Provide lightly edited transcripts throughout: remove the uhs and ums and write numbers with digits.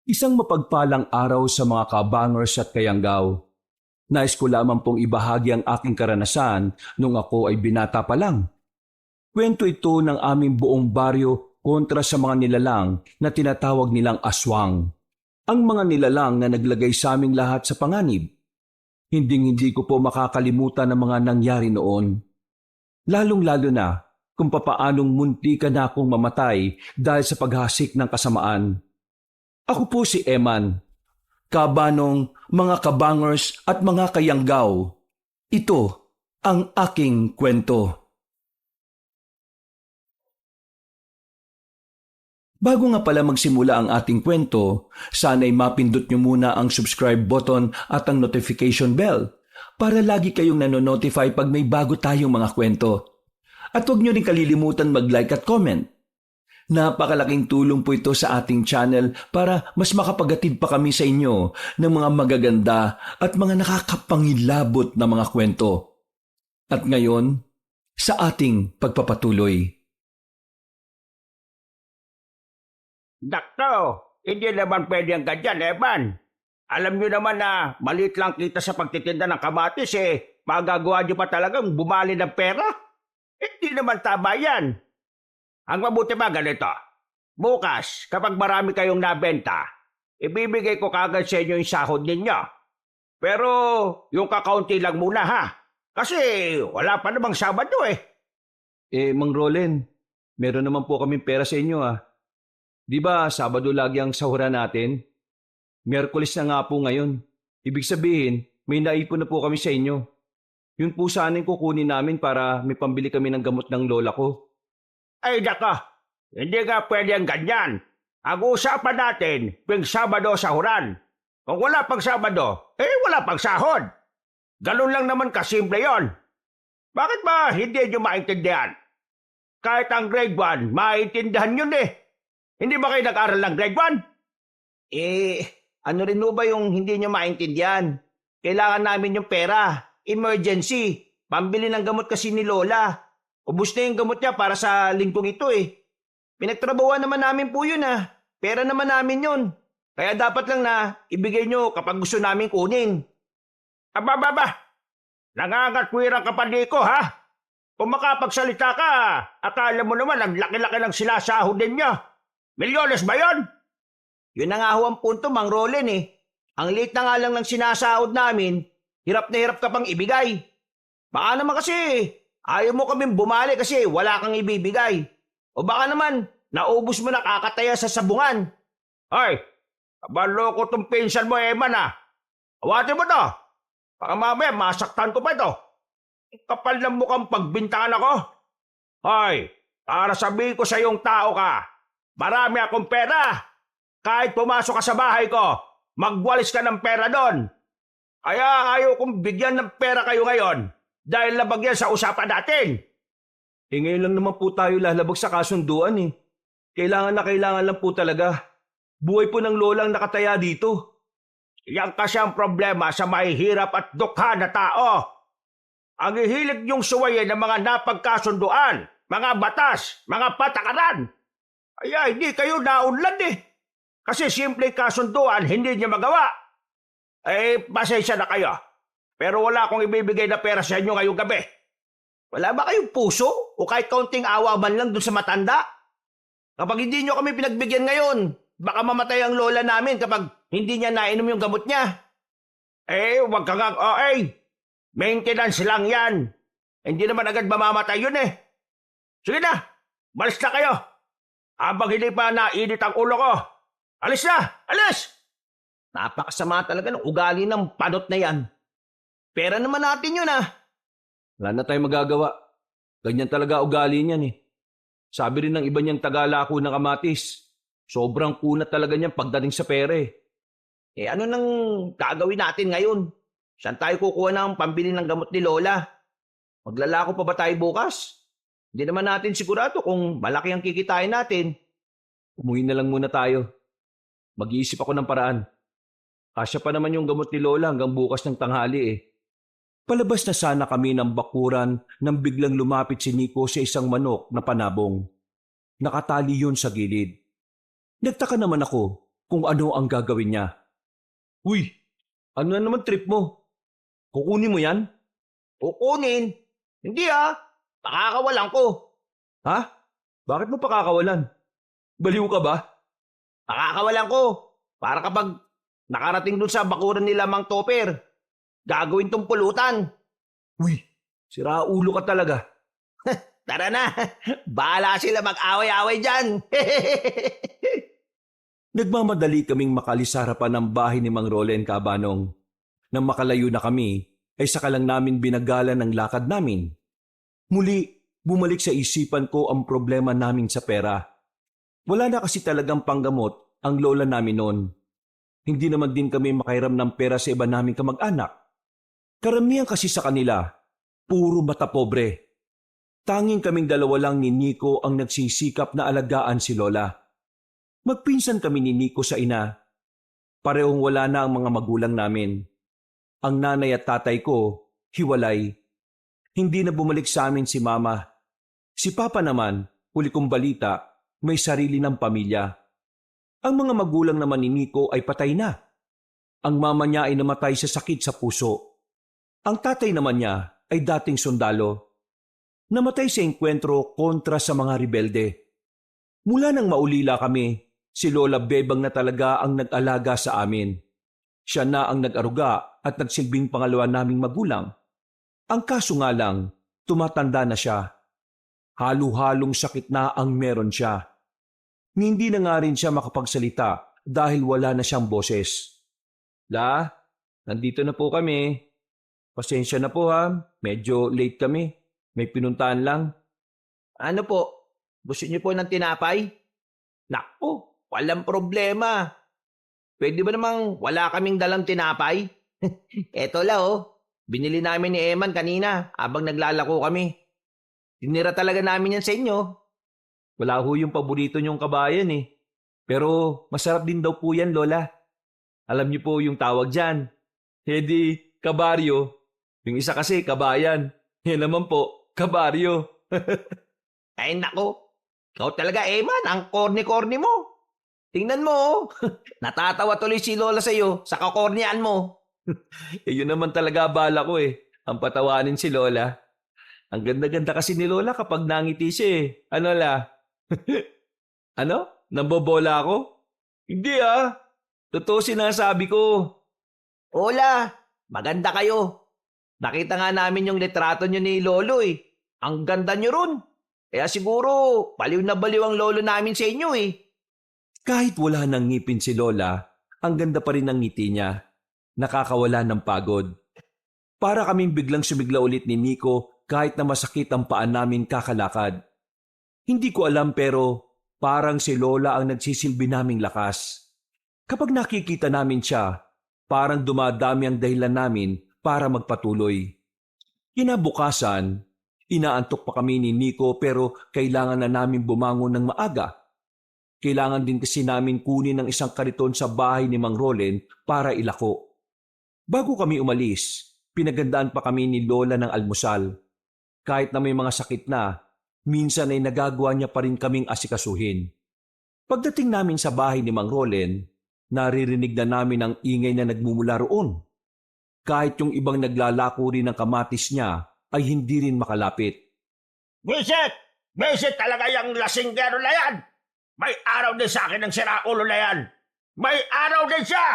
Isang mapagpalang araw sa mga kabangers at kayanggaw. Nais ko lamang pong ibahagi ang aking karanasan nung ako ay binata pa lang. Kwento ito ng aming buong baryo kontra sa mga nilalang na tinatawag nilang aswang. Ang mga nilalang na naglagay sa aming lahat sa panganib. Hinding-hindi ko po makakalimutan ang mga nangyari noon. Lalong-lalo na kung papaanong munti ka na akong mamatay dahil sa paghasik ng kasamaan. Ako po si Eman, kabanong mga kabangers at mga kayanggaw. Ito ang aking kwento. Bago nga pala magsimula ang ating kwento, sana'y mapindot nyo muna ang subscribe button at ang notification bell para lagi kayong nanonotify pag may bago tayong mga kwento. At huwag nyo rin kalilimutan mag-like at comment. Napakalaking tulong po ito sa ating channel para mas makapagatid pa kami sa inyo ng mga magaganda at mga nakakapangilabot na mga kwento. At ngayon, sa ating pagpapatuloy. Dakto, hindi naman pwede ang ganyan, Evan. Alam nyo naman na maliit lang kita sa pagtitinda ng kamatis magagawa nyo pa talagang bumali ng pera? Hindi naman tama yan. Ang mabuti ba ganito? Bukas, kapag marami kayong nabenta, ibibigay ko kagad sa inyo yung sahod ninyo. Pero yung kakaunti lang muna ha. Kasi wala pa namang Sabado Mang Rolen, meron naman po kaming pera sa inyo ah. Di ba Sabado lagi ang sahuran natin? Miyerkules na nga po ngayon. Ibig sabihin, may naipon na po kami sa inyo. Yun po sana yung kukunin namin para may pambili kami ng gamot ng lola ko. Ay daka, hindi nga pwede ang ganyan. Ang usapan natin, tuwing Sabado sahuran. Kung wala pang Sabado, wala pang sahod. Ganun lang naman kasimple yon. Bakit ba hindi nyo maintindihan? Kahit ang grade 1, maintindihan yun Hindi ba kayo nag-aral ng grade 1? Ano rin ba yung hindi nyo maintindihan? Kailangan namin yung pera. Emergency. Pambili ng gamot kasi ni Lola. Ubus na yung gamot niya para sa linggong ito Pinagtrabahuan naman namin po yun Pera naman namin yun. Kaya dapat lang na ibigay nyo kapag gusto namin kunin. Ababa! Nangangatwirang ka pa Nico ha? Kung makapagsalita ka, akala mo naman ang laki-laki ng sinasahod ninyo. Milyones ba yon? Yun na nga ho ang punto, Mang Rolen Ang liit na nga lang ng sinasahod namin, hirap na hirap ka pang ibigay. Baka naman kasi, ayaw mo kaming bumali kasi wala kang ibibigay. O baka naman, naubos mo na kakataya sa sabungan. Ay, kabaloko tong pinsan mo Eman Awatin mo to. Baka mamaya masaktan ko pa ito. Kapal ng mukhang pagbintangan ako. Ay, para sabihin ko sa iyong tao ka, marami akong pera. Kahit pumasok ka sa bahay ko, magwalis ka ng pera doon. Kaya ayaw kong bigyan ng pera kayo ngayon dahil labag yan sa usapan natin. Ngayon lang naman po tayo lalabag sa kasunduan Kailangan na kailangan lang po talaga. Buhay po ng lola ang nakataya dito. Yan kasi ang problema sa mahihirap at dukha na tao. Ang hihilig niyong suwayin ng mga napagkasunduan, mga batas, mga patakaran. Kaya hindi kayo naunlad Kasi simple kasunduan, hindi niya magawa. Pasensya na kayo. Pero wala akong ibibigay na pera sa inyo ngayong gabi. Wala ba kayong puso? O kahit kaunting awa man lang dun sa matanda? Kapag hindi nyo kami pinagbigyan ngayon, baka mamatay ang lola namin kapag hindi niya nainom yung gamot niya. Wag ka nga, maintenance lang yan. Hindi naman agad mamamatay yun Sige na, malis na kayo. Habang hindi pa nainit ang ulo ko. Alis na! Alis! Napakasama talaga ng ugali ng panot na yan. Pera naman natin yun Wala na tayong magagawa. Ganyan talaga ugali niyan Sabi rin ng iba niyang tagalako ng kamatis, sobrang kunat talaga niyan pagdating sa pera Ano nang gagawin natin ngayon? Saan tayo kukuha ng pambili ng gamot ni Lola? Maglalako pa ba tayo bukas? Hindi naman natin sigurado kung malaki ang kikitain natin. Umuwi na lang muna tayo. Mag-iisip ako ng paraan. Kasya pa naman yung gamot ni Lola hanggang bukas ng tanghali Palabas na sana kami ng bakuran nang biglang lumapit si Nico sa isang manok na panabong. Nakatali yun sa gilid. Nagtaka naman ako kung ano ang gagawin niya. Uy, ano na naman trip mo? Kukunin mo yan? Kukunin? Hindi pakakawalan ko. Ha? Bakit mo pakakawalan? Baliw ka ba? Pakakawalan ko. Para kapag nakarating dun sa bakuran nila Mang Topper, gagawin tong pulutan. Uy, sira ulo ka talaga. Tara na, bahala sila mag-away-away dyan. Nagmamadali kaming makalis sa harapan ng bahay ni Mang Rolen Cabanong. Nang makalayo na kami, ay saka lang namin binagalan ng lakad namin. Muli, bumalik sa isipan ko ang problema namin sa pera. Wala na kasi talagang panggamot ang lola namin noon. Hindi naman din kami makairam ng pera sa iba naming kamag-anak. Karamihan kasi sa kanila, puro mata pobre. Tanging kaming dalawa lang ni Nico ang nagsisikap na alagaan si Lola. Magpinsan kami ni Nico sa ina. Parehong wala na ang mga magulang namin. Ang nanay at tatay ko, hiwalay. Hindi na bumalik sa amin si Mama. Si Papa naman, huli kong balita, may sarili ng pamilya. Ang mga magulang naman ni Nico ay patay na. Ang mama niya ay namatay sa sakit sa puso. Ang tatay naman niya ay dating sundalo. Namatay sa engkwentro kontra sa mga rebelde. Mula nang maulila kami, si Lola Bebang na talaga ang nag-alaga sa amin. Siya na ang nag-aruga at nagsilbing pangalawa naming magulang. Ang kaso nga lang, tumatanda na siya. Halo-halong sakit na ang meron siya. Hindi na nga rin siya makapagsalita dahil wala na siyang boses. La, nandito na po kami. Pasensya na po ha, medyo late kami. May pinuntahan lang. Ano po? Gusto niyo po ng tinapay? Naku, walang problema. Pwede ba namang wala kaming dalang tinapay? Eto la binili namin ni Eman kanina habang naglalako kami. Tinira talaga namin yan sa inyo. Wala ho yung paborito niyong kabayan eh. Pero masarap din daw po yan, Lola. Alam niyo po yung tawag dyan. Hedi, kabaryo. Yung isa kasi, kabayan. Yan naman po, kabaryo. Ay nako, ikaw talaga Eman, ang corny-corny mo. Tingnan mo natatawa tuloy si Lola sa'yo sa kakornian mo. Yun naman talaga bala ko eh. Ang patawanin si Lola. Ang ganda-ganda kasi ni Lola kapag nangiti siya eh. Ano la? Ano? Nambobola ako? Hindi Totoo sinasabi ko. Hola, maganda kayo. Nakita nga namin yung litrato nyo ni Lolo eh. Ang ganda nyo ron. Kaya siguro, baliw na baliw ang lolo namin sa inyo eh. Kahit wala nang ngipin si Lola, ang ganda pa rin ng ngiti niya. Nakakawala ng pagod. Para kaming biglang sumigla ulit ni Nico kahit na masakit ang paan namin kakalakad. Hindi ko alam pero parang si Lola ang nagsisilbi naming lakas. Kapag nakikita namin siya, parang dumadami ang dahilan namin para magpatuloy. Kinabukasan, inaantok pa kami ni Nico pero kailangan na namin bumangon ng maaga. Kailangan din kasi namin kunin ng isang kariton sa bahay ni Mang Rolen para ilako. Bago kami umalis, pinagandaan pa kami ni Lola ng almusal. Kahit na may mga sakit na, minsan ay nagagawa niya pa rin kaming asikasuhin. Pagdating namin sa bahay ni Mang Rolen, naririnig na namin ang ingay na nagmumula roon. Kahit yung ibang naglalako rin ng kamatis niya ay hindi rin makalapit. Visit! Visit talaga yung lasinggero na yan! May araw din sa akin ng siraulo na yan! May araw din siya!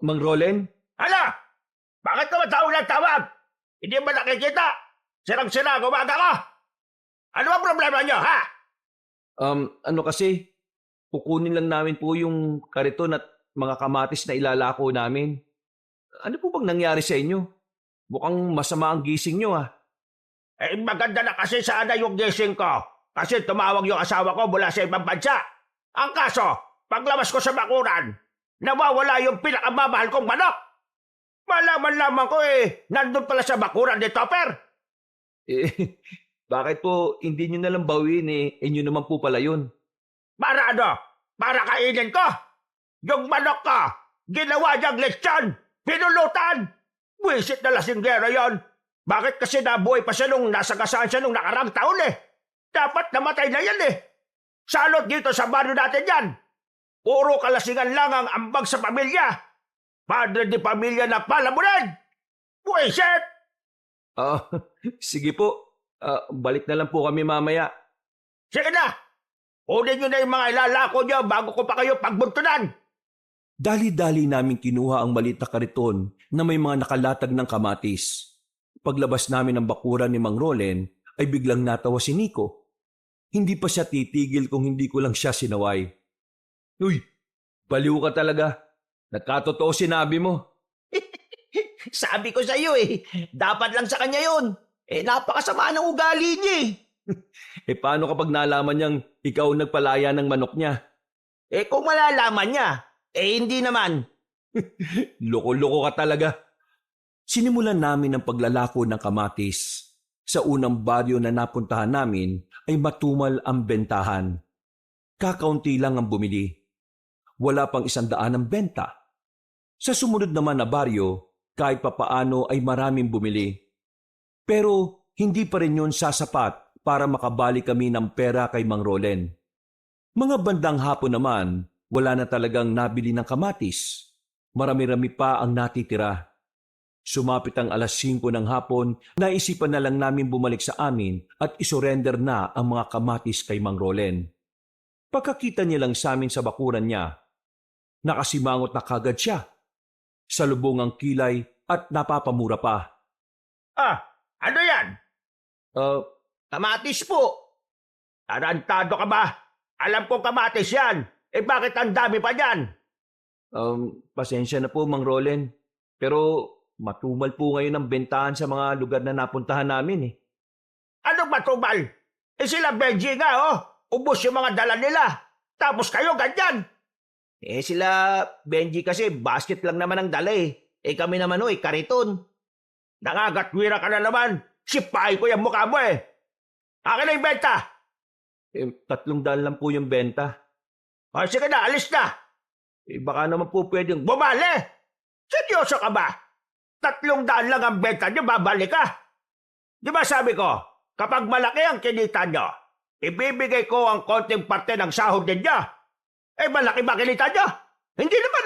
Mang Rolen? Hala! Bakit ka matawag ng tawag? Hindi ba nakikita? Sirang-sira, gumaga ka! Ano ba problema niyo, ha? Ano kasi, kukunin lang namin po yung kariton at mga kamatis na ilalako namin. Ano po bang nangyari sa inyo? Mukhang masama ang gising nyo Eh, maganda na kasi sana yung gising ko. Kasi tumawag yung asawa ko mula sa ibang bansa. Ang kaso, paglabas ko sa bakuran, nawawala yung pinakamamahal kong manok. Malaman-laman ko nandun pala sa bakuran ni Topper. Bakit po hindi nyo nalang bawiin inyo naman po pala yun? Para ano? Para kainin ko? Yung manok ko, ginawa niyang lechon, pinulutan. Wisit na lasinggero yon. Bakit kasi nabuhay pa siya nung nasagasaan siya nung nakarang taon Dapat namatay na yan Salot dito sa baryo natin yan. Puro kalasingan lang ang ambag sa pamilya. Padre di pamilya na palamunan. Buwisit! Ah, sige po. Balik na lang po kami mamaya. Sige na! Kunin nyo na yung mga ilalako nyo bago ko pa kayo pagbuntunan. Dali-dali namin kinuha ang maliit na kariton na may mga nakalatag ng kamatis. Paglabas namin ng bakuran ni Mang Rolen, ay biglang natawa si Nico. Hindi pa siya titigil kung hindi ko lang siya sinaway. Uy, baliw ka talaga. Nagkatotoo sinabi mo. Sabi ko sa iyo dapat lang sa kanya yun. Napakasama ng ugali niya Paano kapag nalaman niyang ikaw nagpalaya ng manok niya? Kung malalaman niya, hindi naman. Loko-loko ka talaga. Sinimulan namin ang paglalako ng kamatis. Sa unang baryo na napuntahan namin ay matumal ang bentahan. Kakaunti lang ang bumili. Wala pang 100 ang benta. Sa sumunod naman na baryo, kahit papaano ay maraming bumili. Pero hindi pa rin yun sasapat para makabali kami ng pera kay Mang Rolen. Mga bandang hapon naman, wala na talagang nabili ng kamatis. Marami-rami pa ang natitira. Sumapit ang 5:00 ng hapon, naisipan na lang namin bumalik sa amin at isurrender na ang mga kamatis kay Mang Rolen. Pagkakita niya lang sa amin sa bakuran niya, nakasimangot na kagad siya. Salubong ang kilay at napapamura pa. Ano yan? Kamatis po. Tarantado ka ba? Alam kong kamatis yan. Bakit ang dami pa yan? Pasensya na po, Mang Rolen. Pero matumal po ngayon ang bentahan sa mga lugar na napuntahan namin Anong matubal? Sila Benji nga, ubos yung mga dala nila. Tapos kayo ganyan. Sila Benji kasi basket lang naman ang dala kami naman kariton. Nangagatwira ka na naman. Sipahin ko yung mukha mo Akin na yung benta. 300 lang po yung benta. Sige na, alis na. Baka naman po pwedeng... Bumali! Seryoso ka ba? 300 lang ang benta nyo, babalik ka. Di ba sabi ko, kapag malaki ang kinita nyo, ibibigay ko ang konting parte ng sahod ninyo. Malaki ba kinita nyo? Hindi naman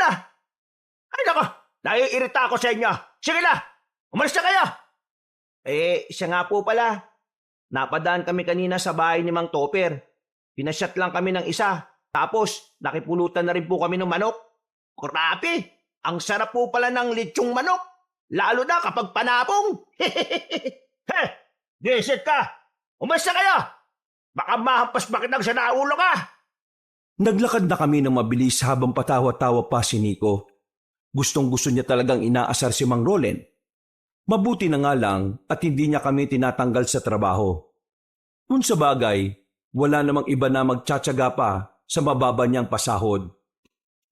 Ay nako, naiirita ako sa inyo. Sige na, umalis na kayo. Siya nga po pala. Napadaan kami kanina sa bahay ni Mang Topper. Pinasyat lang kami ng isa. Tapos, nakipulutan na rin po kami ng manok. Grabe! Ang sarap po pala ng litsyong manok. Lalo na kapag panapong. Visit ka. Umalis na kayo. Baka mahampas ba kitang sa naulo ka. Naglakad na kami ng mabilis habang patawa-tawa pa si Nico. Gustong-gusto niya talagang inaasar si Mang Rolen. Mabuti na nga lang at hindi niya kami tinatanggal sa trabaho. Kung sa bagay, wala namang iba na magtsatsaga pa sa mababa niyang pasahod.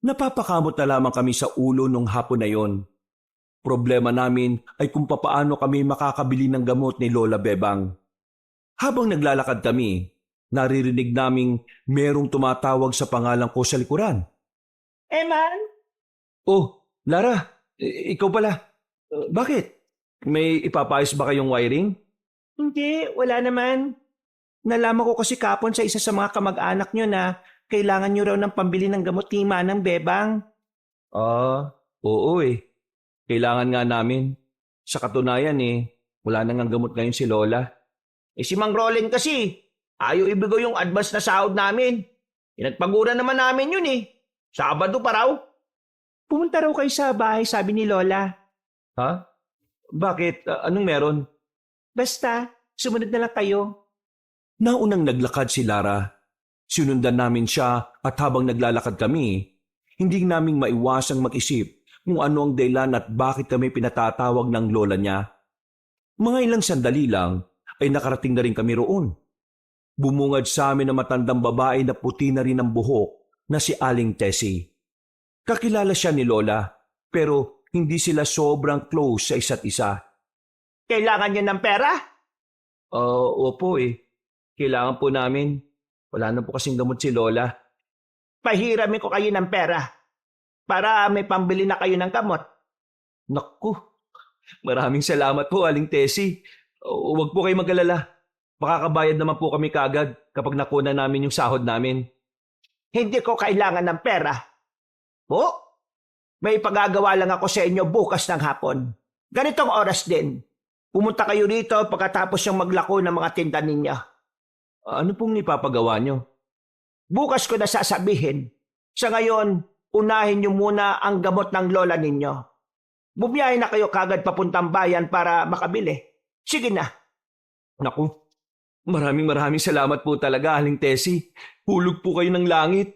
Napapakamot na lamang kami sa ulo nung hapon na yon. Problema namin ay kung papaano kami makakabili ng gamot ni Lola Bebang. Habang naglalakad kami, naririnig naming merong tumatawag sa pangalan ko sa likuran. Man? Oh, Lara, ikaw pala. Bakit? May ipapayos ba kayong wiring? Hindi, wala naman. Nalaman ko kasi kapon sa isa sa mga kamag-anak nyo na kailangan nyo raw ng pambili ng gamot ni Manang Bebang. Oo Kailangan nga namin. Sa katunayan wala na ngang gamot ngayon si Lola. Si Mang Rolen kasi, ayaw ibigay yung advance na sahod namin. Pinagpaguran naman namin yun Sabado pa raw. Pumunta raw kayo sa bahay, sabi ni Lola. Ha? Bakit? Anong meron? Basta, sumunod na lang kayo. Naunang naglakad si Lara. Sinundan namin siya at habang naglalakad kami, hindi naming maiwasang mag-isip kung ano ang dahilan at bakit kami pinatatawag ng lola niya. Mga ilang sandali lang ay nakarating na rin kami roon. Bumungad sa amin na matandang babae na puti na rin ang buhok na si Aling Tessie. Kakilala siya ni Lola pero hindi sila sobrang close sa isa't isa. Kailangan niyo ng pera? Opo Kailangan po namin. Wala na po kasing gamot si Lola. Pahiramin ko kayo ng pera para may pambili na kayo ng gamot. Naku, maraming salamat po, Aling Tessie. Huwag po kayo mag-alala. Makakabayad naman po kami kagad kapag nakuna namin yung sahod namin. Hindi ko kailangan ng pera. Po, may pagagawa lang ako sa inyo bukas ng hapon. Ganitong oras din. Pumunta kayo rito pagkatapos yung maglako ng mga tinda ninyo. Ano pong ipapagawa nyo? Bukas ko na sasabihin. Sa ngayon, unahin niyo muna ang gamot ng lola ninyo. Bumiyahe na kayo kagad papuntang bayan para makabili. Sige na. Naku, maraming salamat po talaga, Aling Tessie. Hulog po kayo ng langit.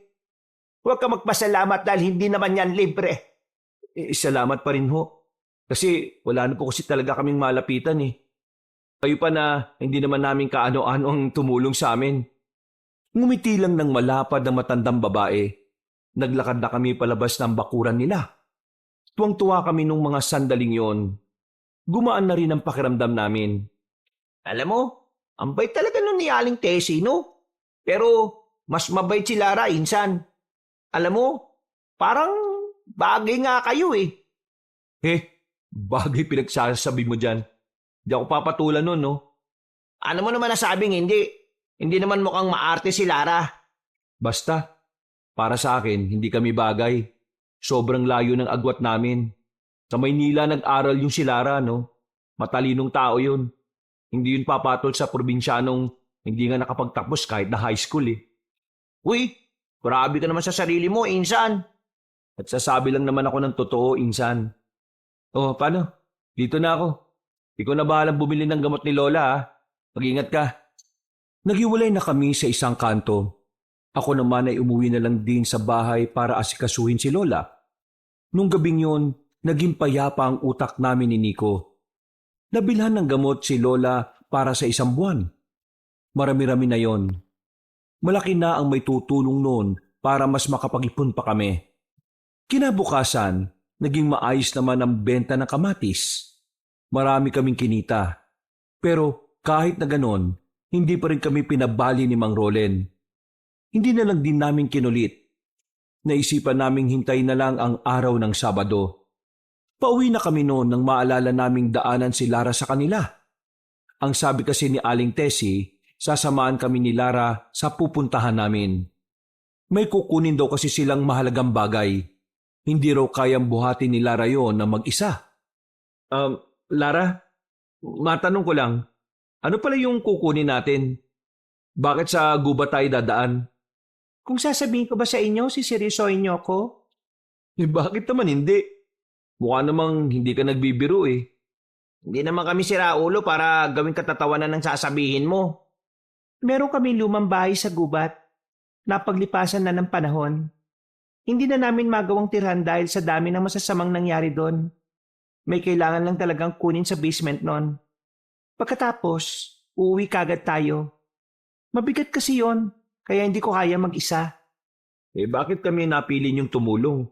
Huwag ka magpasalamat dahil hindi naman yan libre. Salamat pa rin ho. Kasi wala na po kasi talaga kaming malapitan eh. Kayo pa na hindi naman namin kaano-ano ang tumulong sa amin. Ngumiti lang ng malapad na matandang babae. Naglakad na kami palabas ng bakuran nila. Tuwang-tuwa kami nung mga sandaling yon. Gumaan na rin ang pakiramdam namin. Alam mo, ang bait talaga nun ni Aling Tessie, no? Pero mas mabait si Lara, insan. Alam mo, parang bagay nga kayo eh. Bagay pinagsasabi mo dyan. Di ako papatulan nun, no? Ano mo naman nasabing hindi? Hindi naman mukhang maarte si Lara. Basta, para sa akin, hindi kami bagay. Sobrang layo ng agwat namin. Sa Maynila nag-aral yung si Lara, no? Matalinong tao yun. Hindi yun papatol sa probinsyanong hindi nga nakapagtapos kahit na high school eh. Uy, grabe ka naman sa sarili mo, insan. At sasabi lang naman ako ng totoo, insan. Oh, paano? Dito na ako. Ikaw na bahalang bumili ng gamot ni Lola, ha? Mag-ingat ka. Naghiwalay na kami sa isang kanto. Ako naman ay umuwi na lang din sa bahay para asikasuhin si Lola. Nung gabing yon, naging payapa ang utak namin ni Nico. Nabilhan ng gamot si Lola para sa 1 buwan. Marami-rami na yon. Malaki na ang may tutulong noon para mas makapag-ipon pa kami. Kinabukasan, naging maayos naman ang benta ng kamatis. Marami kaming kinita. Pero kahit na ganon, hindi pa rin kami pinabali ni Mang Rolen. Hindi na lang din namin kinulit. Naisipan naming hintay na lang ang araw ng Sabado. Pauwi na kami noon nang maalala naming daanan si Lara sa kanila. Ang sabi kasi ni Aling Tessie, sasamahan kami ni Lara sa pupuntahan namin. May kukunin daw kasi silang mahalagang bagay. Hindi raw kayang buhatin ni Lara yon na mag-isa. Lara, matanong ko lang, ano pala yung kukunin natin? Bakit sa guba tayo dadaan? Kung sasabihin ko ba sa inyo, siseryosohin niyo ako? Bakit naman hindi? Mukha namang hindi ka nagbibiro eh. Hindi naman kami siraulo para gawing katatawanan ng sasabihin mo. Meron kami lumang bahay sa gubat. Napaglipasan na ng panahon. Hindi na namin magawang tirhan dahil sa dami ng masasamang nangyari doon. May kailangan lang talagang kunin sa basement noon. Pagkatapos, uuwi kagad tayo. Mabigat kasi yon, kaya hindi ko kaya mag-isa. Bakit kami napili niyong tumulong?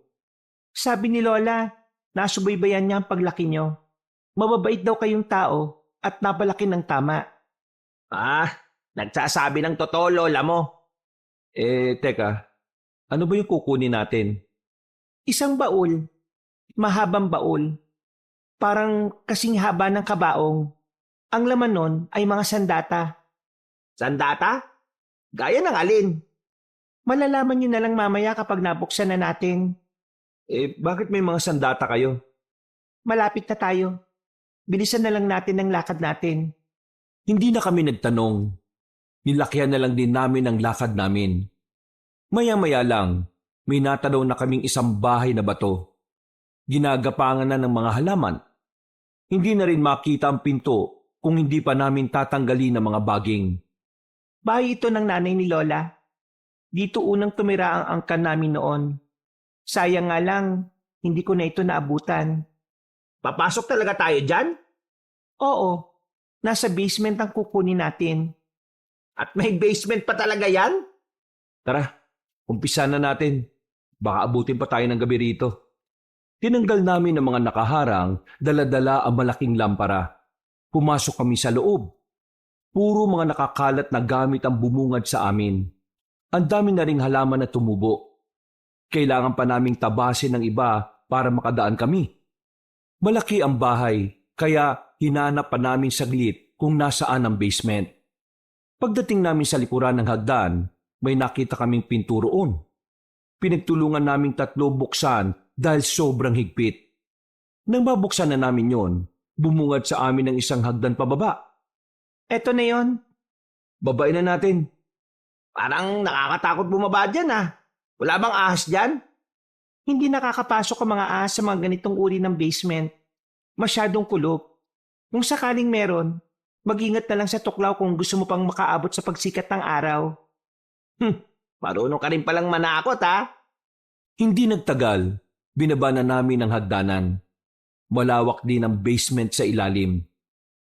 Sabi ni Lola, nasubaybayan niya ang paglaki niyo. Mababait daw kayong tao at napalaki ng tama. Nagsasabi ng totoo, Lola mo. Teka, ano ba yung kukunin natin? Isang baul, mahabang baul. Parang kasing haba ng kabaong. Ang laman nun ay mga sandata. Sandata? Gaya ng alin? Malalaman nyo na lang mamaya kapag nabuksan na natin. Bakit may mga sandata kayo? Malapit na tayo. Bilisan na lang natin ang lakad natin. Hindi na kami nagtanong. Nilakyan na lang din namin ang lakad namin. Maya-maya lang, may natanaw na kaming isang bahay na bato. Ginagapangan na ng mga halaman. Hindi na rin makita ang pinto kung hindi pa namin tatanggalin ang mga baging. Bahay ito ng nanay ni Lola. Dito unang tumira ang angkan namin noon. Sayang nga lang, hindi ko na ito naabutan. Papasok talaga tayo dyan? Oo, nasa basement ang kukunin natin. At may basement pa talaga yan? Tara, umpisa na natin. Baka abutin pa tayo ng gabi rito. Tinanggal namin ang mga nakaharang, dala-dala ang malaking lampara. Pumasok kami sa loob. Puro mga nakakalat na gamit ang bumungad sa amin. Ang dami na ring halaman na tumubo. Kailangan pa naming tabasin ng iba para makadaan kami. Malaki ang bahay, kaya hinanap pa namin saglit kung nasaan ang basement. Pagdating namin sa likuran ng hagdan, may nakita kaming pinto roon. Pinagtulungan naming tatlo buksan dahil sobrang higpit. Nang mabuksan na namin yon, bumungad sa amin ng isang hagdan pababa. Eto na yon. Babain na natin. Parang nakakatakot bumaba dyan ah. Wala bang ahas dyan? Hindi nakakapasok ang mga ahas sa mga ganitong uri ng basement. Masyadong kulop. Kung sakaling meron, mag-ingat na lang sa tuklaw kung gusto mo pang makaabot sa pagsikat ng araw. Marunong ka rin palang manakot ha? Hindi nagtagal, binaba na namin ang hagdanan. Malawak din ang basement sa ilalim.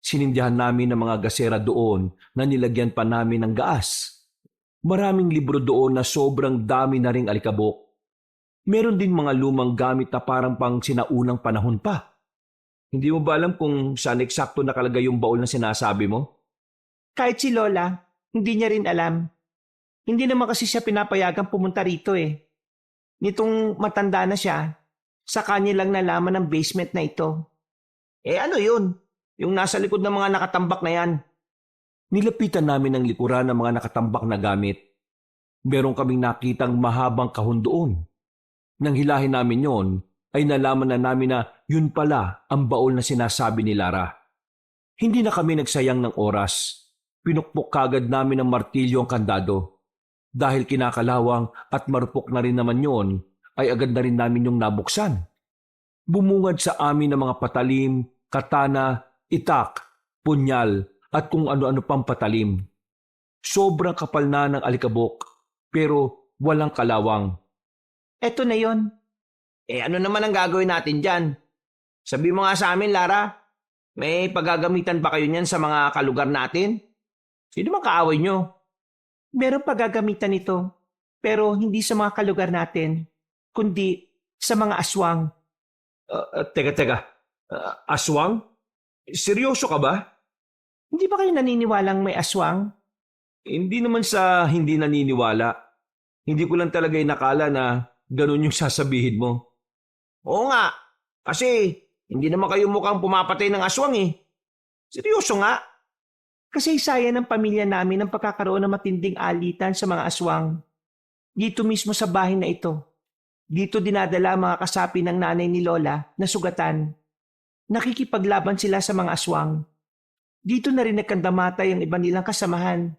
Sinindihan namin ang mga gasera doon na nilagyan pa namin ng gaas. Maraming libro doon na sobrang dami na ring alikabok. Meron din mga lumang gamit na parang pang sinaunang panahon pa. Hindi mo ba alam kung saan eksakto nakalagay yung baul na sinasabi mo? Kahit si Lola, hindi niya rin alam. Hindi naman kasi siya pinapayagang pumunta rito eh. Nitong matanda na siya, sa kanya lang nalaman ang basement na ito. Eh ano yun? Yung nasa likod ng mga nakatambak na yan. Nilapitan namin ang likuran ng mga nakatambak na gamit. Meron kaming nakitang mahabang kahon doon. Nang hilahin namin yon, ay nalaman na namin na yun pala ang baul na sinasabi ni Lara. Hindi na kami nagsayang ng oras. Pinukpok kagad namin ng martilyo ang kandado. Dahil kinakalawang at marupok na rin naman yon, ay agad na rin namin yung nabuksan. Bumungad sa amin ng mga patalim, katana, itak, punyal, at kung ano-ano pang patalim. Sobrang kapal na ng alikabok, pero walang kalawang. Eto na yon. Eh ano naman ang gagawin natin dyan? Sabi mo nga sa amin, Lara, may paggagamitan ba kayo niyan sa mga kalugar natin? Sino bang kaaway nyo? Meron paggagamitan ito, pero hindi sa mga kalugar natin, kundi sa mga aswang. Teka. Aswang? Seryoso ka ba? Hindi ba kayo naniniwalang may aswang? Hindi naman sa hindi naniniwala. Hindi ko lang talaga inakala na ganun yung sasabihin mo. Oo nga, kasi hindi naman kayo mukhang pumapatay ng aswang eh. Seryoso nga. Kasaysayan ng pamilya namin ang pagkakaroon ng matinding alitan sa mga aswang. Dito mismo sa bahay na ito. Dito dinadala ang mga kasapi ng nanay ni Lola na sugatan. Nakikipaglaban sila sa mga aswang. Dito na rin nagkandamatay ang iba nilang kasamahan.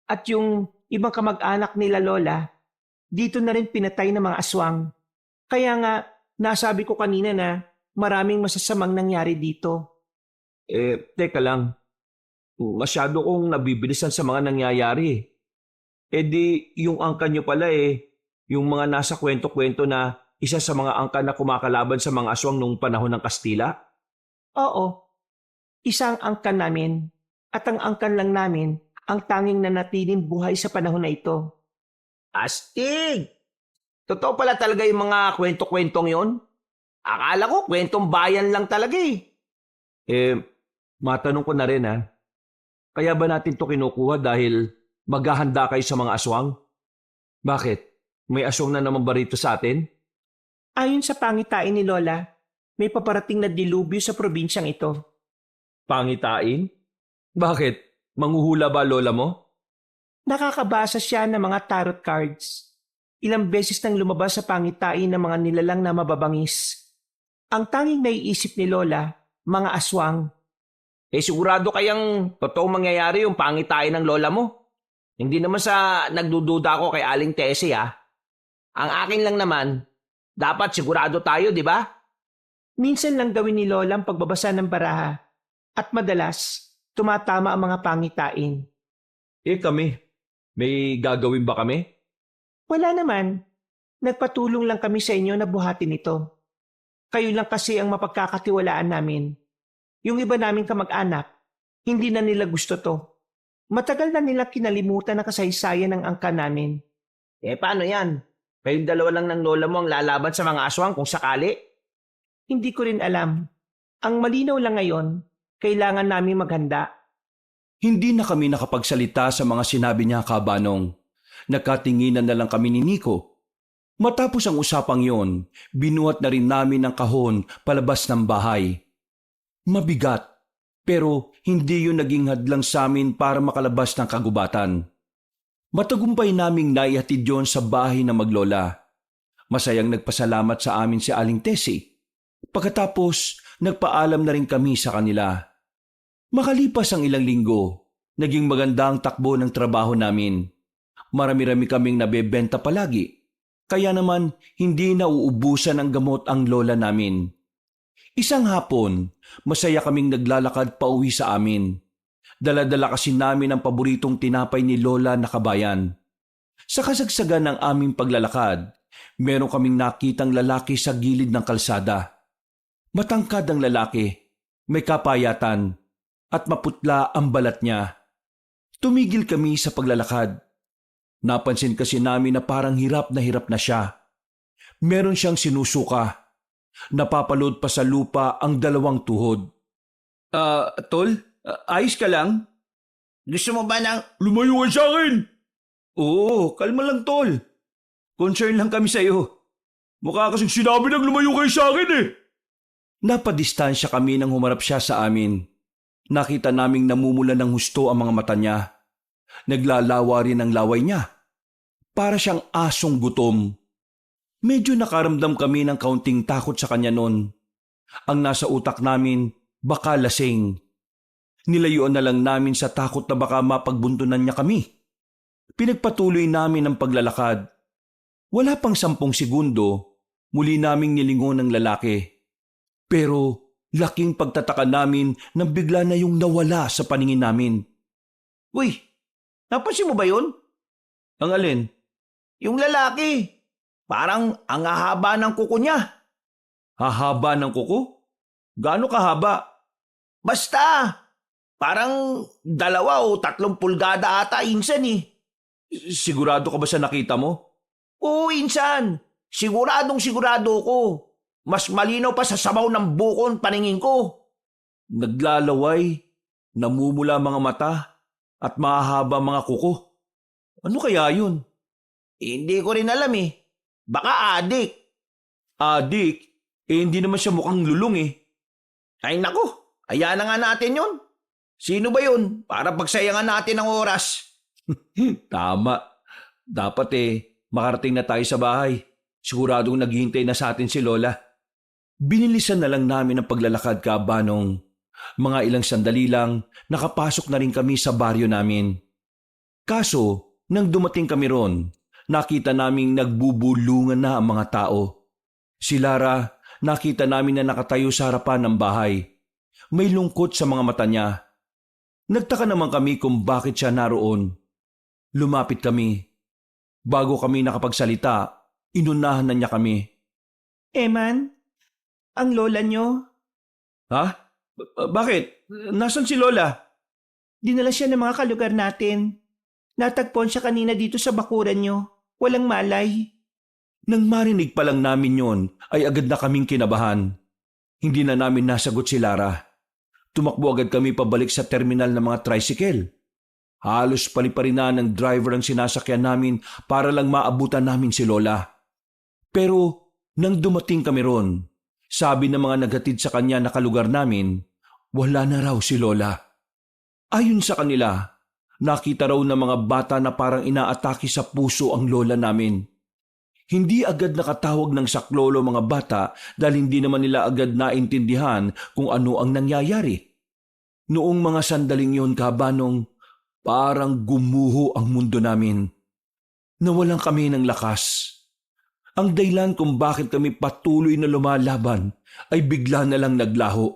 At yung ibang kamag-anak nila Lola, dito na rin pinatay ng mga aswang. Kaya nga, nasabi ko kanina na maraming masasamang nangyari dito. Teka lang. Masyado kong nabibilisan sa mga nangyayari. Di, yung angka nyo pala yung mga nasa kwento-kwento na isa sa mga angka na kumakalaban sa mga aswang nung panahon ng Kastila? Oo, isang angkan namin. At ang angkan lang namin, ang tanging nanatiling buhay sa panahon na ito. Astig! Totoo pala talaga yung mga kwento-kwentong yon? Akala ko kwentong bayan lang talaga eh. Matanong ko na rin ha. Kaya ba natin to kinukuha dahil maghahanda kayo sa mga aswang? Bakit? May aswang na naman ba rito sa atin? Ayon sa pangitain ni Lola, may paparating na dilubyo sa probinsyang ito. Pangitain? Bakit? Manghuhula ba lola mo? Nakakabasa siya ng mga tarot cards. Ilang beses nang lumabas sa pangitain ng mga nilalang na mababangis. Ang tanging naiisip ni Lola, mga aswang. Sigurado kayang totoong mangyayari yung pangitain ng lola mo. Hindi naman sa nagdududa ako kay Aling Tessie ha. Ang akin lang naman, dapat sigurado tayo, di ba? Minsan lang gawin ni Lola ang pagbabasa ng baraha. At madalas, tumatama ang mga pangitain. Kami, may gagawin ba kami? Wala naman. Nagpatulong lang kami sa inyo na buhatin ito. Kayo lang kasi ang mapagkakatiwalaan namin. Yung iba naming kamag-anak, hindi na nila gusto to. Matagal na nila kinalimutan ang kasaysayan ng angka namin. Paano yan? Kayong dalawa lang ng lola mo ang lalaban sa mga aswang kung sakali? Hindi ko rin alam. Ang malinaw lang ngayon, kailangan namin maghanda. Hindi na kami nakapagsalita sa mga sinabi niya kabanong. Nakatinginan na lang kami ni Nico. Matapos ang usapang yon, binuhat na rin namin ang kahon palabas ng bahay. Mabigat, pero hindi yun naging hadlang sa amin para makalabas ng kagubatan. Matagumpay naming naihatid yon sa bahay na maglola. Masayang nagpasalamat sa amin si Aling Tessie. Pagkatapos, nagpaalam na rin kami sa kanila. Makalipas ang ilang linggo, naging maganda ang takbo ng trabaho namin. Marami-rami kaming nabebenta palagi. Kaya naman, hindi nauubusan ng gamot ang lola namin. Isang hapon, masaya kaming naglalakad pauwi sa amin. Dala-dala kasi namin ang paboritong tinapay ni Lola na kabayan. Sa kasagsagan ng aming paglalakad, meron kaming nakitang lalaki sa gilid ng kalsada. Matangkad ang lalaki, may kapayatan, at maputla ang balat niya. Tumigil kami sa paglalakad. Napansin kasi namin na parang hirap na siya. Meron siyang sinusuka. Napapalood pa sa lupa ang dalawang tuhod. Tol? Ayos ka lang? Gusto mo ba ng... Lumayo ka sa akin! Oo, kalma lang tol. Concern lang kami sa'yo. Mukha kasing sinabi ng lumayo kayo sa akin eh. Napadistansya kami nang humarap siya sa amin. Nakita naming namumula ng husto ang mga mata niya. Naglalawa rin ang laway niya. Para siyang asong gutom. Medyo nakaramdam kami ng kaunting takot sa kanya noon. Ang nasa utak namin, baka lasing. Nilayuan na lang namin sa takot na baka mapagbuntunan niya kami. Pinagpatuloy namin ang paglalakad. Wala pang 10 segundo, muli naming nilingon ng lalaki. Pero laking pagtataka namin nang bigla na yung nawala sa paningin namin. Uy, napansin mo ba yun? Ang alin? Yung lalaki. Parang ang hahaba ng kuko niya. Hahaba ng kuko? Gaano kahaba? Basta, parang 2 o 3 pulgada ata insan eh. Sigurado ka ba sa nakita mo? Oo, insan. Sigurado ko. Mas malinaw pa sa sabaw ng bukon paningin ko. Naglalaway, namumula mga mata, at mahahaba mga kuko. Ano kaya yun? Hindi ko rin alam eh. Baka adik. Adik? Hindi naman siya mukhang lulong eh. Ay nako, hayaan na nga natin yun. Sino ba yun? Para pagsayangan natin ang oras. Tama. Dapat makarating na tayo sa bahay. Siguradong naghihintay na sa atin si Lola. Binilisan na lang namin ang paglalakad kabanong. Mga ilang sandali lang, nakapasok na rin kami sa baryo namin. Kaso, nang dumating kami ron, nakita naming nagbubulungan na ang mga tao. Si Lara, nakita namin na nakatayo sa harapan ng bahay. May lungkot sa mga mata niya. Nagtaka naman kami kung bakit siya naroon. Lumapit kami. Bago kami nakapagsalita, inunahan na niya kami. Eman, ang lola nyo. Ha? Bakit? Nasaan si Lola? Dinala siya ng mga kalugar natin. Natagpuan siya kanina dito sa bakuran nyo. Walang malay. Nang marinig pa lang namin yon, ay agad na kaming kinabahan. Hindi na namin nasagot si Lara. Tumakbo agad kami pabalik sa terminal ng mga tricycle. Halos paliparina ng driver ang sinasakyan namin para lang maabutan namin si Lola. Pero nang dumating kami ron, sabi ng mga naghatid sa kanya na kalugar namin, wala na raw si Lola. Ayon sa kanila, nakita raw ng mga bata na parang inaatake sa puso ang lola namin. Hindi agad nakatawag ng saklolo mga bata dahil hindi naman nila agad naintindihan kung ano ang nangyayari. Noong mga sandaling yon kabanong, parang gumuho ang mundo namin. Nawalan kami ng lakas. Ang dahilan kung bakit kami patuloy na lumalaban ay bigla na lang naglaho.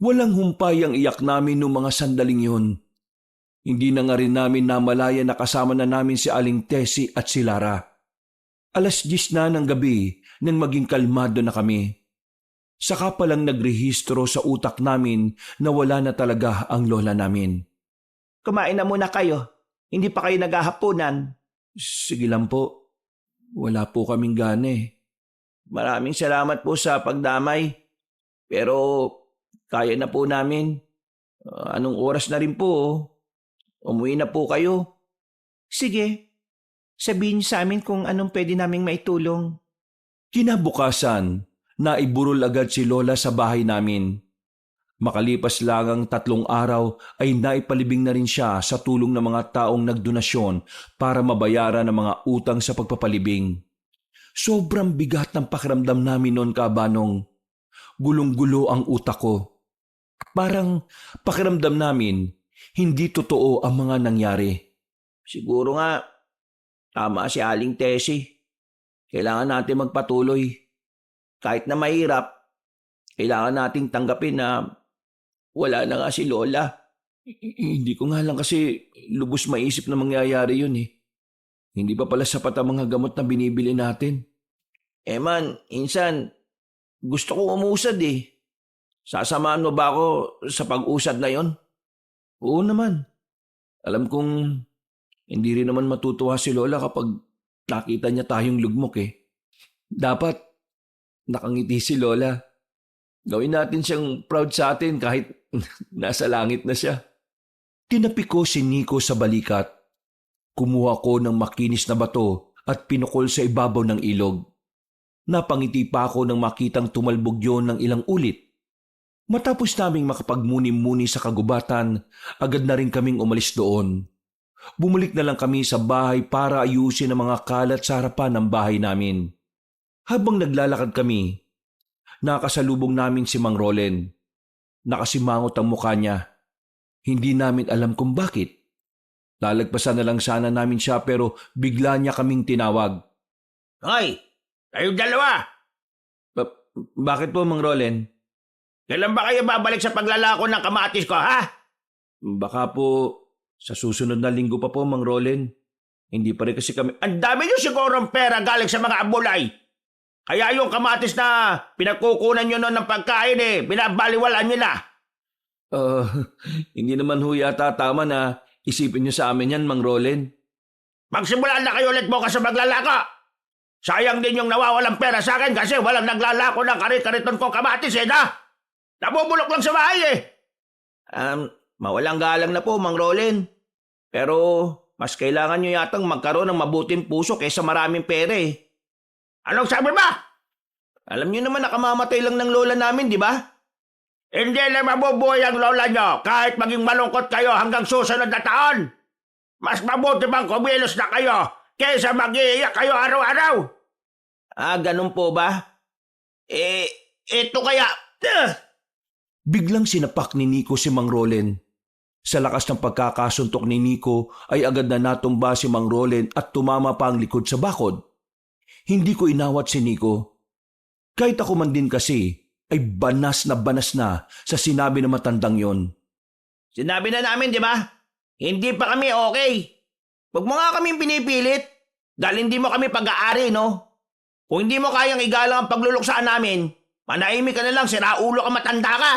Walang humpay ang iyak namin noong mga sandaling yon. Hindi na nga rin namin namalaya na kasama na namin si Aling Tessie at si Lara. 10:00 na ng gabi nang maging kalmado na kami. Saka palang nagrehistro sa utak namin na wala na talaga ang lola namin. Kumain na muna kayo. Hindi pa kayo naghahaponan. Sige lang po. Wala po kaming gana eh. Maraming salamat po sa pagdamay. Pero kaya na po namin. Anong oras na rin po. Umuwi na po kayo. Sige. Sabihin sa amin kung anong pwede naming maitulong. Kinabukasan, naiburol agad si Lola sa bahay namin. Makalipas lang ang 3 araw ay naipalibing na rin siya sa tulong ng mga taong nagdonasyon para mabayaran ang mga utang sa pagpapalibing. Sobrang bigat ng pakiramdam namin noon, Kabanong. Gulong-gulo ang utak ko. Parang pakiramdam namin, hindi totoo ang mga nangyari. Siguro nga, tama si Aling Tessie. Kailangan natin magpatuloy. Kahit na mahirap, kailangan nating tanggapin na wala na nga si Lola. Hindi ko nga lang kasi lubos maisip na mangyayari yun eh. Hindi pa pala sapat ang mga gamot na binibili natin. Man, insan, gusto ko umusad eh. Sasamahan mo ba ako sa pag-usad na yon? Oo naman. Alam kong hindi rin naman matutuwa si Lola kapag nakita niya tayong lugmok eh. Dapat nakangiti si Lola. Gawin natin siyang proud sa atin kahit nasa langit na siya. Tinapi ko si Nico sa balikat. Kumuha ko ng makinis na bato at pinukol sa ibabaw ng ilog. Napangiti pa ako nang makitang tumalbog yun ng ilang ulit. Matapos naming makapagmuni-muni sa kagubatan, agad na rin kaming umalis doon. Bumalik na lang kami sa bahay para ayusin ang mga kalat sa harapan ng bahay namin. Habang naglalakad kami, nakasalubong namin si Mang Rolen. Nakasimangot ang mukha niya. Hindi namin alam kung bakit. Lalagpasan na lang sana namin siya pero bigla niya kaming tinawag. Hoy! Kayong dalawa! Bakit po, Mang Rolen? Kailan ba kayo babalik sa paglalako ng kamatis ko, ha? Baka po sa susunod na linggo pa po, Mang Rolen. Hindi pa rin kasi kami... Ang dami nyo sigurong pera galing sa mga abulay. Kaya yung kamatis na pinagkukunan nyo noon ng pagkain binabaliwalan nyo na. Hindi naman ho yata tama na isipin niyo sa amin yan, Mang Rolen. Magsimulan na kayo ulit bukas sa maglalako. Sayang din yung nawawalang pera sa akin kasi walang naglalako ng karit-kariton kong kamatis na. Nabubulok lang sa bahay Mawalang galang na po, Mang Rolen. Pero mas kailangan nyo yatang magkaroon ng mabuting puso kaysa maraming pera eh. Anong sabi ba? Alam nyo naman nakamamatay lang ng lola namin, di ba? Hindi na mabubuhay ang lola nyo kahit maging malungkot kayo hanggang susunod na taon. Mas mabuti bang kumilos na kayo kaysa mag-iiyak kayo araw-araw? Ganun po ba? Ito kaya... Biglang sinapak ni Nico si Mang Rolen. Sa lakas ng pagkakasuntok ni Nico ay agad na natumba si Mang Rolen at tumama pa ang likod sa bakod. Hindi ko inawat si Nico. Kahit ako man din kasi ay banas na sa sinabi ng matandang yon. Sinabi na namin, di ba? Hindi pa kami okay. Huwag mo nga kaming pinipilit dahil hindi mo kami pag-aari, no? Kung hindi mo kayang igalang ang pagluluksaan namin, manahimik ka na lang, siraulo ka, matanda ka.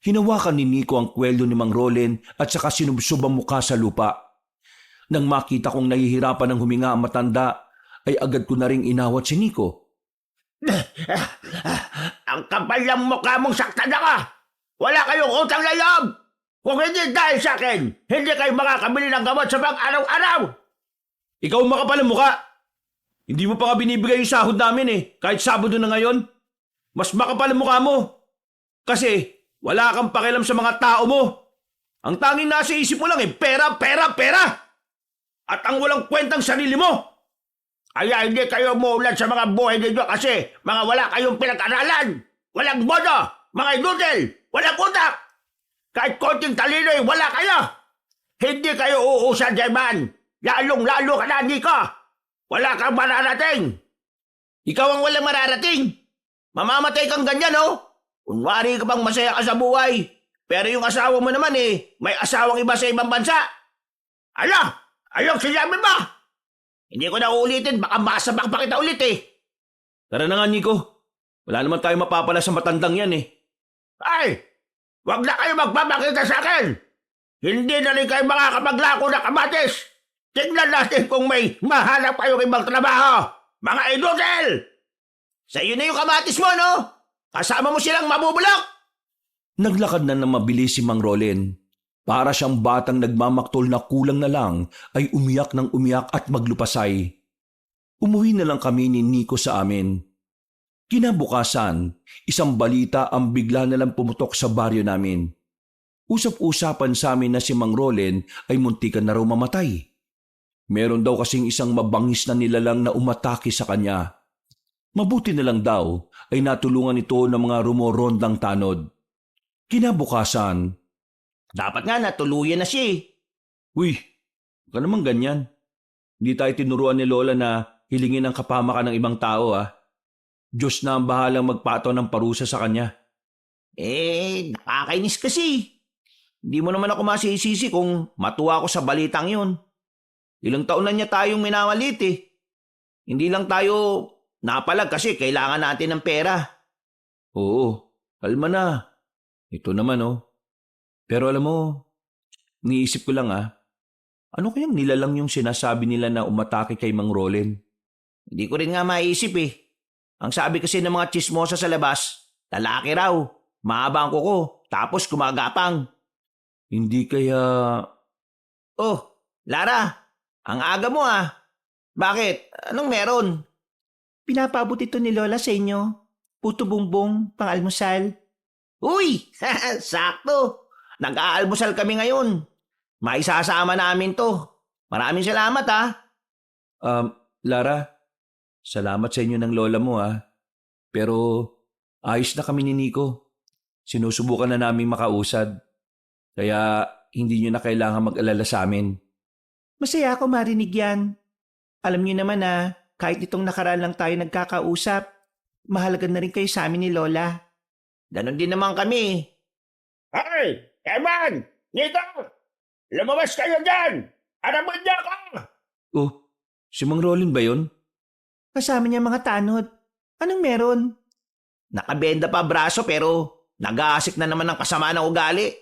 Hinawakan ni Nico ang kwelyo ni Mang Rolen at saka sinubsob ang mukha sa lupa. Nang makita kong nahihirapan ng huminga ang matanda, ay agad ko na ring inawat si Nico. Ang kapal ng mukha mong saktan ka! Wala kayong utang na loob! Kung hindi dahil sa akin, hindi kayo makakabili ng gamot sa pang-araw-araw! Ikaw ang makapal ang mukha! Hindi mo pa nga binibigay yung sahod namin eh, kahit Sabado na ngayon. Mas makapal ang mukha mo. Kasi wala kang pakialam sa mga tao mo. Ang tanging nasa isip mo lang pera, pera, pera! At ang walang kwentang sarili mo! Kaya hindi kayo umuulan sa mga buhay ninyo kasi mga wala kayong pinag-aralan! Walang bono! Mga idudel! Walang utak! Kahit konting talino wala kayo! Hindi kayo uusan, Jayman! Lalong-lalo ka na, Nico! Wala kang mararating! Ikaw ang walang mararating! Mamamatay kang ganyan, oh! Kunwari ka bang masaya ka sa buhay. Pero yung asawa mo naman may asawang iba sa ibang bansa. Ano? Ayong sinabi mo? Hindi ko na uulitin, baka masabak pa kita ulit Tara na nga, Nico. Wala naman tayo mapapala sa matandang yan Ay! Huwag na kayo magpapakita sa akin! Hindi na rin kayo makakapaglako na kamatis! Tingnan natin kung may mahanap kayong ibang trabaho! Mga idudel! Sa iyo na yung kamatis mo, no? Kasama mo silang mabubulok! Naglakad na mabilis si Mang Rolen. Para siyang batang nagmamaktol na kulang na lang ay umiyak ng umiyak at maglupasay. Umuwi na lang kami ni Nico sa amin. Kinabukasan, isang balita ang bigla na lang pumutok sa baryo namin. Usap-usapan sa amin na si Mang Rolen ay muntikan na raw mamatay. Meron daw kasing isang mabangis na nilalang na umatake sa kanya. Mabuti na lang daw ay natulungan ito ng mga rumorondang tanod. Kinabukasan, Dapat nga natuluyan na siya eh. uy, huwag ka naman ganyan. Hindi tayo tinuruan ni Lola na hilingin ang kapamakan ng ibang tao Diyos na ang bahalang magpato ng parusa sa kanya. Nakakainis kasi. Hindi mo naman ako masisisi kung matuwa ako sa balitang yun. Ilang taon na niya tayong minamalit eh. Hindi lang tayo napalag kasi kailangan natin ng pera. Oo, kalma na. Ito naman Pero alam mo, niisip ko lang ano kayang nilalang yung sinasabi nila na umatake kay Mang Rolen? Hindi ko rin nga maisip eh. Ang sabi kasi ng mga chismosa sa labas, lalaki raw, mahaba ang kuko, tapos gumagapang. Hindi kaya... Oh, Lara, ang aga mo ah. Bakit? Anong meron? Pinapabot ito ni Lola sa inyo. Puto bumbong, pang-almusal. Uy! Sakto! Nag-aalmusal kami ngayon. Maisasama namin to. Maraming salamat Lara, salamat sa inyo ng lola mo Pero ayos na kami ni Nico. Sinusubukan na namin makausad. Kaya hindi nyo na kailangan mag-alala sa amin. Masaya ako marinig yan. Alam niyo naman kahit itong nakaraan lang tayo nagkakausap, mahalaga na rin kayo sa amin ni Lola. Ganon din naman kami. Hey! Eman! Nito! Lumabas kayo dyan! Araman niya ka! Oh, si Mang Rolen ba yun? Kasama niya mga tanod. Anong meron? Nakabenda pa braso pero nag-aasik na naman ng kasama ng ugali.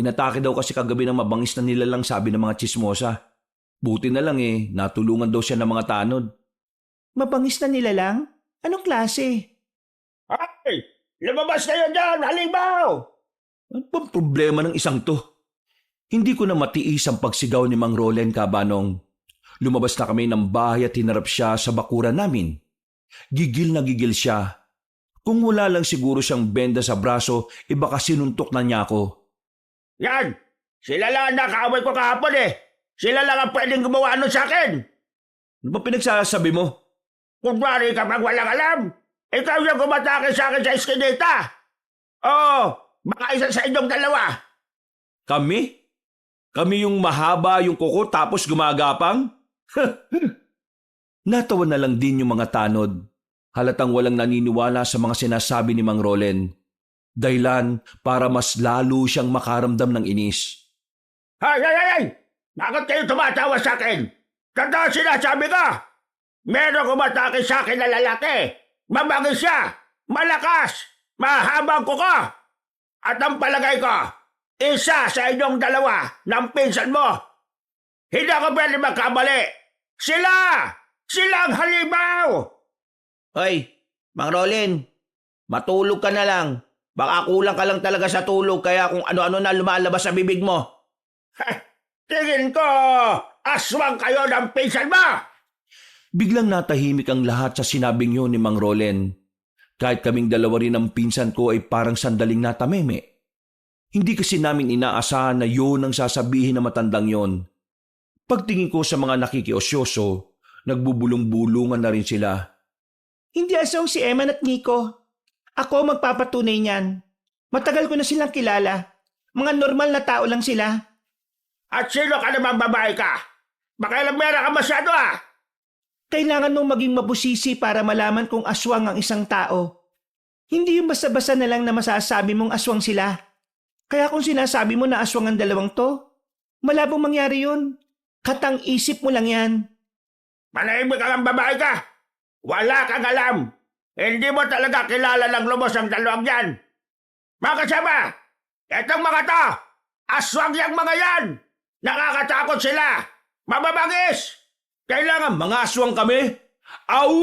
Inatake daw kasi kagabi ng mabangis na nilalang sabi ng mga chismosa. Buti na lang natulungan daw siya ng mga tanod. Mabangis na nilalang? Anong klase? Hey! Lumabas kayo dyan! Halimaw! Ano bang problema ng isang to? Hindi ko na matiis ang pagsigaw ni Mang Rolen Cabanong. Lumabas na kami ng bahay at hinarap siya sa bakuran namin. Gigil na gigil siya. Kung wala lang siguro siyang benda sa braso, baka sinuntok na niya ako. Yan! Sila lang ang nakaaway ko kahapon Sila lang ang pwedeng gumawa nun sa akin! Ano ba pinagsasabi mo? Kunwari kapag walang alam, ikaw yung gumatake sa akin sa eskinita! Oo! Baka isa sa inyong dalawa! Kami? Kami yung mahaba yung kuko tapos gumagapang? Natawa na lang din yung mga tanod. Halatang walang naniniwala sa mga sinasabi ni Mang Rolen. Dahilan para mas lalo siyang makaramdam ng inis. Hay! Bakit kayo tumatawa sa akin? Tanda sinasabi ko! Meron gumatake sa akin na lalaki! Mabangis siya! Malakas! Mahabang kuko! At ang palagay ko, isa sa inyong dalawa ng pinsan mo. Hindi ako pwede magkamali. Sila! Sila ang halimaw! Hoy, Mang Rolen, matulog ka na lang. Baka kulang ka lang talaga sa tulog kaya kung ano-ano na lumalabas sa bibig mo. Tingin ko, aswang kayo ng pinsan mo! Biglang natahimik ang lahat sa sinabing yun ni Mang Rolen. Kahit kaming dalawa rin ang pinsan ko ay parang sandaling natameme. Hindi kasi namin inaasahan na yun ang sasabihin na matandang yon. Pagtingin ko sa mga nakikiosyoso, nagbubulong-bulungan na rin sila. Hindi asong si Eman at Nico. Ako magpapatunay niyan. Matagal ko na silang kilala. Mga normal na tao lang sila. At sino ka namang babae ka? Baka ilang mera ka masyado Kailangan mong maging mabusisi para malaman kung aswang ang isang tao. Hindi yung basta-basta na lang na masasabi mong aswang sila. Kaya kung sinasabi mo na aswang ang dalawang to, malabong mangyari yun. Katang isip mo lang yan. Manahimik kang babae ka! Wala kang alam! Hindi mo talaga kilala ng lubos ang dalawang yan! Mga kasama! Etong mga to! Aswang yung mga yan! Nakakatakot sila! Mababangis! Kailangan mga aswang kami? Au!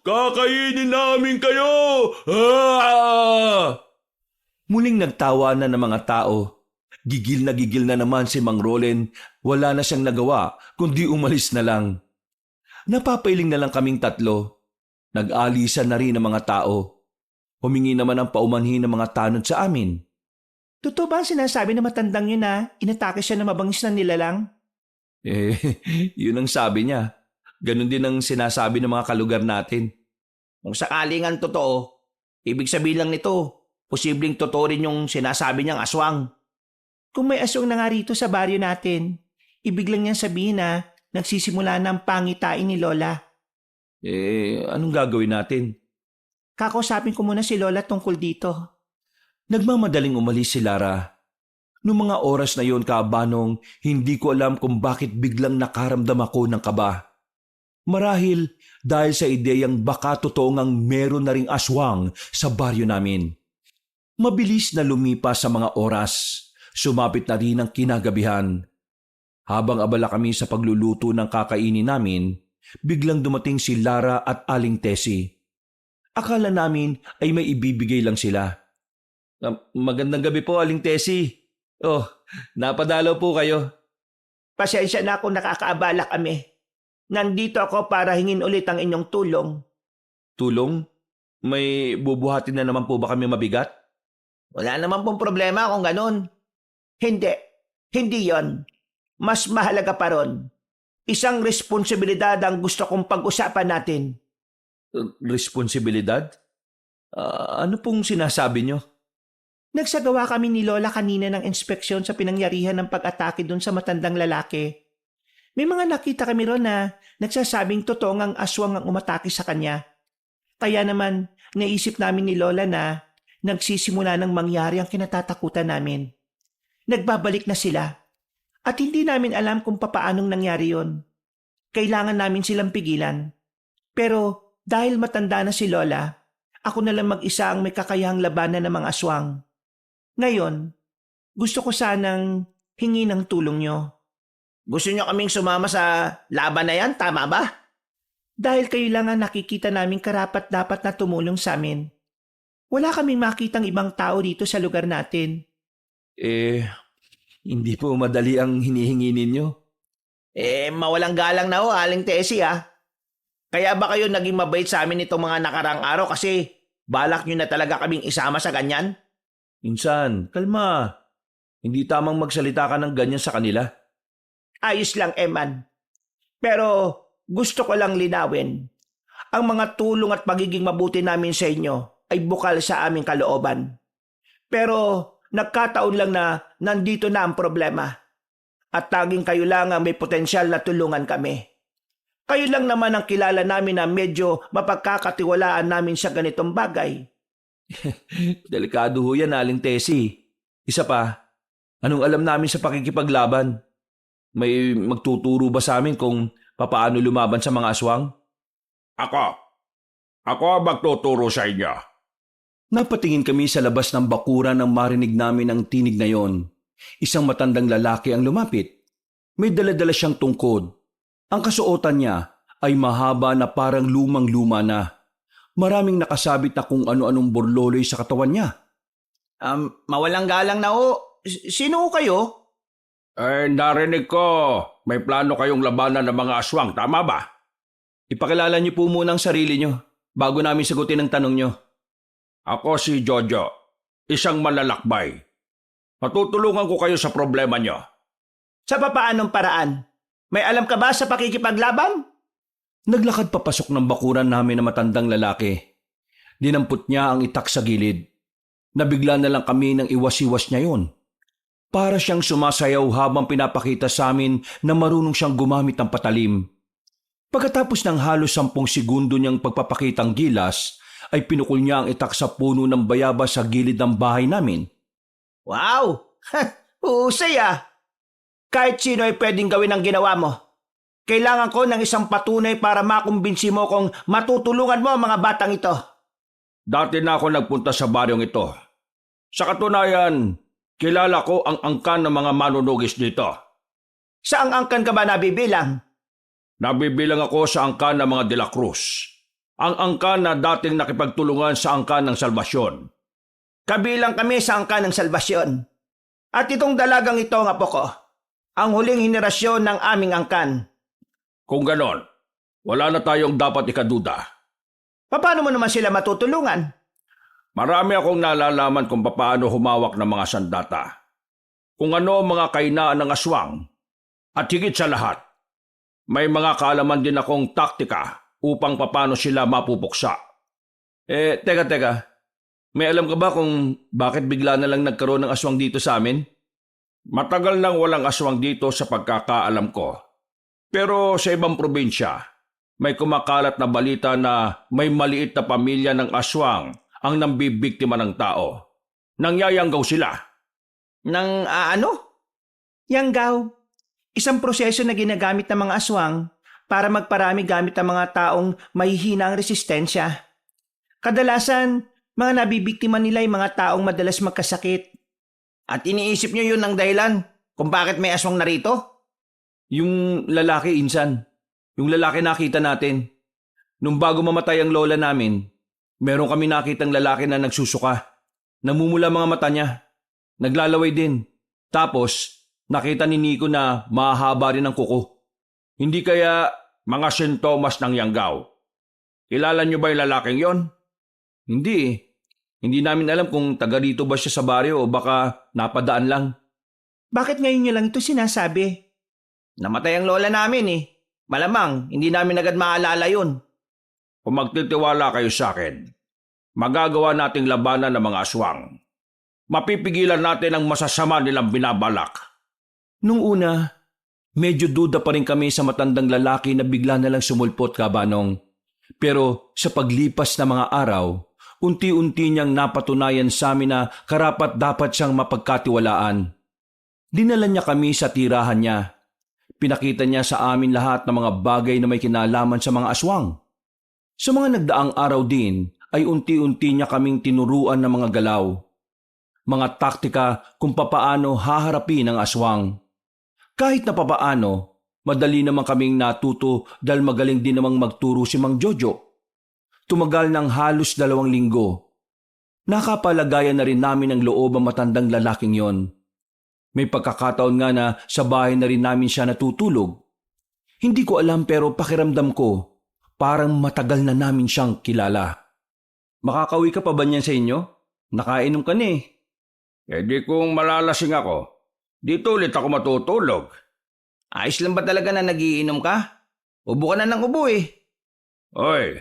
Kakainin namin kayo! Muling nagtawanan ng mga tao. Gigil na naman si Mang Rolen. Wala na siyang nagawa kundi umalis na lang. Napapailing na lang kaming tatlo. Nag-alisan na rin ang mga tao. Humingi naman ang paumanhin ng mga tanod sa amin. Totoo ba ang sinasabi na matandang yun na inatake siya na mabangis na nilalang? Yun ang sabi niya. Ganon din ang sinasabi ng mga kalugar natin. Kung sakaling ang totoo, ibig sabihin lang nito, posibleng totoo rin yung sinasabi niyang aswang. Kung may aswang na nga rito sa baryo natin, ibig lang niyang sabihin na nagsisimula ng pangitain ni Lola. Anong gagawin natin? Kakausapin ko muna si Lola tungkol dito. Nagmamadaling umalis si Lara. Noong mga oras na yon, Kaabanong, hindi ko alam kung bakit biglang nakaramdam ako ng kaba. Marahil dahil sa ideyang baka totoo ngang meron na ring aswang sa baryo namin. Mabilis na lumipas sa mga oras. Sumapit na rin ang kinagabihan. Habang abala kami sa pagluluto ng kakainin namin, biglang dumating si Lara at Aling Tessie. Akala namin ay may ibibigay lang sila. Magandang gabi po, Aling Tessie. Oh, napadalaw po kayo. Pasensya na kung nakakaabala kami. Nandito ako para hingin ulit ang inyong tulong. Tulong? May bubuhatin na naman po ba kami mabigat? Wala naman pong problema kung ganun. Hindi yon. Mas mahalaga pa ron. Isang responsibilidad ang gusto kong pag-usapan natin. Responsibilidad? Ano pong sinasabi nyo? Nagsagawa kami ni Lola kanina ng inspeksyon sa pinangyarihan ng pag-atake dun sa matandang lalaki. May mga nakita kami ron na nagsasabing totoo ngang aswang ang umatake sa kanya. Kaya naman, naisip namin ni Lola na nagsisimula ng mangyari ang kinatatakutan namin. Nagbabalik na sila. At hindi namin alam kung papaanong nangyari yon. Kailangan namin silang pigilan. Pero dahil matanda na si Lola, ako na lang mag-isa ang may kakayahang labanan ng mga aswang. Ngayon, gusto ko sanang hingi ng tulong nyo. Gusto nyo kaming sumama sa laban na yan, tama ba? Dahil kayo lang ang nakikita naming karapat-dapat na tumulong sa amin. Wala kaming makitang ibang tao dito sa lugar natin. Hindi po madali ang hinihingi ninyo. Mawalang galang na ho, Aling Tessie ah. Kaya ba kayo naging mabait sa amin itong mga nakarang araw kasi balak nyo na talaga kaming isama sa ganyan? Minsan, kalma. Hindi tamang magsalita ka ng ganyan sa kanila. Ayos lang, Eman. Pero gusto ko lang linawin. Ang mga tulong at pagiging mabuti namin sa inyo ay bukal sa aming kalooban. Pero nagkataon lang na nandito na ang problema. At tanging kayo lang ang may potensyal na tulungan kami. Kayo lang naman ang kilala namin na medyo mapagkakatiwalaan namin sa ganitong bagay. Delikado ho yan, Aling Tessie. Isa pa, anong alam namin sa pakikipaglaban? May magtuturo ba sa amin kung papaano lumaban sa mga aswang? Ako ang magtuturo sa inyo. Napatingin kami sa labas ng bakuran nang marinig namin ang tinig na yon. Isang matandang lalaki ang lumapit. May dala-dala siyang tungkod. Ang kasuotan niya ay mahaba na parang lumang-luma na. Maraming nakasabit na kung ano-anong burloloy sa katawan niya. Mawalang galang na ho. Sino kayo? Narinig ko, may plano kayong labanan ng mga aswang, tama ba? Ipakilala niyo po muna ang sarili niyo bago namin sagutin ang tanong niyo. Ako si Jojo, isang malalakbay. Matutulungan ko kayo sa problema niyo. Sa papaanong paraan? May alam ka ba sa pakikipaglaban? Naglakad papasok ng bakuran namin na matandang lalaki. Dinampot niya ang itak sa gilid. Nabigla na lang kami nang iwas-iwas niya yon. Para siyang sumasayaw habang pinapakita sa amin na marunong siyang gumamit ng patalim. Pagkatapos ng halos 10 segundo niyang pagpapakitang gilas, ay pinukol niya ang itak sa puno ng bayabas sa gilid ng bahay namin. Wow! Husay ah! Kahit sino ay pwedeng gawin ang ginawa mo. Kailangan ko ng isang patunay para makumbinsi mo kung matutulungan mo ang mga batang ito. Dati na ako nagpunta sa baryong ito. Sa katunayan, kilala ko ang angkan ng mga manunugis dito. Saang angkan ka ba nabibilang? Nabibilang ako sa angkan ng mga De La Cruz. Ang angkan na dating nakipagtulungan sa angkan ng Salvasyon. Kabilang kami sa angkan ng Salvasyon. At itong dalagang ito ang apo ko. Ang huling henerasyon ng aming angkan. Kung ganon, wala na tayong dapat ikaduda. Paano mo naman sila matutulungan? Marami akong nalalaman kung paano humawak ng mga sandata. Kung ano ang mga kainaan ng aswang. At higit sa lahat, May mga kaalaman din akong taktika upang paano sila mapupuksa. Teka. May alam ka ba kung bakit bigla na lang nagkaroon ng aswang dito sa amin? Matagal nang walang aswang dito sa pagkakaalam ko. Pero sa ibang probinsya, may kumakalat na balita na may maliit na pamilya ng aswang ang nambibiktima ng tao. Nangyayanggaw sila. Ano? Yanggaw. Isang proseso na ginagamit ng mga aswang para magparami gamit ang mga taong mahihina ang resistensya. Kadalasan, mga nabibiktima nila ay mga taong madalas magkasakit. At iniisip niyo yun ang dahilan kung bakit may aswang narito? Yung lalaki, Insan. Yung lalaki nakita natin. Nung bago mamatay ang lola namin, meron kami nakitang lalaki na nagsusuka. Namumula mga mata niya. Naglalaway din. Tapos, nakita ni Nico na mahaba rin ang kuko. Hindi kaya mga sintomas ng yanggaw. Kilala niyo ba yung lalaking yon? Hindi eh. Hindi namin alam kung taga rito ba siya sa baryo o baka napadaan lang. Bakit ngayon niyo lang ito sinasabi? Namatay ang lola namin eh. Malamang, hindi namin agad maalala yun. Kung magtitiwala kayo sa akin, magagawa nating labanan ng mga aswang. Mapipigilan natin ang masasama nilang binabalak. Nung una, medyo duda pa rin kami sa matandang lalaki na bigla na lang sumulpot, Kabanong. Pero sa paglipas na mga araw, unti-unti niyang napatunayan sa amin na karapat-dapat siyang mapagkatiwalaan. Dinala niya kami sa tirahan niya. Pinakita niya sa amin lahat ng mga bagay na may kinalaman sa mga aswang. Sa mga nagdaang araw din ay unti-unti niya kaming tinuruan ng mga galaw. Mga taktika kung papaano haharapin ang aswang. Kahit na papaano, madali naman kaming natuto dahil magaling din namang magturo si Mang Jojo. Tumagal ng halos 2 linggo. Nakapalagayan na rin namin ang loob ang matandang lalaking yon. May pagkakataon nga na sa bahay na rin namin siya natutulog. Hindi ko alam pero pakiramdam ko, parang matagal na namin siyang kilala. Makakauwi ka pa ba niyan sa inyo? Nakainom ka na eh. Di kung malalasing ako, dito ulit ako matutulog. Ayos lang ba talaga na nagiinom ka? Ubo ka na ng ubo eh. Oy,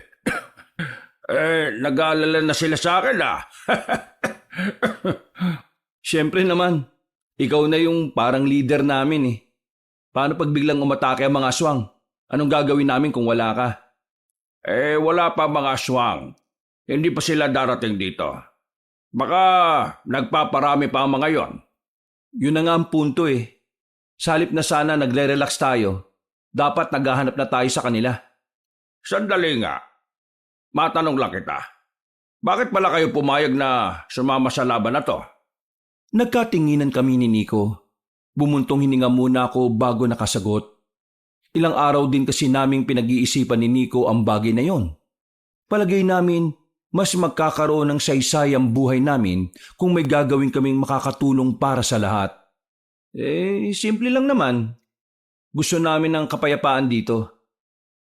nag-aalala na sila sa akin ah. Siyempre naman, ikaw na yung parang leader namin eh. Paano pag biglang umatake ang mga aswang? Anong gagawin namin kung wala ka? Wala pa mga aswang. Hindi pa sila darating dito. Baka nagpaparami pa ang mga yon. Yun na nga ang punto eh. Sa halip na sana nagre-relax tayo, dapat naghahanap na tayo sa kanila. Sandali nga. Matanong lang kita. Bakit pala kayo pumayag na sumama sa laban na to? Nagkatinginan kami ni Nico. Bumuntong hininga muna ako bago nakasagot. Ilang araw din kasi naming pinag-iisipan ni Nico ang bagay na yon. Palagay namin, mas magkakaroon ng saysay ang buhay namin kung may gagawin kaming makakatulong para sa lahat. Simple lang naman. Gusto namin ng kapayapaan dito.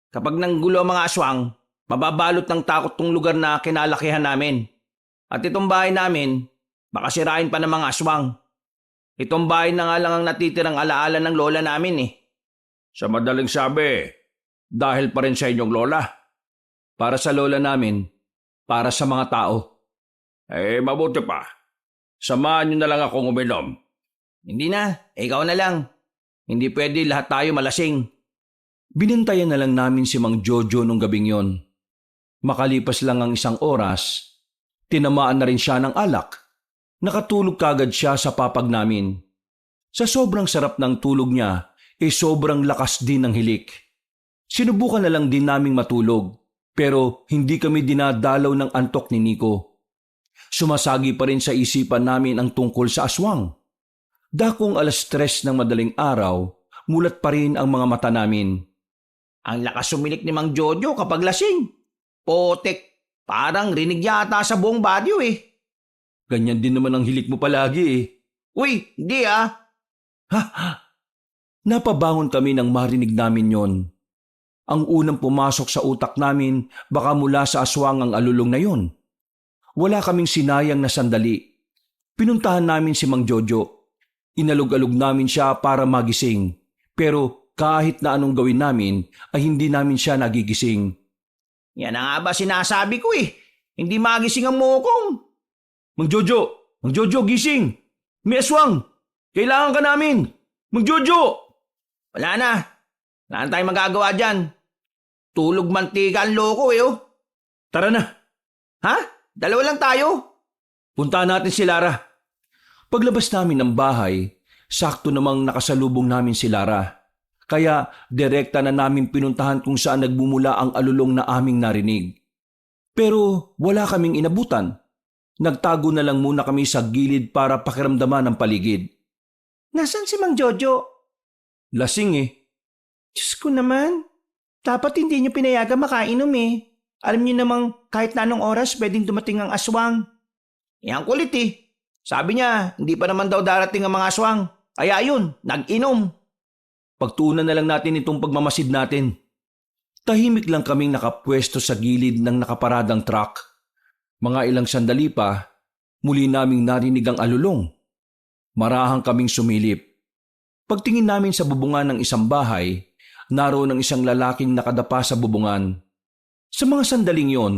Kapag nanggulo ang mga aswang, mababalot ng takot tong lugar na kinalakihan namin. At itong bahay namin, baka sirain pa ng mga aswang. Itong bahay na nga lang ang natitirang alaala ng lola namin eh. Sa madaling sabi, dahil pa rin sa inyong lola. Para sa lola namin, para sa mga tao. Mabuti pa. Samahan niyo na lang akong uminom. Hindi na, ikaw na lang. Hindi pwede lahat tayo malasing. Binantayan na lang namin si Mang Jojo nung gabing yon. Makalipas lang ang 1 oras, tinamaan na rin siya ng alak. Nakatulog kagad siya sa papag namin. Sa sobrang sarap ng tulog niya, sobrang lakas din ng hilik. Sinubukan na lang din naming matulog, pero hindi kami dinadalaw ng antok ni Nico. Sumasagi pa rin sa isipan namin ang tungkol sa aswang. Dakong 3:00 ng madaling araw, mulat pa rin ang mga mata namin. Ang lakas sumilik ni Mang Jojo kapag lasing. Potek, parang rinig yata sa buong badyo eh. Ganyan din naman ang hilik mo palagi eh. Uy, hindi ah. Napabangon kami nang marinig namin yon. Ang unang pumasok sa utak namin baka mula sa aswang ang alulong na yon. Wala kaming sinayang na sandali. Pinuntahan namin si Mang Jojo. Inalog-alog namin siya para magising. Pero Kahit na anong gawin namin ay hindi namin siya nagigising. Yan na nga ba sinasabi ko eh. Hindi magising ang mukong. Mang Jojo, gising! May aswang! Kailangan ka namin! Mang Jojo! Wala na. Wala na tayong magagawa dyan. Tulog mantika ang loko eh oh. Tara na, Ha? Dalawa lang tayo? puntahan natin si Lara. Paglabas namin ng bahay, sakto namang nakasalubong namin si Lara. Kaya direkta na namin pinuntahan kung saan nagmumula ang alulong na aming narinig. Pero wala kaming inabutan. Nagtago na lang muna kami sa gilid para pakiramdaman ang paligid. Nasaan si Mang Jojo? Lasing eh. Diyos ko naman. Dapat hindi niyo pinayagan makainom eh. Alam niyo namang kahit na anong oras pwedeng dumating ang aswang. Yang kulit eh. Sabi niya, hindi pa naman daw darating ang mga aswang. Kaya yun, nag-inom. Pagtuunan na lang natin itong pagmamasid natin. Tahimik lang kaming nakapwesto sa gilid ng nakaparadang truck. Mga ilang sandali pa, muli naming narinig ang alulong. Marahang kaming sumilip. Pagtingin namin sa bubungan ng isang bahay, naroon ang isang lalaking nakadapa sa bubungan. Sa mga sandaling yon,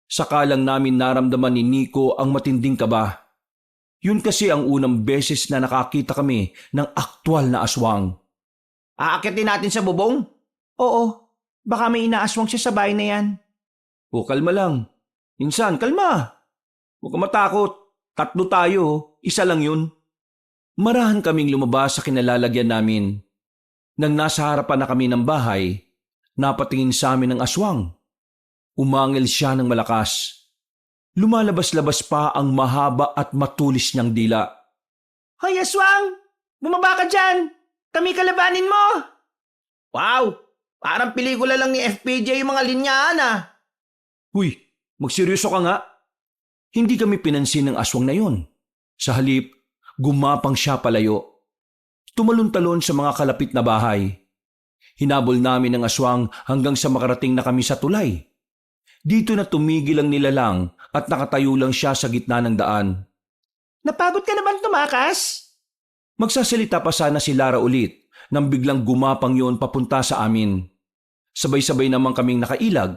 sakalang namin naramdaman ni Nico ang matinding kaba. Yun kasi ang unang beses na nakakita kami ng aktwal na aswang. Aakitin natin sa bubong? Oo, baka may inaaswang siya sa bahay na yan. O kalma lang. Insan, kalma. Huwag ka matakot. 3 tayo, isa lang yun. Marahan kaming lumabas sa kinalalagyan namin. Nang nasa harapan na kami ng bahay, napatingin sa amin ang aswang. Umangil siya ng malakas. Lumalabas-labas pa ang mahaba at matulis niyang dila. Hoy aswang! Bumaba ka dyan! Kami kalabanin mo! Wow! Parang pelikula lang ni FPJ yung mga linyaan ah! Huy, magseryoso ka nga. Hindi kami pinansin ng aswang na yon. Sa halip, gumapang siya palayo. Tumalon-talon sa mga kalapit na bahay. Hinabol namin ang aswang hanggang sa makarating na kami sa tulay. Dito na tumigil ang nilalang at nakatayo lang siya sa gitna ng daan. Napagod ka na bang tumakas? Magsasalita pa sana si Lara ulit nang biglang gumapang yon papunta sa amin. Sabay-sabay naman kaming nakailag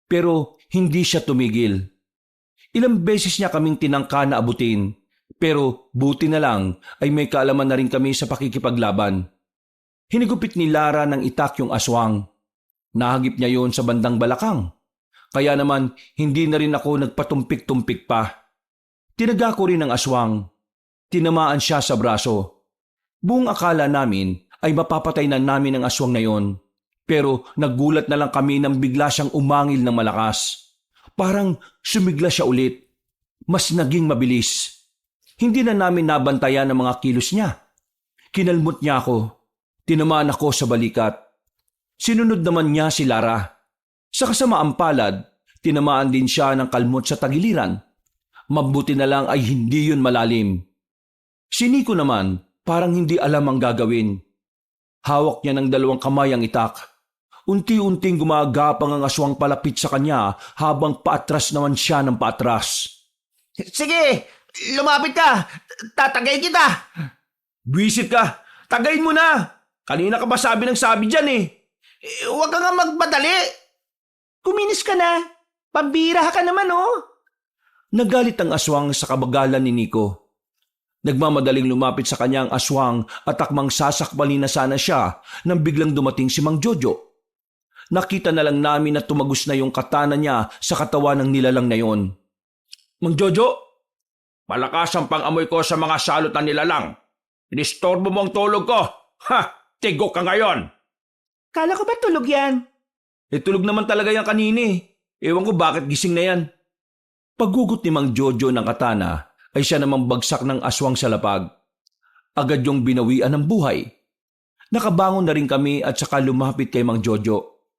pero hindi siya tumigil. Ilang beses niya kaming tinangka na abutin pero buti na lang ay may kaalaman na rin kami sa pakikipaglaban. Hinigupit ni Lara ng itak yung aswang. Nahagip niya yon sa bandang balakang. Kaya naman hindi na rin ako nagpatumpik-tumpik pa. Tinaga ko rin ang aswang. Tinamaan siya sa braso. Buong akala namin ay mapapatay na namin ang aswang na yon. Pero naggulat na lang kami nang bigla siyang umangil ng malakas. Parang sumigla siya ulit. Mas naging mabilis. Hindi na namin nabantayan ang mga kilos niya. Kinalmot niya ako. Tinamaan ako sa balikat. Sinunod naman niya si Lara. Sa kasamaang palad, tinamaan din siya ng kalmot sa tagiliran. Mabuti na lang ay hindi yun malalim. Si Nico naman, parang hindi alam ang gagawin. Hawak niya ng 2 kamay ang itak. Unti-unting gumagapang ang aswang palapit sa kanya habang paatras naman siya ng paatras. Sige! Lumapit ka! Tatagay kita! Buwisit ka! Tagayin mo na! Kanina ka ba sabi ng sabi dyan eh? Huwag ka nga magmadali! Kuminis ka na! Pambira ka naman oh! Nagalit ang aswang sa kabagalan ni Nico. Nagmamadaling lumapit sa kanya ang aswang at akmang sasakbalin na sana siya nang biglang dumating si Mang Jojo. Nakita na lang namin na tumagos na yung katana niya sa katawan ng nilalang na yon. Mang Jojo, malakas ang pang-amoy ko sa mga salot na nilalang. Inistorbo mo ang tulog ko. Ha! Tigok ka ngayon! Kala ko ba tulog yan? Tulog naman talaga yan kanina eh. Ewan ko bakit gising na yan. Paggugot ni Mang Jojo ng katana ay siya namang bagsak ng aswang sa lapag. Agad yung binawian ng buhay. Nakabangon na rin kami at saka lumapit kay Mang Jojo.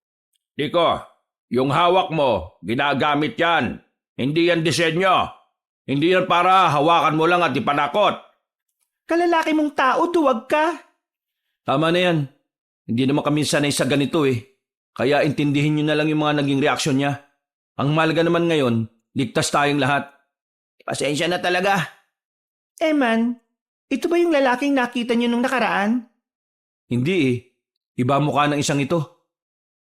Nico, yung hawak mo, ginagamit yan. Hindi yan disenyo. Hindi yan para hawakan mo lang at ipanakot. Kalalaki mong tao, duwag ka. Tama na yan. Hindi naman kami sanay sa ganito eh. Kaya intindihin nyo na lang yung mga naging reaksyon niya. Ang mahalaga naman ngayon, ligtas tayong lahat. Pasensya na talaga. Man, ito ba yung lalaking nakita niyo nung nakaraan? Hindi eh. Iba mukha ng isang ito.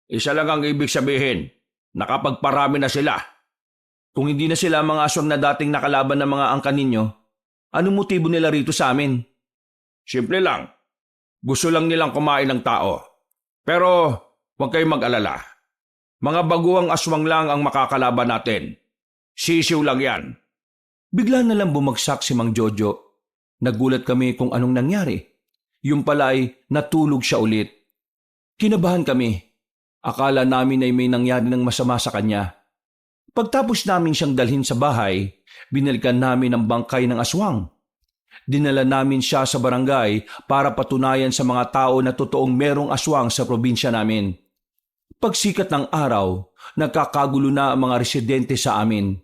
Isa lang ang ibig sabihin, nakapagparami na sila. Kung hindi na sila mga aswang na dating nakalaban ng mga angkan ninyo, anong motibo nila rito sa amin? Simple lang. Gusto lang nilang kumain ng tao. Pero huwag kayong mag-alala. Mga baguang aswang lang ang makakalaban natin. Sisiw lang yan. Bigla na lang bumagsak si Mang Jojo. Nagulat kami kung anong nangyari. Yung pala ay natulog siya ulit. Kinabahan kami. Akala namin ay may nangyari ng masama sa kanya. Pagtapos namin siyang dalhin sa bahay, binalikan namin ang bangkay ng aswang. Dinala namin siya sa barangay para patunayan sa mga tao na totoong merong aswang sa probinsya namin. Pagsikat ng araw, nagkakagulo na ang mga residente sa amin.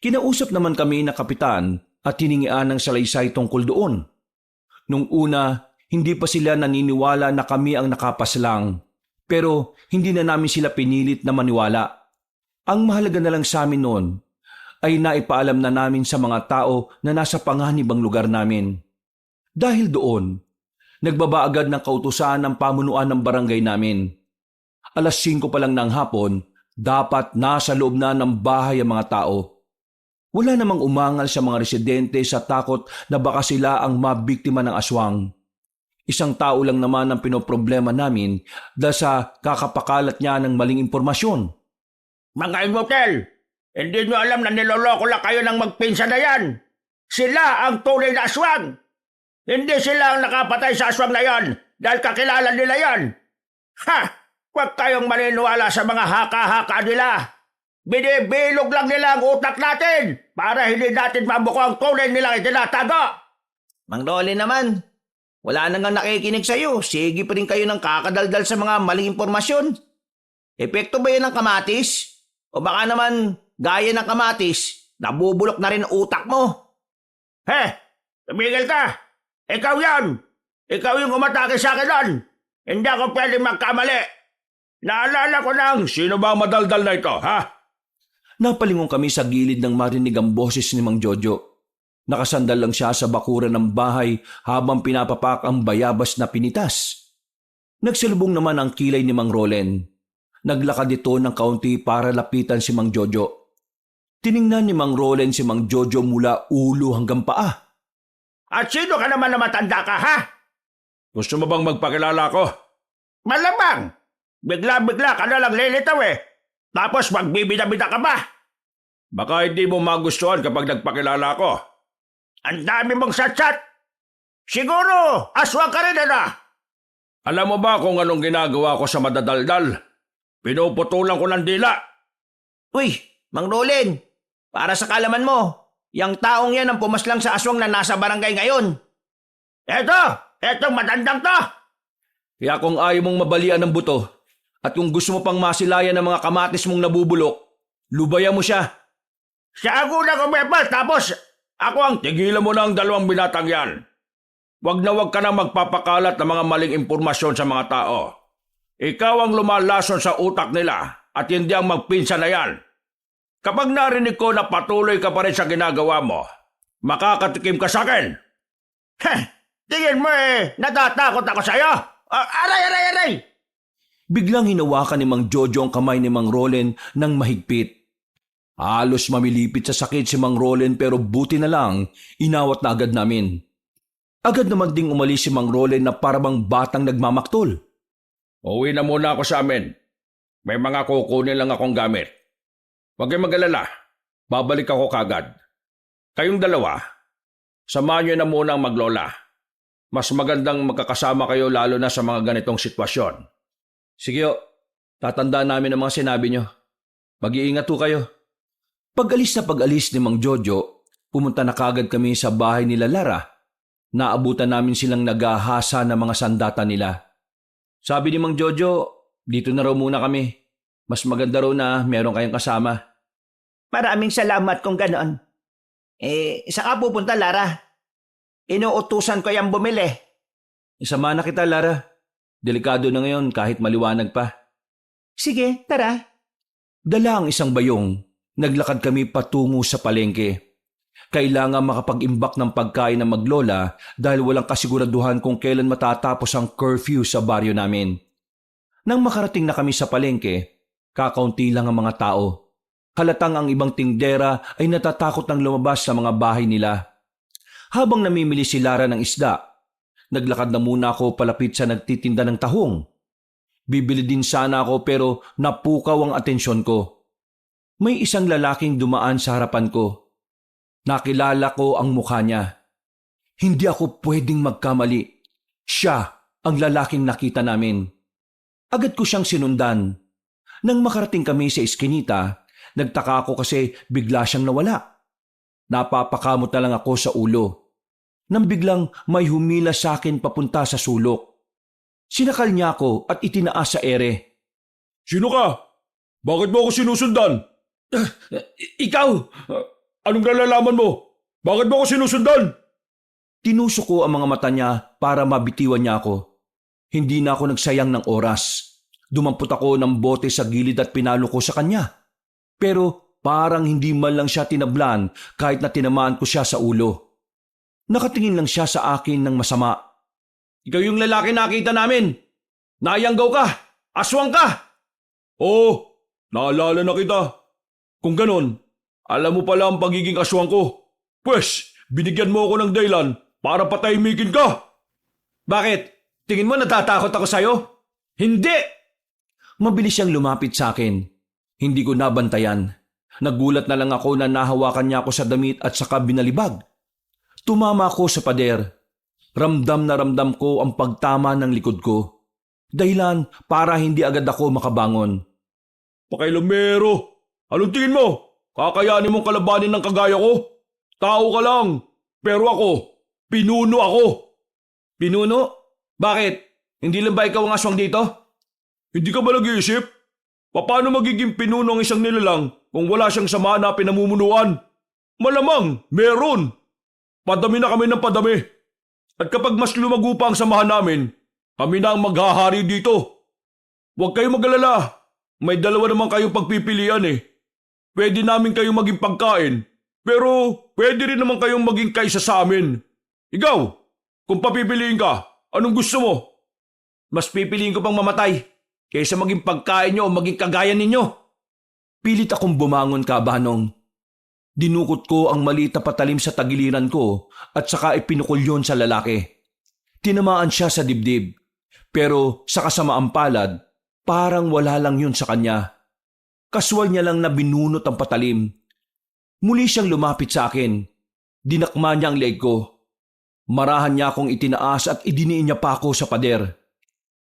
Kinausap naman kami na kapitan at hiningian ng salaysay tungkol doon. Nung una, hindi pa sila naniniwala na kami ang nakapaslang. Pero hindi na namin sila pinilit na maniwala. Ang mahalaga na lang sa amin noon ay naipaalam na namin sa mga tao na nasa panganib ang lugar namin. Dahil doon, nagbaba agad ng kautusan ng pamunuan ng barangay namin. 5:00 pa lang ng hapon, dapat nasa loob na ng bahay ang mga tao. Wala namang umangal sa mga residente sa takot na baka sila ang mabiktima ng aswang. Isang tao lang naman ang pinoproblema namin dahil sa kakapakalat niya ng maling impormasyon. Mga immortal, hindi nyo alam na niloloko lang kayo ng magpinsan na yan. Sila ang tunay na aswang. Hindi sila ang nakapatay sa aswang na yan dahil kakilala nila yan. Ha! Huwag kayong maniniwala sa mga haka-haka nila. Binibilog lang nila ang utak natin para hindi natin mabuko ang tunay nilang itinatago. Mang Rolin naman, wala na nga nakikinig sa'yo. Sige pa rin kayo ng kakadaldal sa mga maling impormasyon. Epekto ba yan ng kamatis? O baka naman, gaya ng kamatis, nabubulok na rin ang utak mo? Tumigil ka! Ikaw yan! Ikaw yung umatake sa akin doon! Hindi ako pwedeng magkamali! Naalala ko lang, sino ba ang madaldal na ito, ha? Napalingon kami sa gilid ng marinig ang boses ni Mang Jojo. Nakasandal lang siya sa bakuran ng bahay habang pinapapak ang bayabas na pinitas. Nagsalubong naman ang kilay ni Mang Rolen. Naglakad ito ng kaunti para lapitan si Mang Jojo. Tiningnan ni Mang Rolen si Mang Jojo mula ulo hanggang paa. At sino ka naman na matanda ka, ha? Gusto mo bang magpakilala ko? Malamang! Bigla-bigla ka na lang lilitaw eh. Tapos magbibida-bida ka ba? Baka hindi mo magustuhan kapag nagpakilala ko. Ang dami mong satsat! Siguro, aswang ka rin na! Alam mo ba kung anong ginagawa ko sa madadaldal? Pinuputulan ko ng dila. Uy, Mang Rolin, para sa kalaman mo, yang taong yan ang pumaslang sa aswang na nasa barangay ngayon. Etong matandang to! Kaya kung ayaw mong mabalian ng buto at kung gusto mo pang masilayan ng mga kamatis mong nabubulok, lubayan mo siya. Siya ang unang umepal, tapos ako ang tigilan mo na ang dalawang binatang yan. Wag na wag ka na magpapakalat ng mga maling impormasyon sa mga tao. Ikaw ang lumalason sa utak nila at hindi ang magpinsan na yan. Kapag narinig ko na patuloy ka pa rin sa ginagawa mo, makakatikim ka sa akin. Tingin mo natatakot ako sa'yo? Aray! Biglang hinawakan ni Mang Jojo ang kamay ni Mang Rolen ng mahigpit. Halos mamilipit sa sakit si Mang Rolen pero buti na lang, inawat na agad namin. Agad naman ding umalis si Mang Rolen na parabang batang nagmamaktol. Uwi na muna ako sa amin. May mga kukunin lang akong gamit. Huwag kayong mag-alala. Babalik ako kagad. Kayong dalawa, samahan nyo na muna ang maglola. Mas magandang magkakasama kayo lalo na sa mga ganitong sitwasyon. Sige o, tatandaan namin ang mga sinabi nyo. Mag-iingat ho kayo. Pag-alis ni Mang Jojo, pumunta na kagad kami sa bahay nila Lara. Naabutan namin silang naghahasa ng mga sandata nila. Sabi ni Mang Jojo, dito na raw muna kami. Mas maganda raw na meron kayong kasama. Maraming salamat kung ganoon. Saan ka pupunta, Lara? Inuutusan ko yung bumili. Isama na kita, Lara. Delikado na ngayon kahit maliwanag pa. Sige, tara. Dala ang isang bayong. Naglakad kami patungo sa palengke. Kailangan makapag-imbak ng pagkain ng maglola dahil walang kasiguraduhan kung kailan matatapos ang curfew sa baryo namin. Nang makarating na kami sa palengke, kakaunti lang ang mga tao. Halatang ang ibang tindera ay natatakot ng lumabas sa mga bahay nila. Habang namimili si Lara ng isda, naglakad na muna ako palapit sa nagtitinda ng tahong. Bibili din sana ako pero napukaw ang atensyon ko. May isang lalaking dumaan sa harapan ko. Nakilala ko ang mukha niya. Hindi ako pwedeng magkamali. Siya ang lalaking nakita namin. Agad ko siyang sinundan. Nang makarating kami sa iskinita, nagtaka ako kasi bigla siyang nawala. Napapakamot na lang ako sa ulo. Nang biglang may humila sa akin papunta sa sulok. Sinakal niya ako at itinaas sa ere. Sino ka? Bakit mo ako sinusundan? Ikaw! Anong nalalaman mo? Bakit mo ako sinusundan? Tinusok ko ang mga mata niya para mabitiwan niya ako. Hindi na ako nagsayang ng oras. Dumampot ako ng bote sa gilid at pinalo ko sa kanya. Pero parang hindi man lang siya tinablan kahit na tinamaan ko siya sa ulo. Nakatingin lang siya sa akin ng masama. Ikaw yung lalaki nakita namin. Nayanggaw ka. Aswang ka. Oo, naalala na kita. Kung ganon, alam mo pala ang pagiging aswang ko. Pwes, binigyan mo ako ng dahilan para patahimikin ka. Bakit? Tingin mo natatakot ako sa'yo? Hindi! Mabilis siyang lumapit sa akin. Hindi ko nabantayan. Nagulat na lang ako na nahawakan niya ako sa damit at saka binalibag. Tumama ako sa pader. Ramdam na ramdam ko ang pagtama ng likod ko. Dahilan para hindi agad ako makabangon. Pakailamero, anong tingin mo? Kakayanin mong kalabanin ng kagaya ko? Tao ka lang, pero ako, pinuno ako. Pinuno? Bakit? Hindi lang ba ikaw ang aswang dito? Hindi ka ba nag-iisip? Paano magiging pinuno ang isang nilalang kung wala siyang sama na pinamumunuan? Malamang, meron. Padami na kami ng padami. At kapag mas lumago pa ang samahan namin, kami na ang maghahari dito. Huwag kayong mag-alala. May dalawa naman kayong pagpipilian eh. Pwede namin kayong maging pagkain, pero pwede rin naman kayong maging kaisa sa amin. Ikaw, kung papipiliin ka, anong gusto mo? Mas pipiliin ko pang mamatay kaysa maging pagkain niyo o maging kagaya ninyo. Pilit akong bumangon, Kabanong. Dinukot ko ang maliit na patalim sa tagiliran ko at saka ipinukol yon sa lalaki. Tinamaan siya sa dibdib, pero sa kasamaang palad, parang wala lang yun sa kanya. Kaswal niya lang na binunot ang patalim. Muli siyang lumapit sa akin. Dinakma niya ang leeg ko. Marahan niya akong itinaas at idiniin niya pa ako sa pader.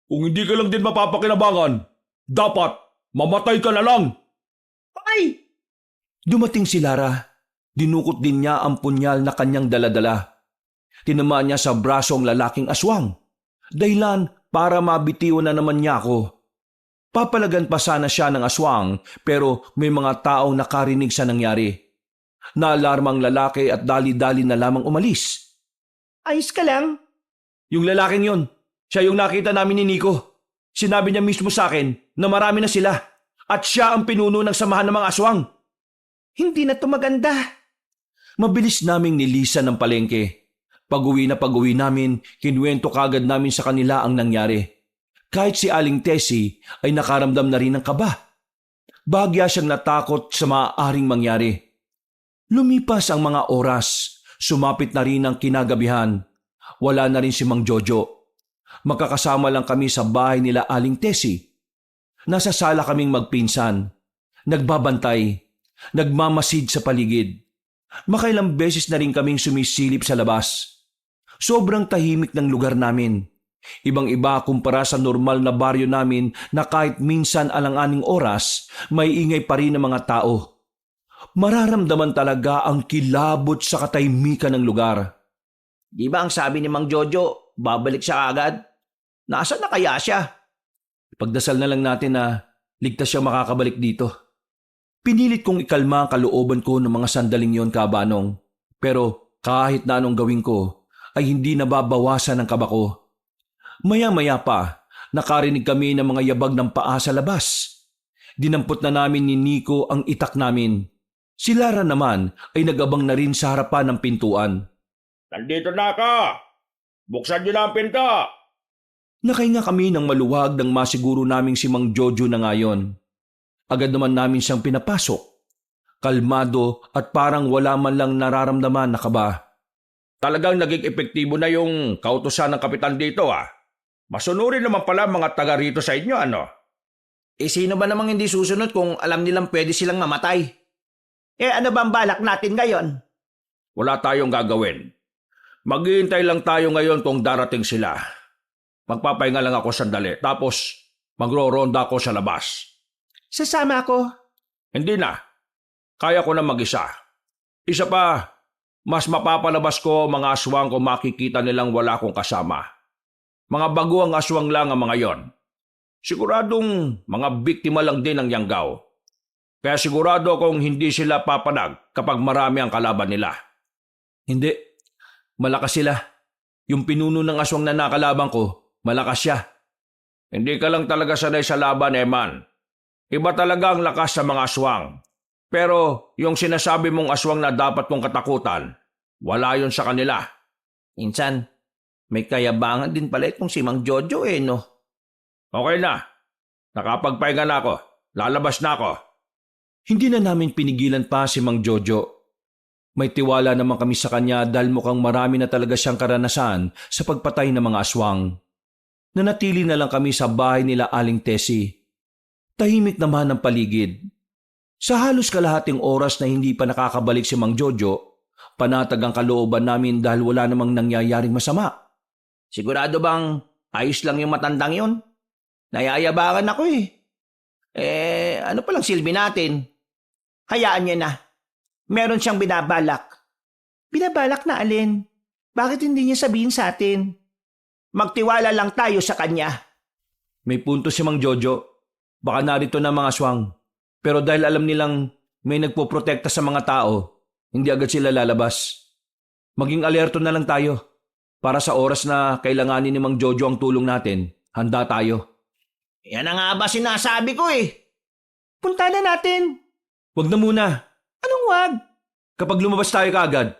Kung hindi ka lang din mapapakinabangan, dapat mamatay ka na lang. Ay! Dumating si Lara. Dinukot din niya ang punyal na kanyang daladala. Tinamaan niya sa braso ang lalaking aswang. Dahilan para mabitiwan na naman niya ako. Papalagan pa sana siya ng aswang pero may mga taong nakarinig sa nangyari. Naalarma ang lalaki at dali-dali na lamang umalis. Ayos ka lang? Yung lalaking yon, siya yung nakita namin ni Nico. Sinabi niya mismo sa akin na marami na sila at siya ang pinuno ng samahan ng mga aswang. Hindi na to maganda. Mabilis naming nilisan ng palengke. Pag-uwi namin, kinuwento kagad namin sa kanila ang nangyari. Kahit si Aling Tessie ay nakaramdam na rin ng kaba. Bahagya siyang natakot sa maaaring mangyari. Lumipas ang mga oras, sumapit na rin ang kinagabihan. Wala na rin si Mang Jojo. Magkakasama lang kami sa bahay nila Aling Tessie. Nasa sala kaming magpinsan. Nagbabantay. Nagmamasid sa paligid. Makailang beses na rin kaming sumisilip sa labas. Sobrang tahimik ng lugar namin. Ibang-iba kumpara sa normal na baryo namin na kahit minsan alang-aning oras, may ingay pa rin ng mga tao. Mararamdaman talaga ang kilabot sa katahimikan ng lugar. Di ba ang sabi ni Mang Jojo, babalik siya agad? Nasaan na kaya siya? Pagdasal na lang natin na ligtas siya makakabalik dito. Pinilit kong ikalma ang kalooban ko ng mga sandaling yon, Kabanong. Pero kahit na anong gawin ko, ay hindi nababawasan ang kaba ko. Maya-maya pa, nakarinig kami ng mga yabag ng paa sa labas. Dinampot na namin ni Nico ang itak namin. Si Lara naman ay nag-abang na rin sa harapan ng pintuan. Nandito na ka! Buksan niyo na ang pinto! Nakahinga kami ng maluwag nang masiguro naming si Mang Jojo na ngayon. Agad naman namin siyang pinapasok. Kalmado at parang wala man lang nararamdaman na kaba. Talagang naging epektibo na yung kautusan ng kapitan dito ah. Masunurin naman pala mga taga rito sa inyo ano. Sino ba namang hindi susunod kung alam nilang pwede silang mamatay? Ano ba ang balak natin ngayon? Wala tayong gagawin. Maghihintay lang tayo ngayon kung darating sila. Magpapahinga lang ako sandali tapos magro-ronda ako sa labas. Sasama ako. Hindi na. Kaya ko na mag-isa. Isa pa, mas mapapalabas ko mga aswang kung makikita nilang wala akong kasama. Mga baguang aswang lang ang mga yon. Siguradong mga biktima lang din ng Yanggaw. Kaya sigurado akong hindi sila papanag kapag marami ang kalaban nila. Hindi. Malakas sila. Yung pinuno ng aswang na nakalaban ko, malakas siya. Hindi ka lang talaga sanay sa laban, Eman. Iba talaga ang lakas sa mga aswang. Pero yung sinasabi mong aswang na dapat kong katakutan, wala yon sa kanila. Minsan, may kayabangan din pala itong si Mang Jojo no? Okay na. Nakapagpahinga na ako. Lalabas na ako. Hindi na namin pinigilan pa si Mang Jojo. May tiwala naman kami sa kanya dahil mukhang marami na talaga siyang karanasan sa pagpatay ng mga aswang. Nanatili na lang kami sa bahay nila Aling Tessie. Tahimik naman ang paligid. Sa halos kalahating oras na hindi pa nakakabalik si Mang Jojo, panatag ang kalooban namin dahil wala namang nangyayaring masama. Sigurado bang ayos lang yung matandang yon? Nayayabangan ako ano palang silbi natin? Hayaan niya na. Meron siyang binabalak. Binabalak na alin? Bakit hindi niya sabihin sa atin? Magtiwala lang tayo sa kanya. May punto si Mang Jojo. Baka narito na mga aswang. Pero dahil alam nilang may nagpoprotekta sa mga tao, hindi agad sila lalabas. Maging alerto na lang tayo. Para sa oras na kailanganin ni Mang Jojo ang tulong natin, handa tayo. Yan na nga ba sinasabi ko Punta na natin. Wag na muna. Anong wag? Kapag lumabas tayo kaagad,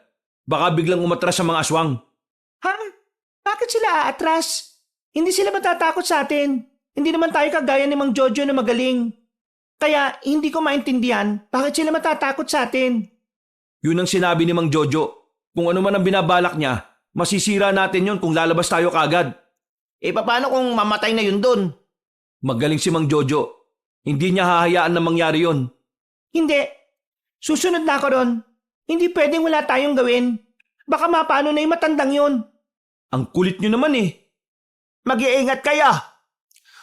baka biglang umatras sa mga aswang. Ha? Bakit sila aatras? Hindi sila matatakot sa atin. Hindi naman tayo kagaya ni Mang Jojo na magaling. Kaya hindi ko maintindihan bakit sila matatakot sa atin. Yun ang sinabi ni Mang Jojo. Kung ano man ang binabalak niya, masisira natin yun kung lalabas tayo kaagad. Paano kung mamatay na yun doon? Magaling si Mang Jojo. Hindi niya hahayaan na mangyari yun. Hindi. Susunod na ako ron. Hindi pwedeng wala tayong gawin. Baka mapano na yung matandang yun. Ang kulit niyo naman Mag-iingat kayo.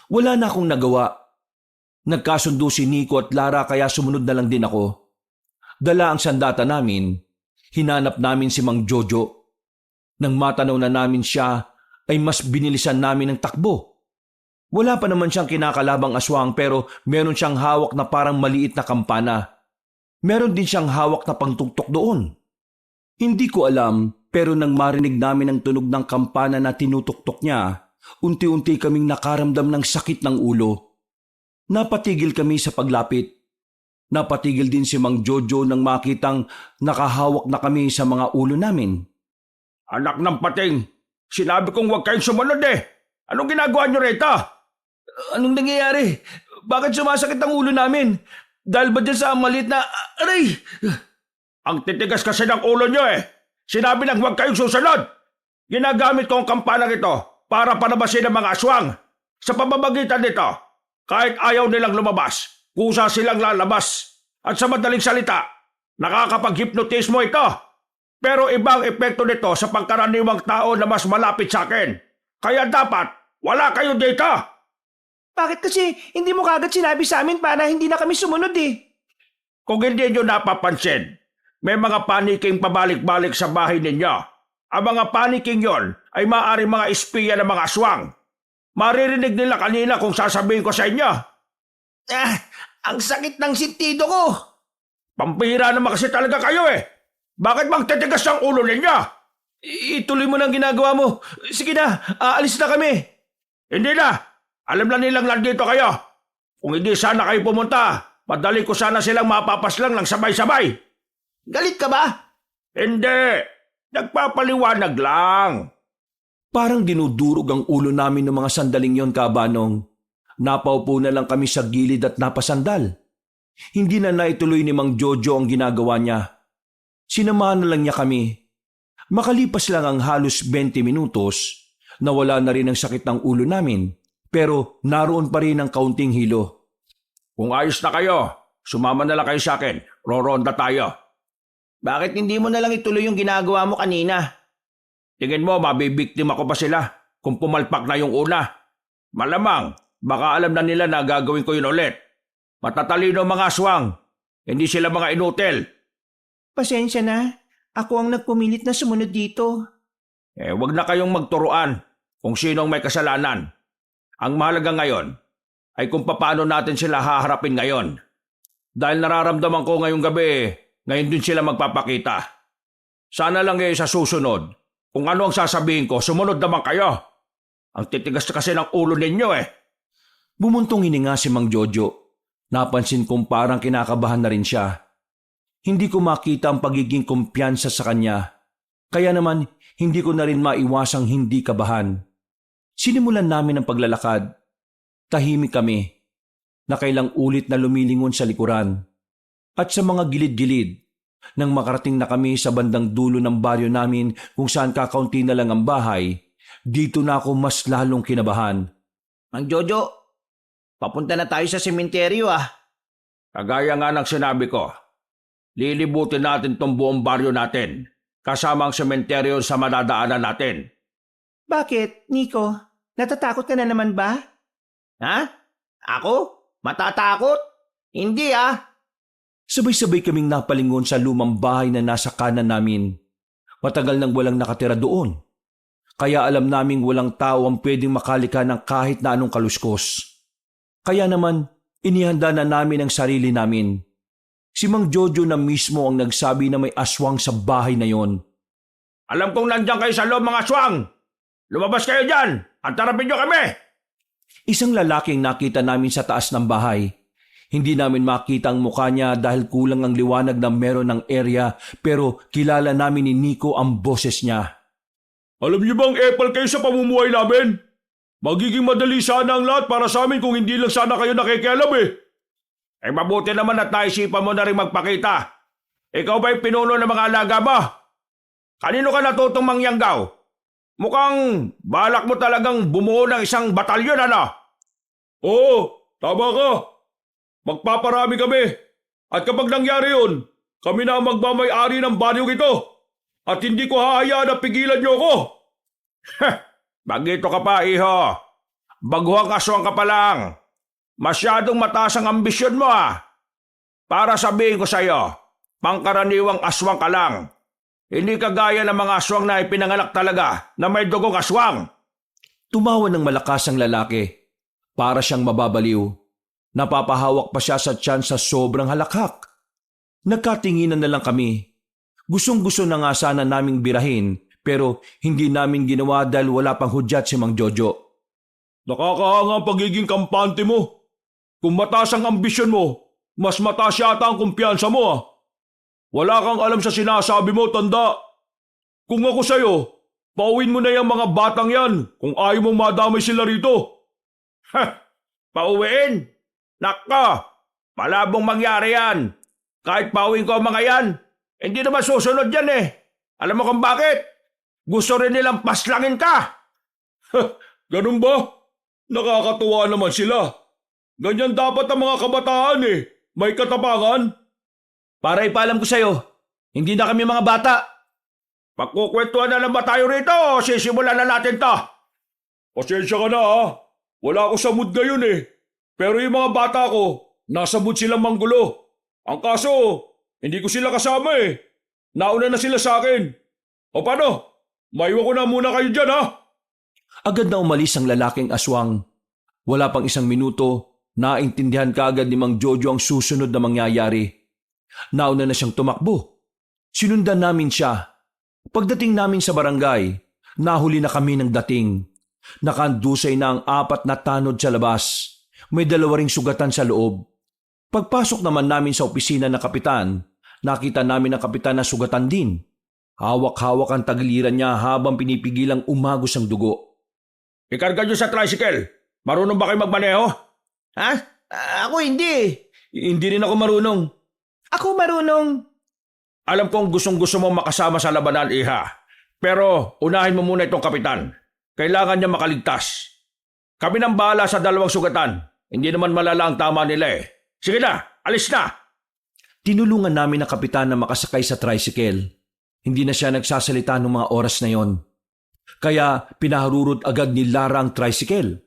Wala na akong nagawa. Nagkasundo si Nico at Lara kaya sumunod na lang din ako. Dala ang sandata namin. Hinanap namin si Mang Jojo. Nang matanaw na namin siya, ay mas binilisan namin ang takbo. Wala pa naman siyang kinakalabang aswang pero meron siyang hawak na parang maliit na kampana. Meron din siyang hawak na pangtuktok doon. Hindi ko alam pero nang marinig namin ang tunog ng kampana na tinutuktok niya, unti-unti kaming nakaramdam ng sakit ng ulo. Napatigil kami sa paglapit. Napatigil din si Mang Jojo nang makitang nakahawak na kami sa mga ulo namin. Anak ng pating, sinabi kong huwag kayong sumunod Anong ginagawa niyo rito? Anong nangyayari? Bakit sumasakit ang ulo namin? Dahil ba dyan sa maliit na... Aray! Ang titigas kasi ng ulo niyo Sinabi lang huwag kayong susunod. Ginagamit ko ang kampanang ito para panabasin ang mga aswang. Sa pamamagitan nito, kahit ayaw nilang lumabas, kusa silang lalabas. At sa madaling salita, nakakapag-hipnotismo ito. Pero ibang epekto nito sa pangkaraniwang tao na mas malapit sa akin. Kaya dapat, wala kayo dito. Bakit kasi hindi mo kagad sinabi sa amin para hindi na kami sumunod Kung hindi nyo napapansin, may mga paniking pabalik-balik sa bahay ninyo. Ang mga paniking yon ay maaaring mga espiya ng mga aswang. Maririnig nila kanina kung sasabihin ko sa inyo. Ang sakit ng sentido ko. Pampira naman kasi talaga kayo Bakit magtitigas ang ulo ninyo? Ituloy mo na ang ginagawa mo. Sige na, aalis na kami. Hindi na. Alam na nilang nandito kayo. Kung hindi sana kayo pumunta, madali ko sana silang mapapaslang ng sabay-sabay. Galit ka ba? Hindi. Nagpapaliwanag lang. Parang dinudurog ang ulo namin ng mga sandaling yon, Kabanong. Napaupo na lang kami sa gilid at napasandal. Hindi na naituloy ni Mang Jojo ang ginagawa niya. Sinamahan na lang niya kami. Makalipas lang ang halos 20 minutos, nawala na rin ang sakit ng ulo namin, pero naroon pa rin ang kaunting hilo. Kung ayos na kayo, sumama na lang kayo sa akin. Roronda tayo. Bakit hindi mo na lang ituloy yung ginagawa mo kanina? Tingin mo, mabibiktima ko pa sila kung pumalpak na yung una. Malamang, baka alam na nila na gagawin ko yun ulit. Matatalino mga aswang. Hindi sila mga inutil. Pasensya na. Ako ang nagpumilit na sumunod dito. Wag na kayong magturuan kung sinong may kasalanan. Ang mahalaga ngayon ay kung paano natin sila haharapin ngayon. Dahil nararamdaman ko ngayong gabi, ngayon din sila magpapakita. Sana lang sa susunod, kung ano ang sasabihin ko, sumunod naman kayo. Ang titigas kasi ng ulo ninyo Bumuntong hininga si Mang Jojo. Napansin kong parang kinakabahan na rin siya. Hindi ko makita ang pagiging kumpiyansa sa kanya. Kaya naman, hindi ko na rin maiwasang hindi kabahan. Sinimulan namin ang paglalakad. Tahimik kami. Nakailang ulit na lumilingon sa likuran. At sa mga gilid-gilid, nang makarating na kami sa bandang dulo ng baryo namin kung saan kakaunti na lang ang bahay, dito na ako mas lalong kinabahan. Mang Jojo, papunta na tayo sa sementeryo Kagaya nga ng sinabi ko, lilibutin natin tong buong baryo natin, kasama ang sementeryo sa madadaanan natin. Bakit, Nico? Natatakot ka na naman ba? Ha? Ako? Matatakot? Hindi Sabay-sabay kaming napalingon sa lumang bahay na nasa kanan namin. Matagal nang walang nakatira doon. Kaya alam naming walang tao ang pwedeng makalika ng kahit na anong kaluskos. Kaya naman, inihanda na namin ang sarili namin. Si Mang Jojo na mismo ang nagsabi na may aswang sa bahay na yon. Alam kong nandiyan kayo sa loob mga aswang! Lumabas kayo dyan at tarapin nyo kami! Isang lalaking nakita namin sa taas ng bahay. Hindi namin makita ang mukha niya dahil kulang ang liwanag na meron ng area, pero kilala namin ni Nico ang boses niya. Alam niyo bang epal kayo sa pamumuhay namin? Magiging madali sana ang lahat para sa amin kung hindi lang sana kayo nakikialam Mabuti naman at naisipan mo na rin magpakita. Ikaw ba yung pinuno ng mga alaga mo? Kanino ka natutong mangyanggaw? Mukhang balak mo talagang bumuo ng isang batalyon, Oo, tama ka. Magpaparami kami. At kapag nangyari yun, kami na ang magmamay-ari ng baryong ito. At hindi ko hahayaan na pigilan niyo ako. Bagito ka pa, iho. Baguhang aswang ka pa lang. Masyadong mataas ang ambisyon mo, Para sabihin ko sa'yo, pangkaraniwang aswang ka lang. Hindi kagaya ng mga aswang na ipinanganak talaga na may dugong aswang. Tumawa ng malakas ang lalaki. Para siyang mababaliw. Napapahawak pa siya sa tiyan sa sobrang halakhak. Nagkatinginan na lang kami. Gustong-gusto na nga sana naming birahin, pero hindi namin ginawa dahil wala pang hudyat si Mang Jojo. Nakakahanga ang pagiging kampante mo. Kung mataas ang ambisyon mo, mas mataas yata ang kumpiyansa mo Wala kang alam sa sinasabi mo, tanda. Kung ako sa'yo, pauwin mo na yung mga batang yan kung ayaw mong madamay sila rito. Pauwiin? Nako, malabong mangyari yan. Kahit pauwiin ko ang mga yan, hindi naman susunod yan Alam mo kung bakit? Gusto rin nilang paslangin ka. Ganun ba? Nakakatuwa naman sila. Ganyan dapat ang mga kabataan May katapangan. Para ipaalam ko sa'yo, hindi na kami mga bata. Pagkukwentuhan na lang ba tayo rito o sisimulan na natin to? Pasensya ka na Wala ako sa mood ngayon Pero yung mga bata ko, nasa mood silang manggulo. Ang kaso, hindi ko sila kasama Nauna na sila sa akin. O paano? Maiwan ko na muna kayo dyan Agad na umalis ang lalaking aswang. Wala pang isang minuto, naintindihan kaagad ni Mang Jojo ang susunod na mangyayari. Nauna na siyang tumakbo. Sinundan namin siya. Pagdating namin sa barangay, nahuli na kami ng dating. Nakandusay na ang 4 na tanod sa labas. May 2 ring sugatan sa loob. Pagpasok naman namin sa opisina ng kapitan, nakita namin ang kapitan na sugatan din. Hawak-hawak ang tagiliran niya habang pinipigilang umagos ang dugo. Ikarga nyo sa tricycle. Marunong ba kayo magmaneho? Ha? Ako hindi. Hindi rin ako marunong. Ako marunong. Alam kong gustong-gusto mong makasama sa labanan, Iha. Pero unahin mo muna itong kapitan. Kailangan niya makaligtas. Kami nang bahala sa dalawang sugatan. Hindi naman malala ang tama nila eh. Sige na, alis na! Tinulungan namin ang kapitan na makasakay sa tricycle. Hindi na siya nagsasalita ng mga oras na yon. Kaya pinaharurot agad ni Lara ang tricycle.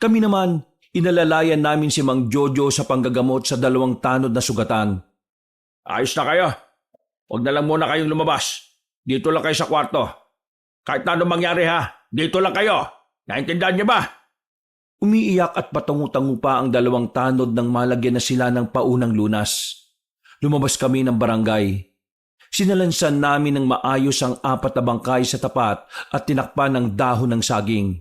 Kami naman, inalalayan namin si Mang Jojo sa panggagamot sa 2 tanod na sugatan. Ayos na kayo. Huwag na lang muna kayong lumabas. Dito lang kayo sa kwarto. Kahit na anong mangyari ha, dito lang kayo. Naintindihan niyo ba? Umiiyak at patungu-tangu pa ang 2 tanod nang malagyan na sila ng paunang lunas. Lumabas kami ng barangay. Sinalansan namin ng maayos ang 4 na bangkay sa tapat at tinakpan ng dahon ng saging.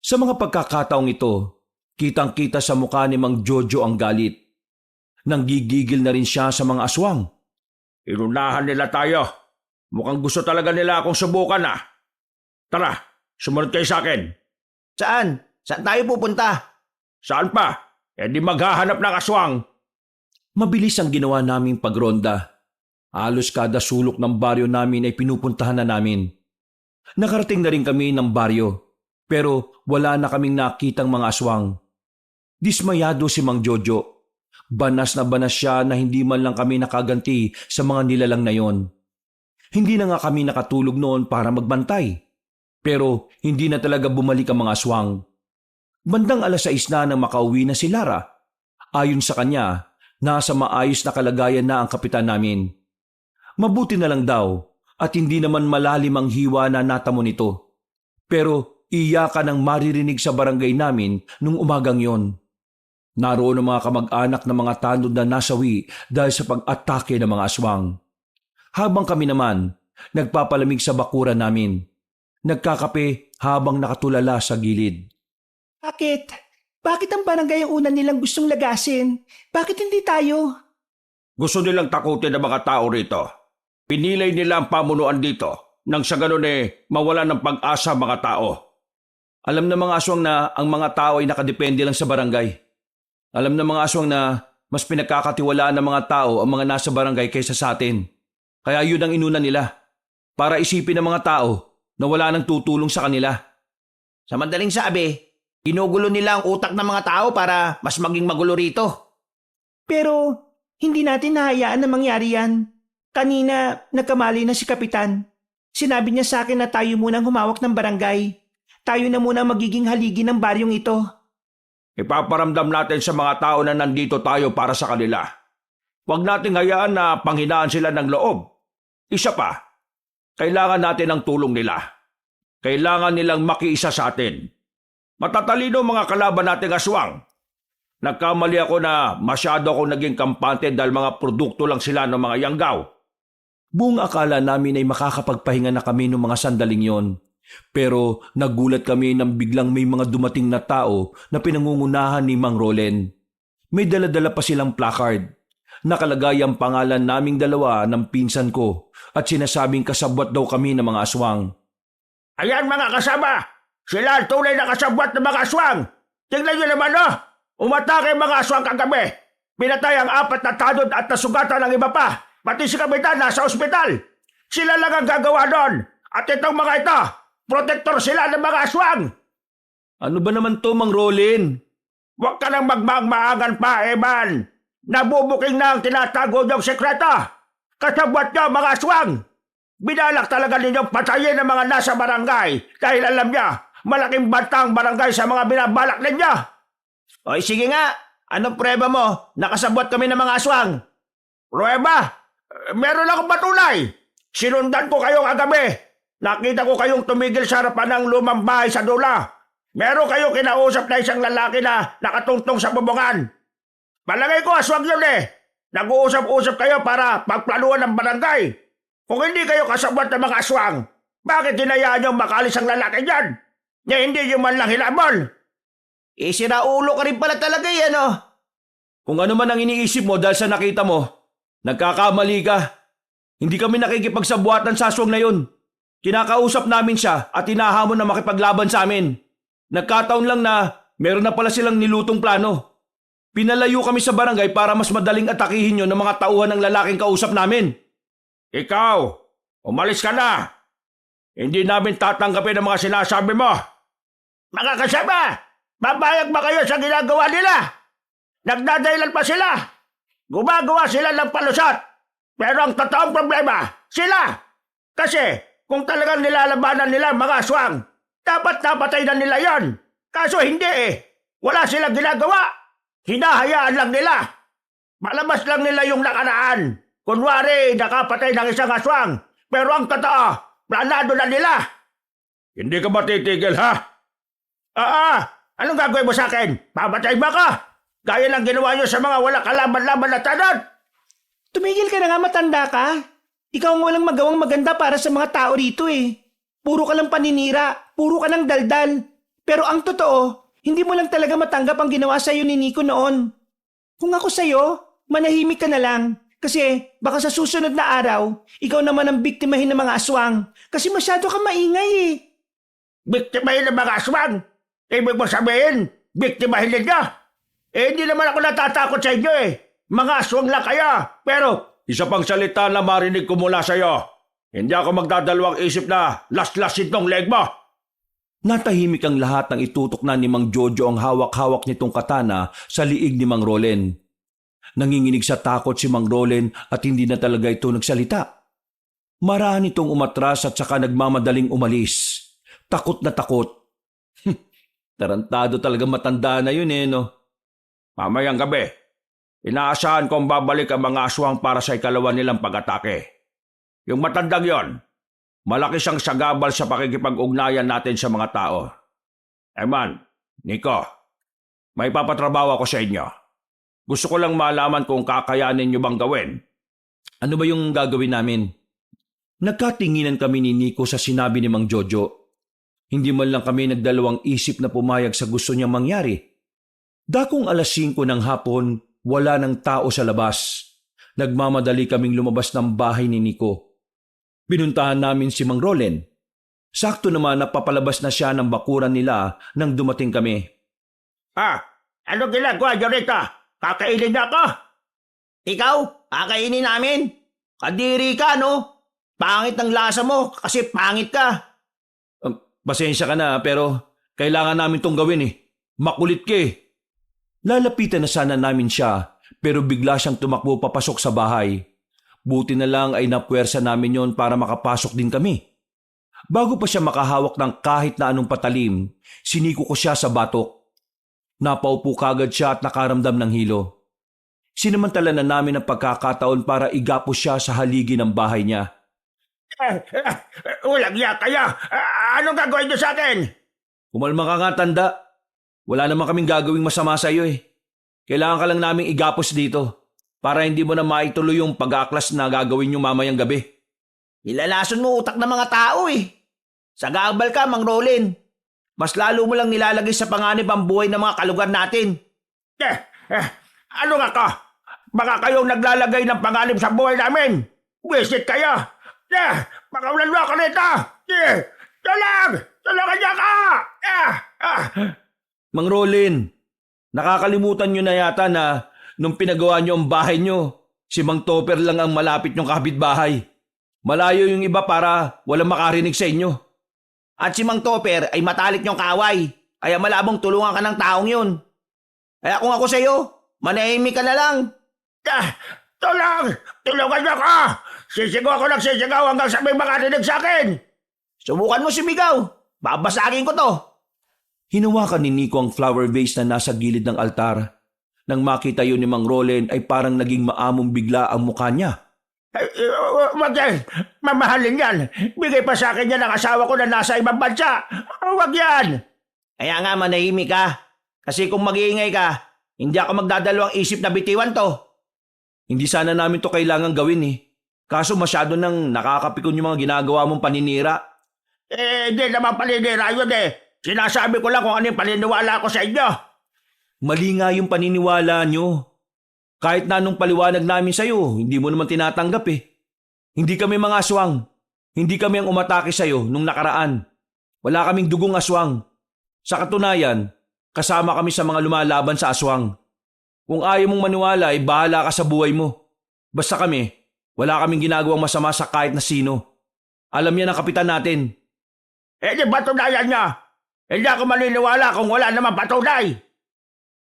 Sa mga pagkakataong ito, kitang-kita sa mukha ni Mang Jojo ang galit. Nanggigigil na rin siya sa mga aswang. Inunahan nila tayo. Mukhang gusto talaga nila akong subukan ah. Tara, sumunod kayo sa akin. Saan? Saan tayo pupunta? Saan pa? Eh di maghahanap ng aswang. Mabilis ang ginawa naming pagronda. Halos kada sulok ng baryo namin ay pinupuntahan na namin. Nakarating na rin kami ng baryo, pero wala na kaming nakitang mga aswang. Dismayado si Mang Jojo. Banas na banas siya na hindi man lang kami nakaganti sa mga nilalang na yon. Hindi na nga kami nakatulog noon para magbantay. Pero hindi na talaga bumalik ang mga aswang. Bandang 6:00 na nang makauwi na si Lara. Ayon sa kanya, nasa maayos na kalagayan na ang kapitan namin. Mabuti na lang daw at hindi naman malalim ang hiwa na natamo nito. Pero iyakan ang maririnig sa barangay namin nung umagang yon. Naroon ang mga kamag-anak ng mga tanod na nasawi dahil sa pag-atake ng mga aswang. Habang kami naman, nagpapalamig sa bakuran namin. Nagkakape habang nakatulala sa gilid. Bakit? Bakit ang barangay ang una nilang gustong lagasin? Bakit hindi tayo? Gusto nilang takutin ang mga tao rito. Pinilay nila ang pamunuan dito nang sa ganun mawala ng pag-asa ang mga tao. Alam ng mga aswang na ang mga tao ay nakadepende lang sa barangay. Alam ng mga aswang na mas pinagkakatiwalaan ng mga tao ang mga nasa barangay kaysa sa atin. Kaya yun ang inuna nila. Para isipin ng mga tao na wala nang tutulong sa kanila. Sa madaling sabi, ginugulo nila ang utak ng mga tao para mas maging magulo rito. Pero hindi natin nahayaan na mangyari yan. Kanina, nagkamali na si Kapitan. Sinabi niya sa akin na tayo munang humawak ng barangay. Tayo na muna magiging haligi ng baryong ito. Ipaparamdam natin sa mga tao na nandito tayo para sa kanila. Huwag nating hayaan na panghinaan sila ng loob. Isa pa, kailangan natin ang tulong nila. Kailangan nilang makiisa sa atin. Matatalino mga kalaban nating aswang. Nagkamali ako na masyado akong naging kampante dahil mga produkto lang sila ng mga yanggaw. Buong akala namin ay makakapagpahinga na kami ng mga sandaling yon. Pero nagulat kami nang biglang may mga dumating na tao na pinangungunahan ni Mang Rolen. May dala-dala pa silang placard. Nakalagay ang pangalan naming dalawa ng pinsan ko at sinasabing kasabwat daw kami ng mga aswang. Ayan mga kasama! Sila ang tunay na kasabwat ng mga aswang! Tingnan nyo naman Umatake ang mga aswang kagabi! Pinatay ang 4 na tanod at nasugatan ng iba pa! Pati si Kapitan nasa ospital! Sila lang ang gagawa doon! At itong mga ito, protektor sila ng mga aswang! Ano ba naman to, Mang Rolen? Huwag ka nang magmaang-maangan pa, Eman! Nabubuking na ang tinatago niyong sekreto! Kasabwat niyo mga aswang! Binalak talaga ninyong patayin ang mga nasa barangay dahil alam niya, malaking bantang barangay sa mga binabalak ninyo! Oy, sige nga. Anong prueba mo? Nakasabwat kami ng mga aswang. Prueba? Meron akong patunay! Sinundan ko kayong kagabi! Nakita ko kayong tumigil sa harapan ng lumang bahay sa dula! Meron kayong kinausap na isang lalaki na nakatungtong sa bubungan! Palagay ko aswang yun Nag-uusap-usap kayo para pagplanuhan ng barangay! Kung hindi kayo kasabwat ng mga aswang, bakit hinayaan niyong makalis ang lalaki dyan? Niya hindi nyo man lang hinabol! Sira ulo ka rin pala talaga Kung ano man ang iniisip mo dahil sa nakita mo, nagkakamali ka. Hindi kami nakikipagsabuatan sa aswang na yun. Kinakausap namin siya at hinahamon na makipaglaban sa amin. Nagkataon lang na meron na pala silang nilutong plano. Pinalayo kami sa barangay para mas madaling atakihin yun ng mga tauhan ng lalaking kausap namin. Ikaw, umalis ka na. Hindi namin tatanggapin ang mga sinasabi mo. Mga kasama, babayag ba kayo sa ginagawa nila? Nagdadahilan pa sila. Gumagawa sila ng palusot. Pero ang totoong problema, sila. Kasi kung talagang nilalabanan nila ang mga aswang, dapat napatay na nila yon. Kaso hindi eh. Wala silang ginagawa. Hinahayaan lang nila. Malabas lang nila yung nakaraan. Kunwari, nakapatay ng isang aswang. Pero ang totoo, planado na nila. Hindi ka ba titigil, ha? Anong gagawin mo sa akin? Papatay ba ka? Gaya lang ginawa niyo sa mga wala kalaban-laban na tanod. Tumigil ka na nga, matanda ka. Ikaw ang walang magawang maganda para sa mga tao rito eh. Puro ka lang paninira, puro ka lang daldal. Pero ang totoo, hindi mo lang talaga matanggap ang ginawa sa'yo ni Nico noon. Kung ako sa'yo, manahimik ka na lang. Kasi baka sa susunod na araw, ikaw naman ang biktimahin ng mga aswang. Kasi masyado ka maingay eh. Biktimahin ng mga aswang? Ibig mo sabihin, biktimahin ninyo? Hindi naman ako natatakot sa inyo eh. Mga aswang lang kayo. Pero Isa pang salita na marinig ko mula sa'yo. Hindi ako magdadalawang isip na laslasin tong leg mo. Natahimik ang lahat nang itutok na ni Mang Jojo ang hawak-hawak nitong katana sa liig ni Mang Rolen. Nanginginig sa takot si Mang Rolen at hindi na talaga ito nagsalita. Maraan itong umatras at saka nagmamadaling umalis. Takot na takot. Tarantado talaga matanda na yun eh, no? mamayang gabi, inaasahan kong babalik ang mga aswang para sa ikalawa nilang pag-atake. Yung matandang yon, malaki siyang sagabal sa pakikipag-ugnayan natin sa mga tao. Eman, Nico, may papatrabaho ako sa inyo. Gusto ko lang malaman kung kakayanin niyo bang gawin. Ano ba yung gagawin namin? Nagkatinginan kami ni Nico sa sinabi ni Mang Jojo. Hindi man lang kami nagdalawang isip na pumayag sa gusto niyang mangyari. Dakong 5:00 ng hapon, wala ng tao sa labas. Nagmamadali kaming lumabas ng bahay ni Nico. Pinuntahan namin si Mang Rolen. Sakto naman na papalabas na siya ng bakuran nila nang dumating kami. Ano ginagawa niyo rito? Kakainin niyo ako? Ikaw, kakainin namin. Kadiri ka, no? Pangit ang lasa mo kasi pangit ka. Pasensya ka na pero kailangan namin tong gawin eh. Makulit ka eh. Lalapitan na sana namin siya pero bigla siyang tumakbo papasok sa bahay. Buti na lang ay napuwersa namin yon para makapasok din kami. Bago pa siya makahawak ng kahit na anong patalim, siniko ko siya sa batok. Napaupo kagad siya at nakaramdam ng hilo. Sinamantala na namin ang pagkakataon para igapos siya sa haligi ng bahay niya. Walang iya kayo. Anong gagawin niyo sa akin? Kumalma ka nga, tanda. Wala naman kaming gagawing masama sa iyo eh. Kailangan ka lang naming igapos dito para hindi mo na maituloy yung pag-aaklas na gagawin niyo mamayang gabi. Nilalason mo utak ng mga tao eh. Sagabal ka, Mang Rolen. Mas lalo mo lang nilalagay sa panganib ang buhay ng mga kalugar natin. Ano nga ka? Baka kayong naglalagay ng panganib sa buhay namin. Wisit kayo. Pakaulan mo ako rito. Tulungan niyo ako. Mang Rolen, nakakalimutan niyo na yata na nung pinagawa niyo ang bahay niyo, si Mang Topper lang ang malapit niyong kapitbahay. Malayo yung iba para walang makarinig sa inyo. At si Mang Topper ay matalik niyong kaway. Kaya malabong tulungan ka ng taong yun. Kaya kung ako sa'yo, manahimik ka na lang. Tulungan niyo ako. Sisigaw ako ng sisigaw hanggang sa may makarinig sa akin. Subukan mo sumigaw. Babasagin ko to. Hinawakan ni Nico ang flower vase na nasa gilid ng altar. Nang makita yun ni Mang Rolen ay parang naging maamong bigla ang mukha niya. Wag yan. Mamahalin yan. Bigay pa sa akin yan ang asawa ko na nasa ibang bansa. Wag yan. Kaya nga manahimik ka. Kasi kung mag-iingay ka, hindi ako magdadalawang isip na bitiwan to. Hindi sana namin to kailangan gawin eh. Kaso masyado nang nakakapikon yung mga ginagawa mong paninira. Hindi naman paninira yun eh. Sinasabi ko lang kung ano yung paniniwala ko sa inyo. Mali nga yung paniniwala nyo. Kahit na anong paliwanag namin sa'yo, hindi mo naman tinatanggap eh. Hindi kami mga aswang. Hindi kami ang umatake sa'yo nung nakaraan. Wala kaming dugong aswang. Sa katunayan, kasama kami sa mga lumalaban sa aswang. Kung ayaw mong maniwala, ay bahala ka sa buhay mo. Basta kami, wala kaming ginagawang masama sa kahit na sino. Alam yan ang kapitan natin. Di patunayan niya. Hindi ako maniniwala kung wala naman patunay.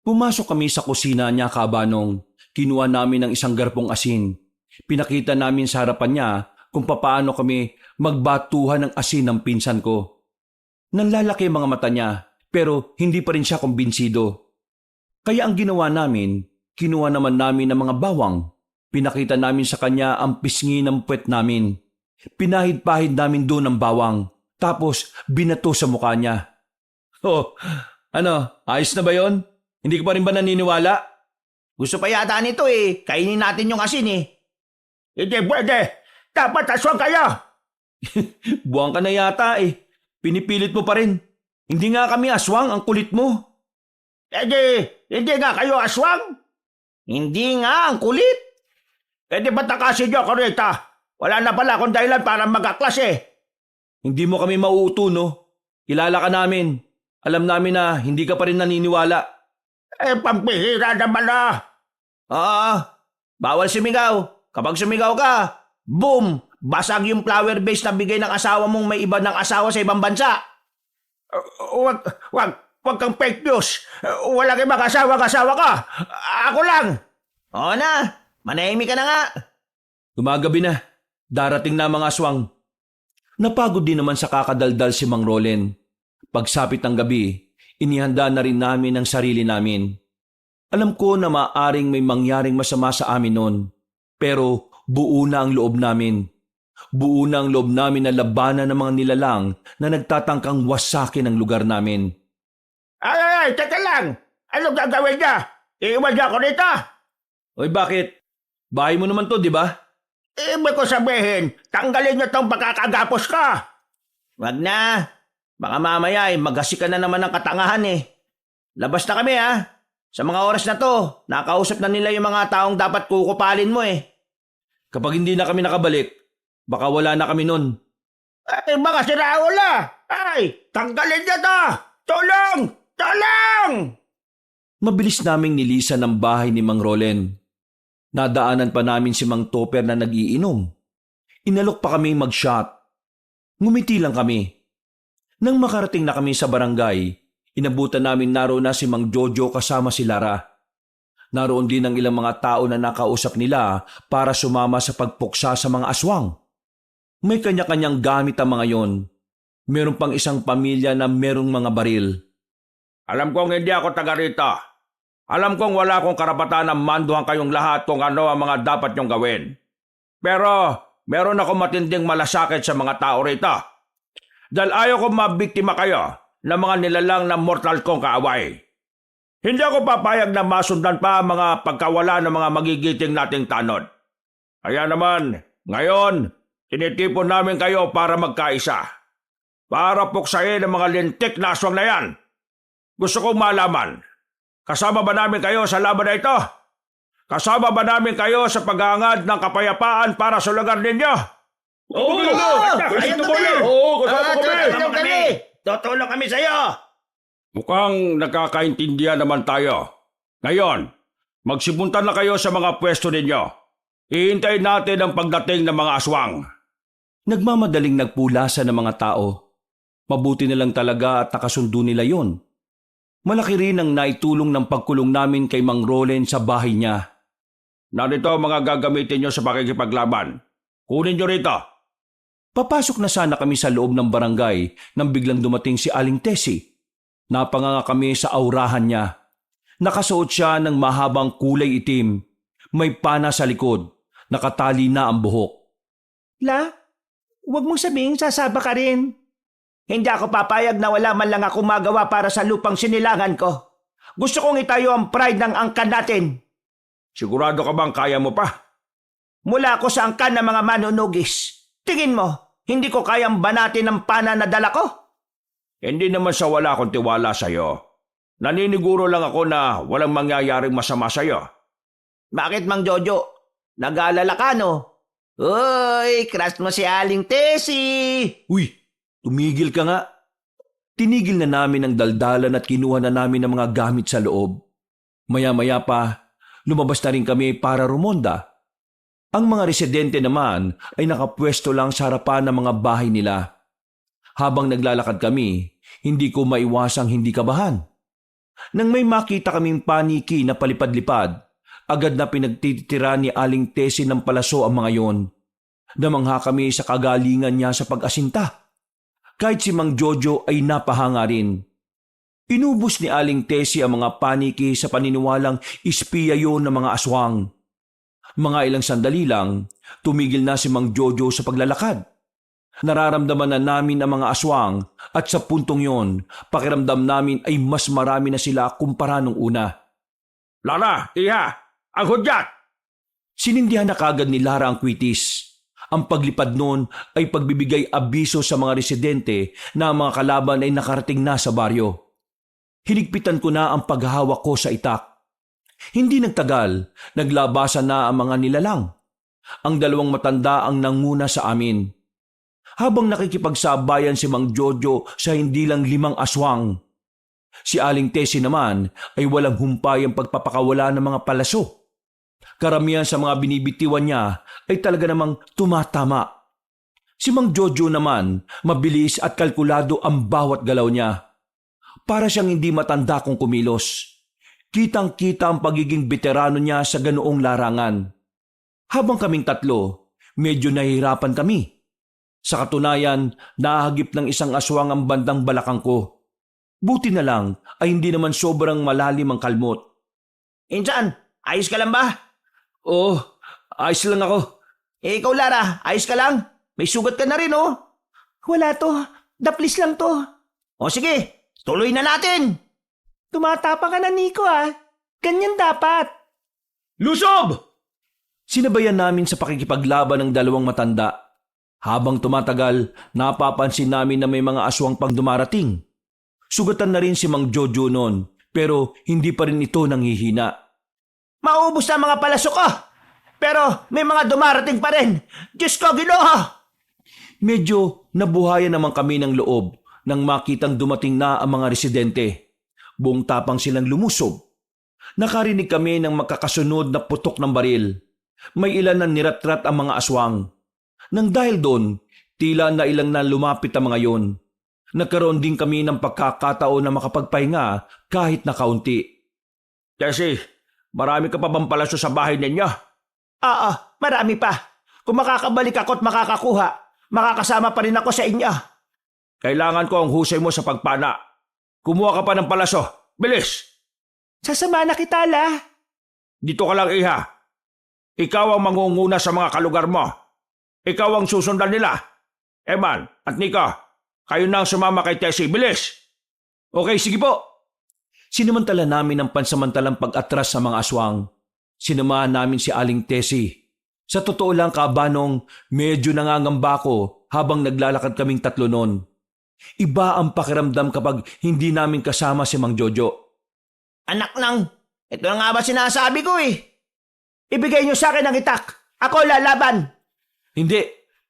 Pumasok kami sa kusina niya, Kabanong. Kinuha namin ng isang garpong asin. Pinakita namin sa harapan niya kung papaano kami magbatuhan ng asin ng pinsan ko. Nanlalaki ang mga mata niya, pero hindi pa rin siya kumbinsido. Kaya ang ginawa namin, kinuha naman namin ng mga bawang. Pinakita namin sa kanya ang pisngi ng puwet namin. Pinahid-pahid namin doon ang bawang, tapos binato sa mukha niya. Oh, ano, ayos na ba yon? Hindi ka pa rin ba naniniwala? Gusto pa yata nito eh. Kainin natin yung asin eh. Hindi pwede. Dapat aswang kayo. Buwang ka na yata eh. Pinipilit mo pa rin. Hindi nga kami aswang, ang kulit mo. Hindi nga kayo aswang. Hindi nga, ang kulit. Di ba't nakasin niyo ako rito? Wala na pala akong dahilan para magaklas eh. Hindi mo kami mauuto, no? Kilala ka namin. Alam namin na hindi ka pa rin naniniwala. Pampihira naman na. Bawal sumigaw. Kapag sumigaw ka, boom! Basag yung flower base na bigay ng asawa mong may iba ng asawa sa ibang bansa. Wag kang fake news. Walang ibang asawa ka. Ako lang. Oo na, manahimik ka na nga. Gumagabi na. Darating na mga aswang. Napagod din naman sa kakadaldal si Mang Rolen. Pagsapit ng gabi, inihanda na rin namin ang sarili namin. Alam ko na maaring may mangyaring masama sa amin noon. Pero buo na ang loob namin. Buo na ang loob namin na labanan ng mga nilalang na nagtatangkang wasakin ang lugar namin. Ay, teka lang. Anong gagawin niya? Iiwan niya ako rito? Oy, bakit? Bahay mo naman to, di ba? Ibig ko sabihin, tanggalin niyo tong pagkakagapos ka. Wag na. Baka mamaya ay maghasi ka na naman ng katangahan eh. Labas na kami ha. Sa mga oras na to, nakausap na nila yung mga taong dapat kukupalin mo eh. Kapag hindi na kami nakabalik, baka wala na kami nun. Baka siraulo. Ay, tanggalin niyo to. Tulong! Mabilis naming nilisan ang bahay ni Mang Rolen. Nadaanan pa namin si Mang Topper na nagiinom. Inalok pa kami mag-shot. Ngumiti lang kami. Nang makarating na kami sa barangay, inabutan namin naroon na si Mang Jojo kasama si Lara. Naroon din ang ilang mga tao na nakausap nila para sumama sa pagpuksa sa mga aswang. May kanya-kanyang gamit ang mga yon. Meron pang isang pamilya na merong mga baril. Alam kong hindi ako taga rito. Alam kong wala akong karapatan na manduhan kayong lahat kung ano ang mga dapat niyong gawin. Pero meron akong matinding malasakit sa mga tao rito. Dahil ayaw kong mabiktima kayo ng mga nilalang na mortal kong kaaway. Hindi ako papayag na masundan pa ang mga pagkawala ng mga magigiting nating tanod. Kaya naman, ngayon, tinitipon namin kayo para magkaisa. Para puksain ang mga lintik na aswang na yan. Gusto kong malaman, kasama ba namin kayo sa laban na ito? Kasama ba namin kayo sa paghahangad ng kapayapaan para sa lugar ninyo? Oo! Tutulong kami! Tutulong kami sa'yo! Mukhang nagkakaintindihan naman tayo. Ngayon, magsipunta na kayo sa mga pwesto ninyo. Ihintayin natin ang pagdating ng mga aswang. Nagmamadaling nagpulasa ng mga tao. Mabuti na lang talaga at nakasundo nila yon. Malaki rin ang naitulong ng pagkulong namin kay Mang Rolen sa bahay niya. Narito ang mga gagamitin nyo sa pakikipaglaban. Kunin nyo rito. Papasok na sana kami sa loob ng barangay nang biglang dumating si Aling Tessie. Napanganga kami sa aurahan niya. Nakasuot siya ng mahabang kulay itim. May pana sa likod. Nakatali na ang buhok. Huwag mong sabihin sasaba ka rin. Hindi ako papayag na wala man lang ako magawa para sa lupang sinilangan ko. Gusto kong itayo ang pride ng angkan natin. Sigurado ka bang kaya mo pa? Mula ako sa angkan ng mga manunugis. Tingin mo, hindi ko kayang banatin ang pana na dala ko? Hindi naman sa wala akong tiwala sa'yo. Naniniguro lang ako na walang mangyayaring masama sa'yo. Bakit, Mang Jojo? Nag-aalala ka, no? Uy, crush mo si Aling Tessie! Uy, tumigil ka nga. Tinigil na namin ang daldalan at kinuha na namin ang mga gamit sa loob. Maya-maya pa, lumabas na rin kami para rumonda. Ang mga residente naman ay nakapwesto lang sa harapan ng mga bahay nila. Habang naglalakad kami, hindi ko maiwasang hindi kabahan. Nang may makita kaming paniki na palipad-lipad, agad na pinagtitira ni Aling Tessie ng palaso ang mga yon. Namangha kami sa kagalingan niya sa pag-asinta. Kahit si Mang Jojo ay napahanga rin. Inubos ni Aling Tessie ang mga paniki sa paniniwalang ispiya yon ng mga aswang. Mga ilang sandali lang, tumigil na si Mang Jojo sa paglalakad. Nararamdaman na namin ang mga aswang at sa puntong yon, pakiramdam namin ay mas marami na sila kumpara nung una. Lara, iha, ang hudyat! Sinindihan na kagad ni Lara ang kwitis. Ang paglipad noon ay pagbibigay abiso sa mga residente na ang mga kalaban ay nakarating na sa baryo. Hinigpitan ko na ang paghahawak ko sa itak. Hindi nagtagal, naglabasan na ang mga nilalang. Ang dalawang matanda ang nanguna sa amin. Habang nakikipagsabayan si Mang Jojo sa hindi lang 5 aswang. Si Aling Tessie naman ay walang humpay ang pagpapakawala ng mga palaso. Karamihan sa mga binibitiwan niya ay talaga namang tumatama. Si Mang Jojo naman, mabilis at kalkulado ang bawat galaw niya. Para siyang hindi matanda kung kumilos. Kitang-kita ang pagiging veterano niya sa ganoong larangan. Habang kaming tatlo, medyo nahihirapan kami. Sa katunayan, nahagip ng isang aswang ang bandang balakang ko. Buti na lang ay hindi naman sobrang malalim ang kalmot. Insan, ayos ka lang ba? Oh, ayos lang ako. Ikaw Lara, ayos ka lang? May sugat ka na rin oh. Wala to, daplis lang to. O sige, tuloy na natin. Tumatapang ka na Nico ah. Ganyan dapat. Lusob! Sinabayan namin sa pakikipaglaban ng dalawang matanda. Habang tumatagal, napapansin namin na may mga aswang pang dumarating. Sugatan na rin si Mang Jojo noon, pero hindi pa rin ito nanghihina. Maubos na mga palaso ko. Pero may mga dumarating pa rin. Diyos ko, Ginoo! Medyo nabuhayan naman kami ng loob nang makitang dumating na ang mga residente. Buong tapang silang lumusob. Nakarinig kami ng magkakasunod na putok ng baril. May ilan na niratrat ang mga aswang. Nang dahil doon, tila na ilang na lumapit ang mga yon. Nagkaroon din kami ng pagkakataon na makapagpahinga kahit na kaunti. Tessie, marami ka pa bang palaso sa bahay ninyo? Oo, marami pa. Kung makakabalik ako at makakakuha, makakasama pa rin ako sa inyo. Kailangan ko ang husay mo sa pagpana. Kumuha ka pa ng palaso. Bilis! Sasama na kita, La. Dito ka lang, iha. Ikaw ang mangunguna sa mga kalugar mo. Ikaw ang susundan nila. Eman at Nico, kayo na ang sumama kay Tessie. Bilis! Okay, sige po. Sinamantala namin ang pansamantalang pag-atras sa mga aswang. Sinamahan namin si Aling Tessie. Sa totoo lang kabanong, medyo nangangamba ko habang naglalakad kaming tatlo noon. Iba ang pakiramdam kapag hindi namin kasama si Mang Jojo. Anak nang, ito na nga ba sinasabi ko eh. Ibigay niyo sa akin ang itak. Ako lalaban. Hindi.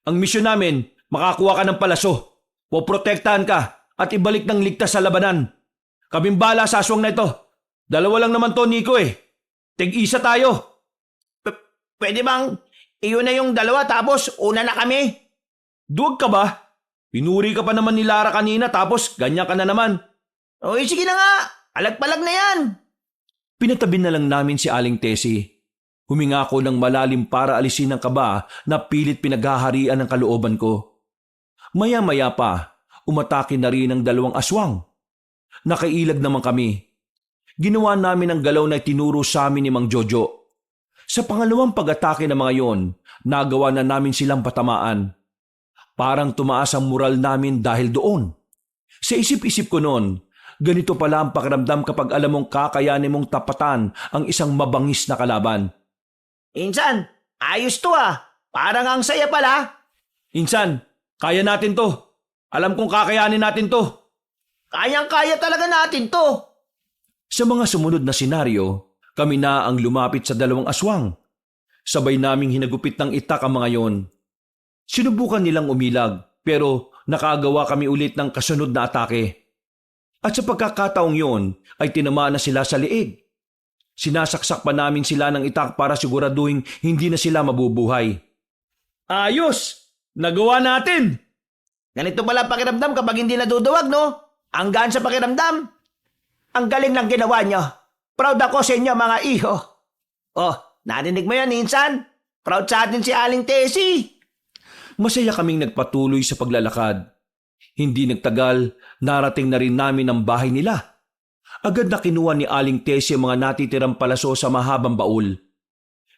Ang misyon namin, makakuha ka ng palaso. Poprotektahan ka at ibalik ng ligtas sa labanan. Kaming bala sa aswang na ito. Dalawa lang naman to, Nico eh. Tig-isa tayo. Pwede bang iyon na yung dalawa tapos una na kami? Duwag ka ba? Pinuri ka pa naman ni Lara kanina tapos ganyan ka na naman. Oy, sige na nga. Alag-palag na yan. Pinatabi na lang namin si Aling Tessie. Huminga ako ng malalim para alisin ang kaba na pilit pinaghaharian ng kalooban ko. Maya-maya pa, umatake na rin ang dalawang aswang. Nakailag naman kami. Ginawa namin ang galaw na tinuro sa amin ni Mang Jojo. Sa pangalawang pag-atake ng mga yon, nagawa na namin silang patamaan. Parang tumaas ang moral namin dahil doon. Sa isip-isip ko noon, ganito pala ang pakiramdam kapag alam mong kakayanin mong tapatan ang isang mabangis na kalaban. Insan, ayos to ah. Parang ang saya pala. Insan, kaya natin to. Alam kong kakayanin natin to. Kayang-kaya talaga natin to. Sa mga sumunod na senaryo, kami na ang lumapit sa dalawang aswang. Sabay naming hinagupit ng itak ang mga yon. Sinubukan nilang umilag pero nakagawa kami ulit ng kasunod na atake. At sa pagkakataong yon ay tinamaan na sila sa liig. Sinasaksak pa namin sila ng itak para siguraduhin hindi na sila mabubuhay. Ayos! Nagawa natin! Ganito pala pakiramdam kapag hindi naduduwag, no? Ang gaan sa pakiramdam. Ang galing ng ginawa nyo. Proud ako sa inyo, mga iho. Oh, narinig mo yan, Insan? Proud sa atin si Aling Tessie. Masaya kaming nagpatuloy sa paglalakad. Hindi nagtagal, narating na rin namin ang bahay nila. Agad na kinuha ni Aling Tessie ang mga natitirang palaso sa mahabang baul.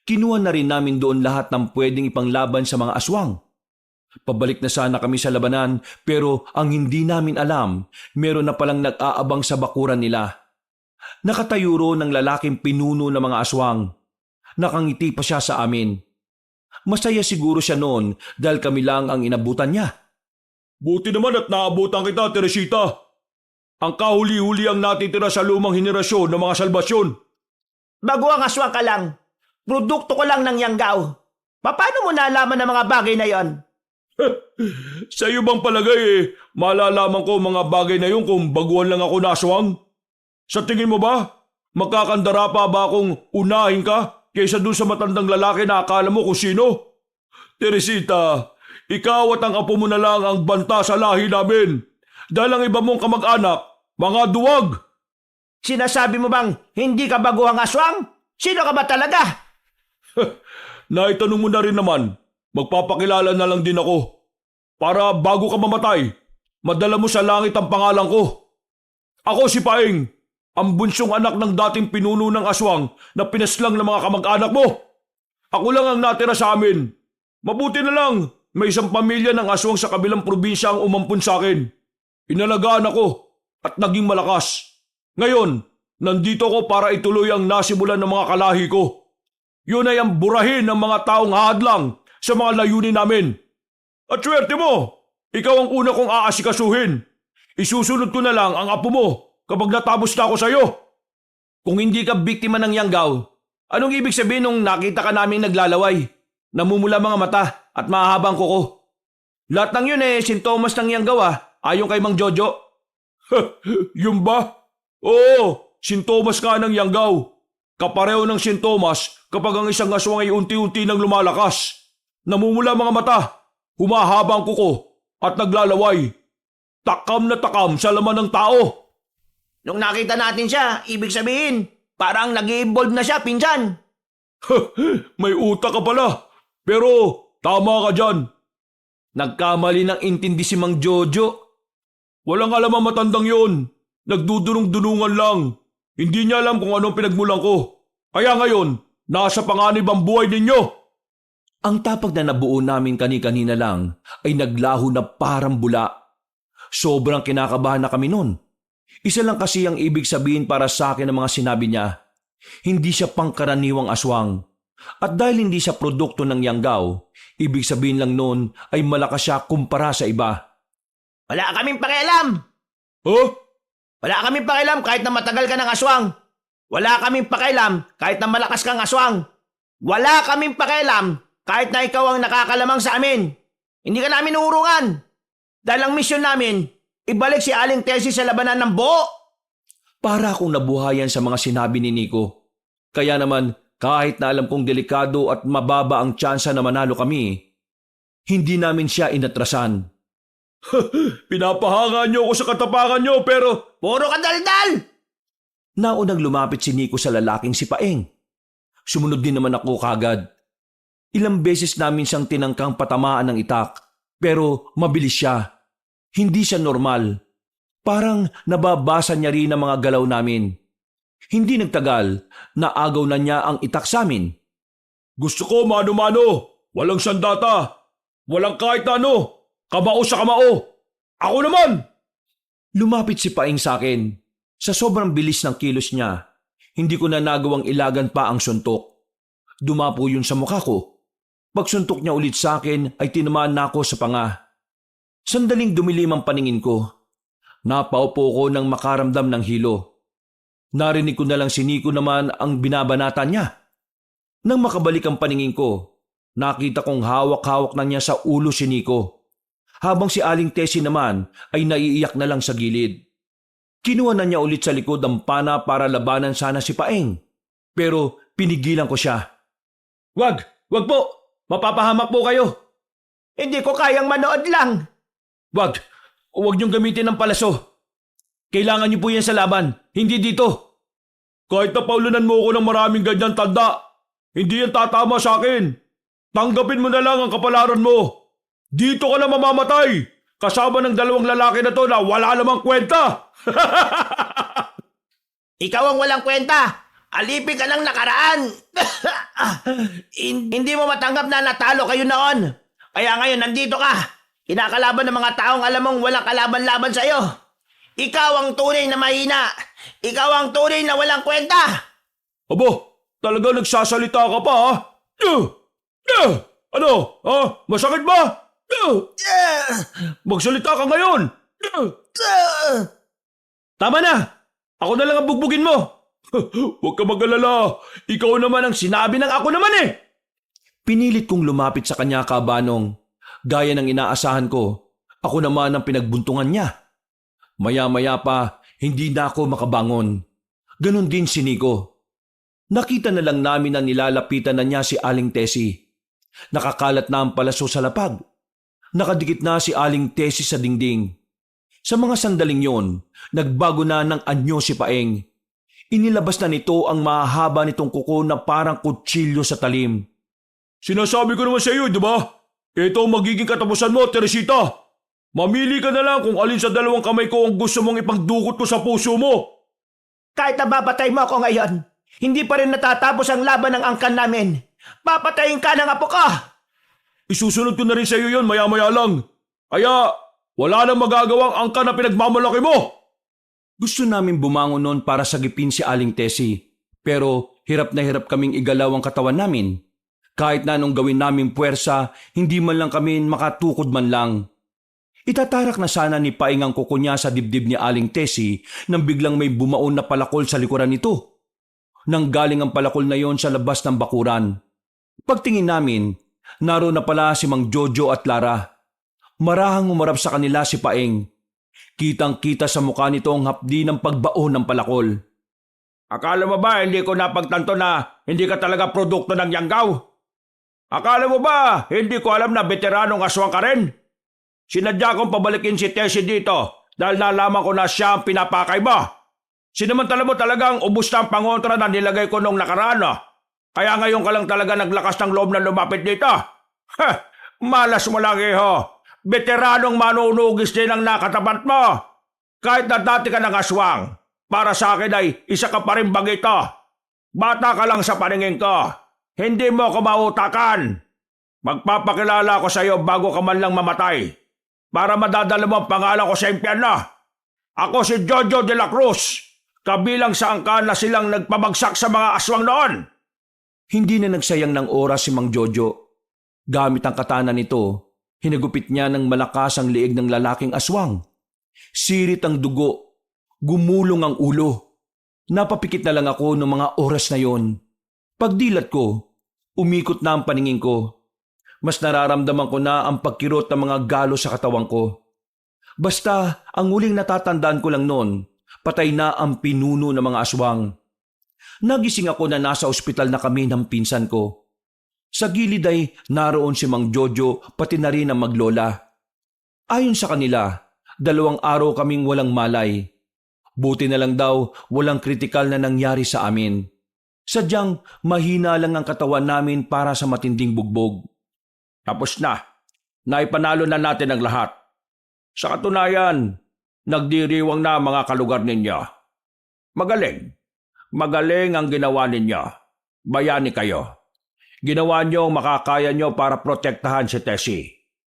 Kinuha na rin namin doon lahat ng pwedeng ipanglaban sa mga aswang. Pabalik na sana kami sa labanan pero ang hindi namin alam, meron na palang nag-aabang sa bakuran nila. Nakatayo roon ng lalaking pinuno ng mga aswang. Nakangiti pa siya sa amin. Masaya siguro siya noon dahil kami lang ang inabutan niya. Buti naman at naabutan kita, Teresita. Ang kahuli-huli ang natitira sa lumang henerasyon ng mga salbasyon. Bago ang aswang ka lang. Produkto ko lang ng Yanggaw. Paano mo nalaman ang mga bagay na yon? Sa iyo bang palagay malalaman ko mga bagay na yun kung baguhan lang ako na aswang? Sa tingin mo ba, magkakandara pa ba akong unahin ka kaysa dun sa matandang lalaki na akala mo kung sino? Teresita, ikaw at ang apo mo na lang ang banta sa lahi namin. Dahil ang iba mong kamag-anak, mga duwag. Sinasabi mo bang hindi ka baguhang aswang? Sino ka ba talaga? Naitanong mo na rin naman, magpapakilala na lang din ako. Para bago ka mamatay, madala mo sa langit ang pangalan ko. Ako si Paeng, ang bunsong anak ng dating pinuno ng aswang na pinaslang ng mga kamag-anak mo. Ako lang ang natira sa amin. Mabuti na lang, may isang pamilya ng aswang sa kabilang probinsya ang umampun sa akin. Inalagaan ako at naging malakas. Ngayon, nandito ako para ituloy ang nasimulan ng mga kalahi ko. Yun ay ang burahin ng mga taong hadlang sa mga layunin namin. At swerte mo, ikaw ang una kong aasikasuhin. Isusunod ko na lang ang apo mo kapag natapos na ako sa iyo. Kung hindi ka biktima ng Yanggaw, anong ibig sabihin nung nakita ka naming naglalaway? Namumula mga mata at mahahabang kuko. Lahat ng yun sintomas ng Yanggaw ayon kay Mang Jojo. Yung ba? Oo, sintomas nga ng Yanggaw. Kapareho ng sintomas kapag ang isang aswang ay unti-unti nang lumalakas. Namumula mga mata, humahabang kuko at naglalaway. Takam na takam sa laman ng tao. Nung nakita natin siya, ibig sabihin, parang nag-i-evolve na siya, pinsan. May utak ka pala. Pero tama ka dyan. Nagkamali ng intindi si Mang Jojo. Walang alam ang matandang yon. Nagdudunong-dunungan lang. Hindi niya alam kung anong pinagmulan ko. Kaya ngayon, nasa panganib ang buhay ninyo. Ang tapag na nabuo namin kani-kanina lang ay naglaho na parang bula. Sobrang kinakabahan na kami nun. Isa lang kasi ang ibig sabihin para sa akin ng mga sinabi niya. Hindi siya pangkaraniwang aswang. At dahil hindi siya produkto ng Yanggaw, ibig sabihin lang noon ay malakas siya kumpara sa iba. Wala kaming pakialam. Huh? Wala kaming pakialam kahit na matagal ka ng aswang. Wala kaming pakialam kahit na malakas kang aswang. Wala kaming pakialam kahit na ikaw ang nakakalamang sa amin. Hindi ka namin uurungan. Dahil ang misyon namin, ibalik si Aling Tessie sa labanan ng buo. Para akong nabuhayan sa mga sinabi ni Nico. Kaya naman, kahit na alam kong delikado at mababa ang tsansa na manalo kami, hindi namin siya inatrasan. Pinapahangan niyo ako sa katapangan niyo pero... Puro ka daldal! Naunang lumapit si Nico sa lalaking si Paeng. Sumunod din naman ako kagad. Ilang beses namin siyang tinangkang patamaan ng itak, pero mabilis siya. Hindi siya normal. Parang nababasa niya rin ang mga galaw namin. Hindi nagtagal, naagaw na niya ang itak sa amin. Gusto ko mano-mano, walang sandata, walang kahit ano, kamao sa kamao. Ako naman! Lumapit si Paeng sa akin. Sa sobrang bilis ng kilos niya, hindi ko na nagawang ilagan pa ang suntok. Dumapo yun sa mukha ko. Pagsuntok niya ulit sa akin ay tinamaan na ako sa panga. Sandaling dumilim ang paningin ko. Napaupo ko nang makaramdam ng hilo. Narinig ko na lang si Nico naman ang binabanata niya. Nang makabalik ang paningin ko, nakita kong hawak-hawak na niya sa ulo si Nico, habang si Aling Tessie naman ay naiiyak na lang sa gilid. Kinuha na niya ulit sa likod ang pana para labanan sana si Paeng, pero pinigilan ko siya. Wag po! Mapapahamak po kayo! Hindi ko kayang manood lang. Wag niyong gamitin ng palaso. Kailangan niyo po yan sa laban, hindi dito. Kahit napaulunan mo ako ng maraming ganyan tanda, hindi yan tatama sa akin. Tanggapin mo na lang ang kapalaran mo. Dito ka na mamamatay, kasama ng 2 lalaki na to na wala namang kwenta. Ikaw ang walang kwenta. Alipin ka ng nakaraan. Hindi mo matanggap na natalo kayo noon. Kaya ngayon nandito ka. Kinakalaban ng mga taong alam mong walang kalaban-laban sa'yo. Ikaw ang tunay na mahina. Ikaw ang tunay na walang kwenta. Abo, talaga nagsasalita ka pa ha? Ano? Ha? Masakit ba? Magsalita ka ngayon. Tama na! Ako na lang ang bugbugin mo! Huwag ka mag-alala. Ikaw naman ang Sinabi ng ako naman eh! Pinilit kong lumapit sa kanya kabanong. Gaya ng inaasahan ko, ako naman ang pinagbuntungan niya. Maya-maya pa, hindi na ako makabangon. Ganon din si Nico. Nakita na lang namin na nilalapitan na niya si Aling Tessie. Nakakalat na ang palaso sa lapag. Nakadikit na si Aling Tessie sa dingding. Sa mga sandaling yon, nagbago na ng anyo si Paeng. Inilabas na nito ang mahaba nitong kuko na parang kutsilyo sa talim. Sinasabi ko naman sa iyo, di ba? Ito ang magiging katapusan mo, Teresita. Mamili ka na lang kung alin sa 2 kamay ko ang gusto mong ipagdukot ko sa puso mo. Kahit na babatay mo ako ngayon, hindi pa rin natatapos ang laban ng angkan namin. Papatayin ka ng apo ka! Isusunod ko na rin sa iyo yon maya-maya lang. Kaya wala nang magagawang angkan na pinagmamalaki mo. Gusto namin bumangon noon para sagipin si Aling Tessie, pero hirap na hirap kaming igalaw ang katawan namin. Kahit na anong gawin naming puwersa, hindi man lang kami makatukod man lang. Itatarak na sana ni Paeng ang kuko niya sa dibdib ni Aling Tessie nang biglang may bumaon na palakol sa likuran nito. Nanggaling ang palakol na yon sa labas ng bakuran. Pagtingin namin, naroon na pala si Mang Jojo at Lara. Marahang umarap sa kanila si Paeng. Kitang-kita sa mukha nito ang hapdi ng pagbaon ng palakol. Akala mo ba hindi ko napagtanto na hindi ka talaga produkto ng Yanggaw? Akala mo ba hindi ko alam na veteranong aswang ka rin? Sinadya kong pabalikin si Tessie dito dahil nalaman ko na siya ang pinapakay mo. Sinamantala mo talagang ubus na ang pangontra na nilagay ko nung nakaraan. Kaya ngayon ka lang talaga naglakas ng loob na lumapit dito. Malas mo lang iho. Veteranong manunugis din ang nakatapat mo. Kahit na dati ka ng aswang, para sa akin ay isa ka pa rin bagito. Bata ka lang sa paningin ko. Hindi mo ko mautakan. Magpapakilala ko sa iyo bago ka man lang mamatay. Para madadala mo ang pangalan ko sa impyerno. Ako si Jojo de la Cruz. Kabilang sa angkan na silang nagpabagsak sa mga aswang noon. Hindi na nagsayang ng oras si Mang Jojo. Gamit ang katana nito, hinagupit niya ng malakas ang liig ng lalaking aswang. Sirit ang dugo, gumulong ang ulo. Napapikit na lang ako noong mga oras na yon. Pagdilat ko, umikot na ang paningin ko. Mas nararamdaman ko na ang pagkirot ng mga galo sa katawan ko. Basta ang huling natatandaan ko lang noon, patay na ang pinuno ng mga aswang. Nagising ako na nasa ospital na kami ng pinsan ko. Sa gilid ay naroon si Mang Jojo pati na rin ang maglola. Ayon sa kanila, 2 araw kaming walang malay. Buti na lang daw walang kritikal na nangyari sa amin. Sadyang mahina lang ang katawan namin para sa matinding bugbog. Tapos na. Naipanalo na natin ang lahat. Sa katunayan, nagdiriwang na mga kalugar ninyo. Magaling. Magaling ang ginawa ninyo. Bayani kayo. Ginawa niyo ang makakaya niyo para protektahan si Tessie.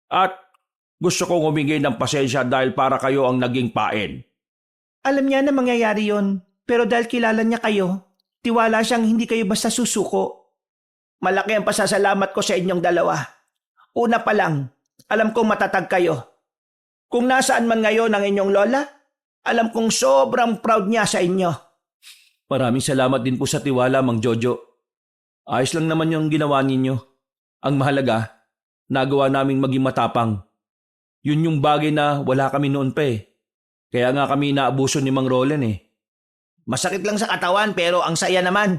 At gusto kong humingi ng pasensya dahil para kayo ang naging pain. Alam niya na mangyayari yon, pero dahil kilala niya kayo, tiwala siyang hindi kayo basta susuko. Malaki ang pasasalamat ko sa inyong 2. Una pa lang, alam kong matatag kayo. Kung nasaan man ngayon ang inyong lola, alam kong sobrang proud niya sa inyo. Maraming salamat din po sa tiwala, Mang Jojo. Ayos lang naman yung ginawa ninyo. Ang mahalaga, nagawa naming maging matapang. Yun yung bagay na wala kami noon pa eh. Kaya nga kami inaabuso ni Mang Roland eh. Masakit lang sa katawan pero ang saya naman.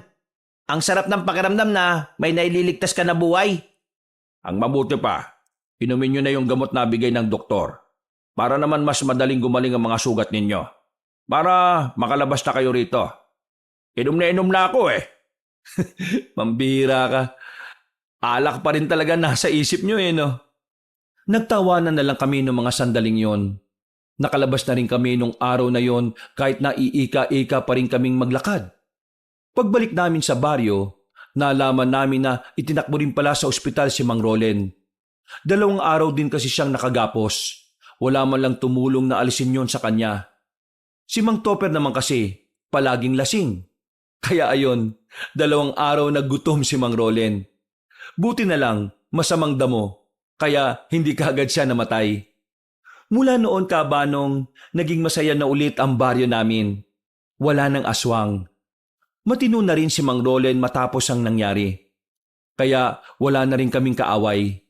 Ang sarap ng pakiramdam na may naililigtas ka na buhay. Ang mabuti pa, inumin nyo na yung gamot na bigay ng doktor para naman mas madaling gumaling ang mga sugat ninyo. Para makalabas na kayo rito. Inom na ako eh. Pambihira ka. Alak pa rin talaga nasa isip nyo eh no. Nagtawanan na lang kami ng mga sandaling yon. Nakalabas na rin kami nung araw na yon kahit na iika-ika pa rin kaming maglakad. Pagbalik namin sa baryo, nalaman namin na itinakbo rin pala sa ospital si Mang Roland. 2 araw din kasi siyang nakagapos. Wala man lang tumulong na alisin yon sa kanya. Si Mang Topper naman kasi palaging lasing. Kaya ayon, 2 araw naggutom si Mang Roland. Buti na lang, masamang damo, kaya hindi kaagad siya namatay. Mula noon kabanong, naging masaya na ulit ang baryo namin. Wala nang aswang. Matino na rin si Mang Roland matapos ang nangyari. Kaya wala na rin kaming kaaway.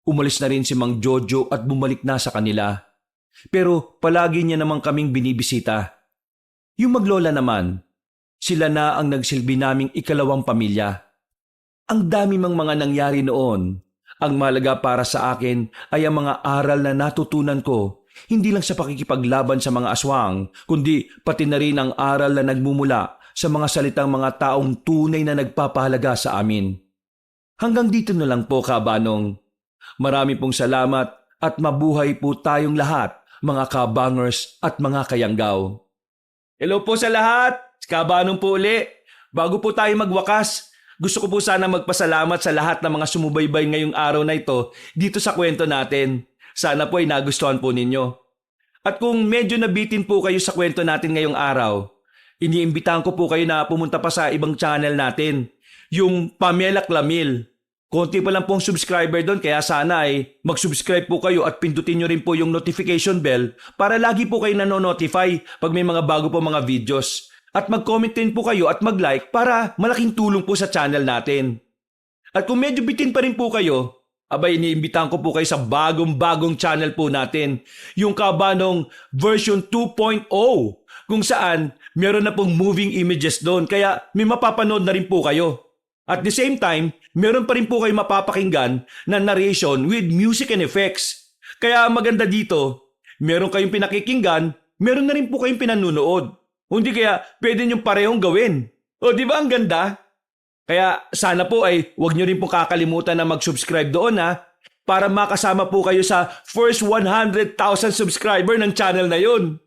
Umalis na rin si Mang Jojo at bumalik na sa kanila. Pero palagi niya namang kaming binibisita. Yung maglola naman, sila na ang nagsilbi naming ikalawang pamilya. Ang dami mang mga nangyari noon. Ang mahalaga para sa akin ay ang mga aral na natutunan ko, hindi lang sa pakikipaglaban sa mga aswang, kundi pati na rin ang aral na nagmumula sa mga salitang mga taong tunay na nagpapahalaga sa amin. Hanggang dito na lang po, kabanong. Marami pong salamat at mabuhay po tayong lahat, mga kabangers at mga kayanggaw. Hello po sa lahat! Kabanong po uli. Bago po tayo magwakas, gusto ko po sana magpasalamat sa lahat ng mga sumubaybay ngayong araw na ito dito sa kwento natin. Sana po ay nagustuhan po ninyo. At kung medyo nabitin po kayo sa kwento natin ngayong araw, iniimbitahan ko po kayo na pumunta pa sa ibang channel natin, yung Pamela Clamil. Konti pa lang pong subscriber doon kaya sana ay mag-subscribe po kayo at pindutin nyo rin po yung notification bell para lagi po kayo nanonotify pag may mga bago po mga videos. At mag-comment din po kayo at mag-like para malaking tulong po sa channel natin. At kung medyo bitin pa rin po kayo, abay iniimbitahan ko po kayo sa bagong channel po natin, yung Kabanong version 2.0, kung saan meron na pong moving images doon kaya may mapapanood na rin po kayo. At the same time, meron pa rin po kayo mapapakinggan na narration with music and effects. Kaya maganda dito, meron kayong pinakikinggan, meron na rin po kayong pinanunood. Hindi kaya pwede niyong parehong gawin. O di ba ang ganda? Kaya sana po ay huwag niyo rin po kakalimutan na mag-subscribe doon para makasama po kayo sa first 100,000 subscriber ng channel na yun.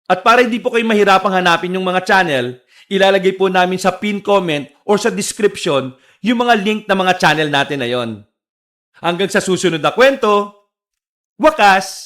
At para hindi po kayo mahirapang hanapin yung mga channel, ilalagay po namin sa pin comment or sa description yung mga link na mga channel natin na yon. Hanggang sa susunod na kwento, wakas!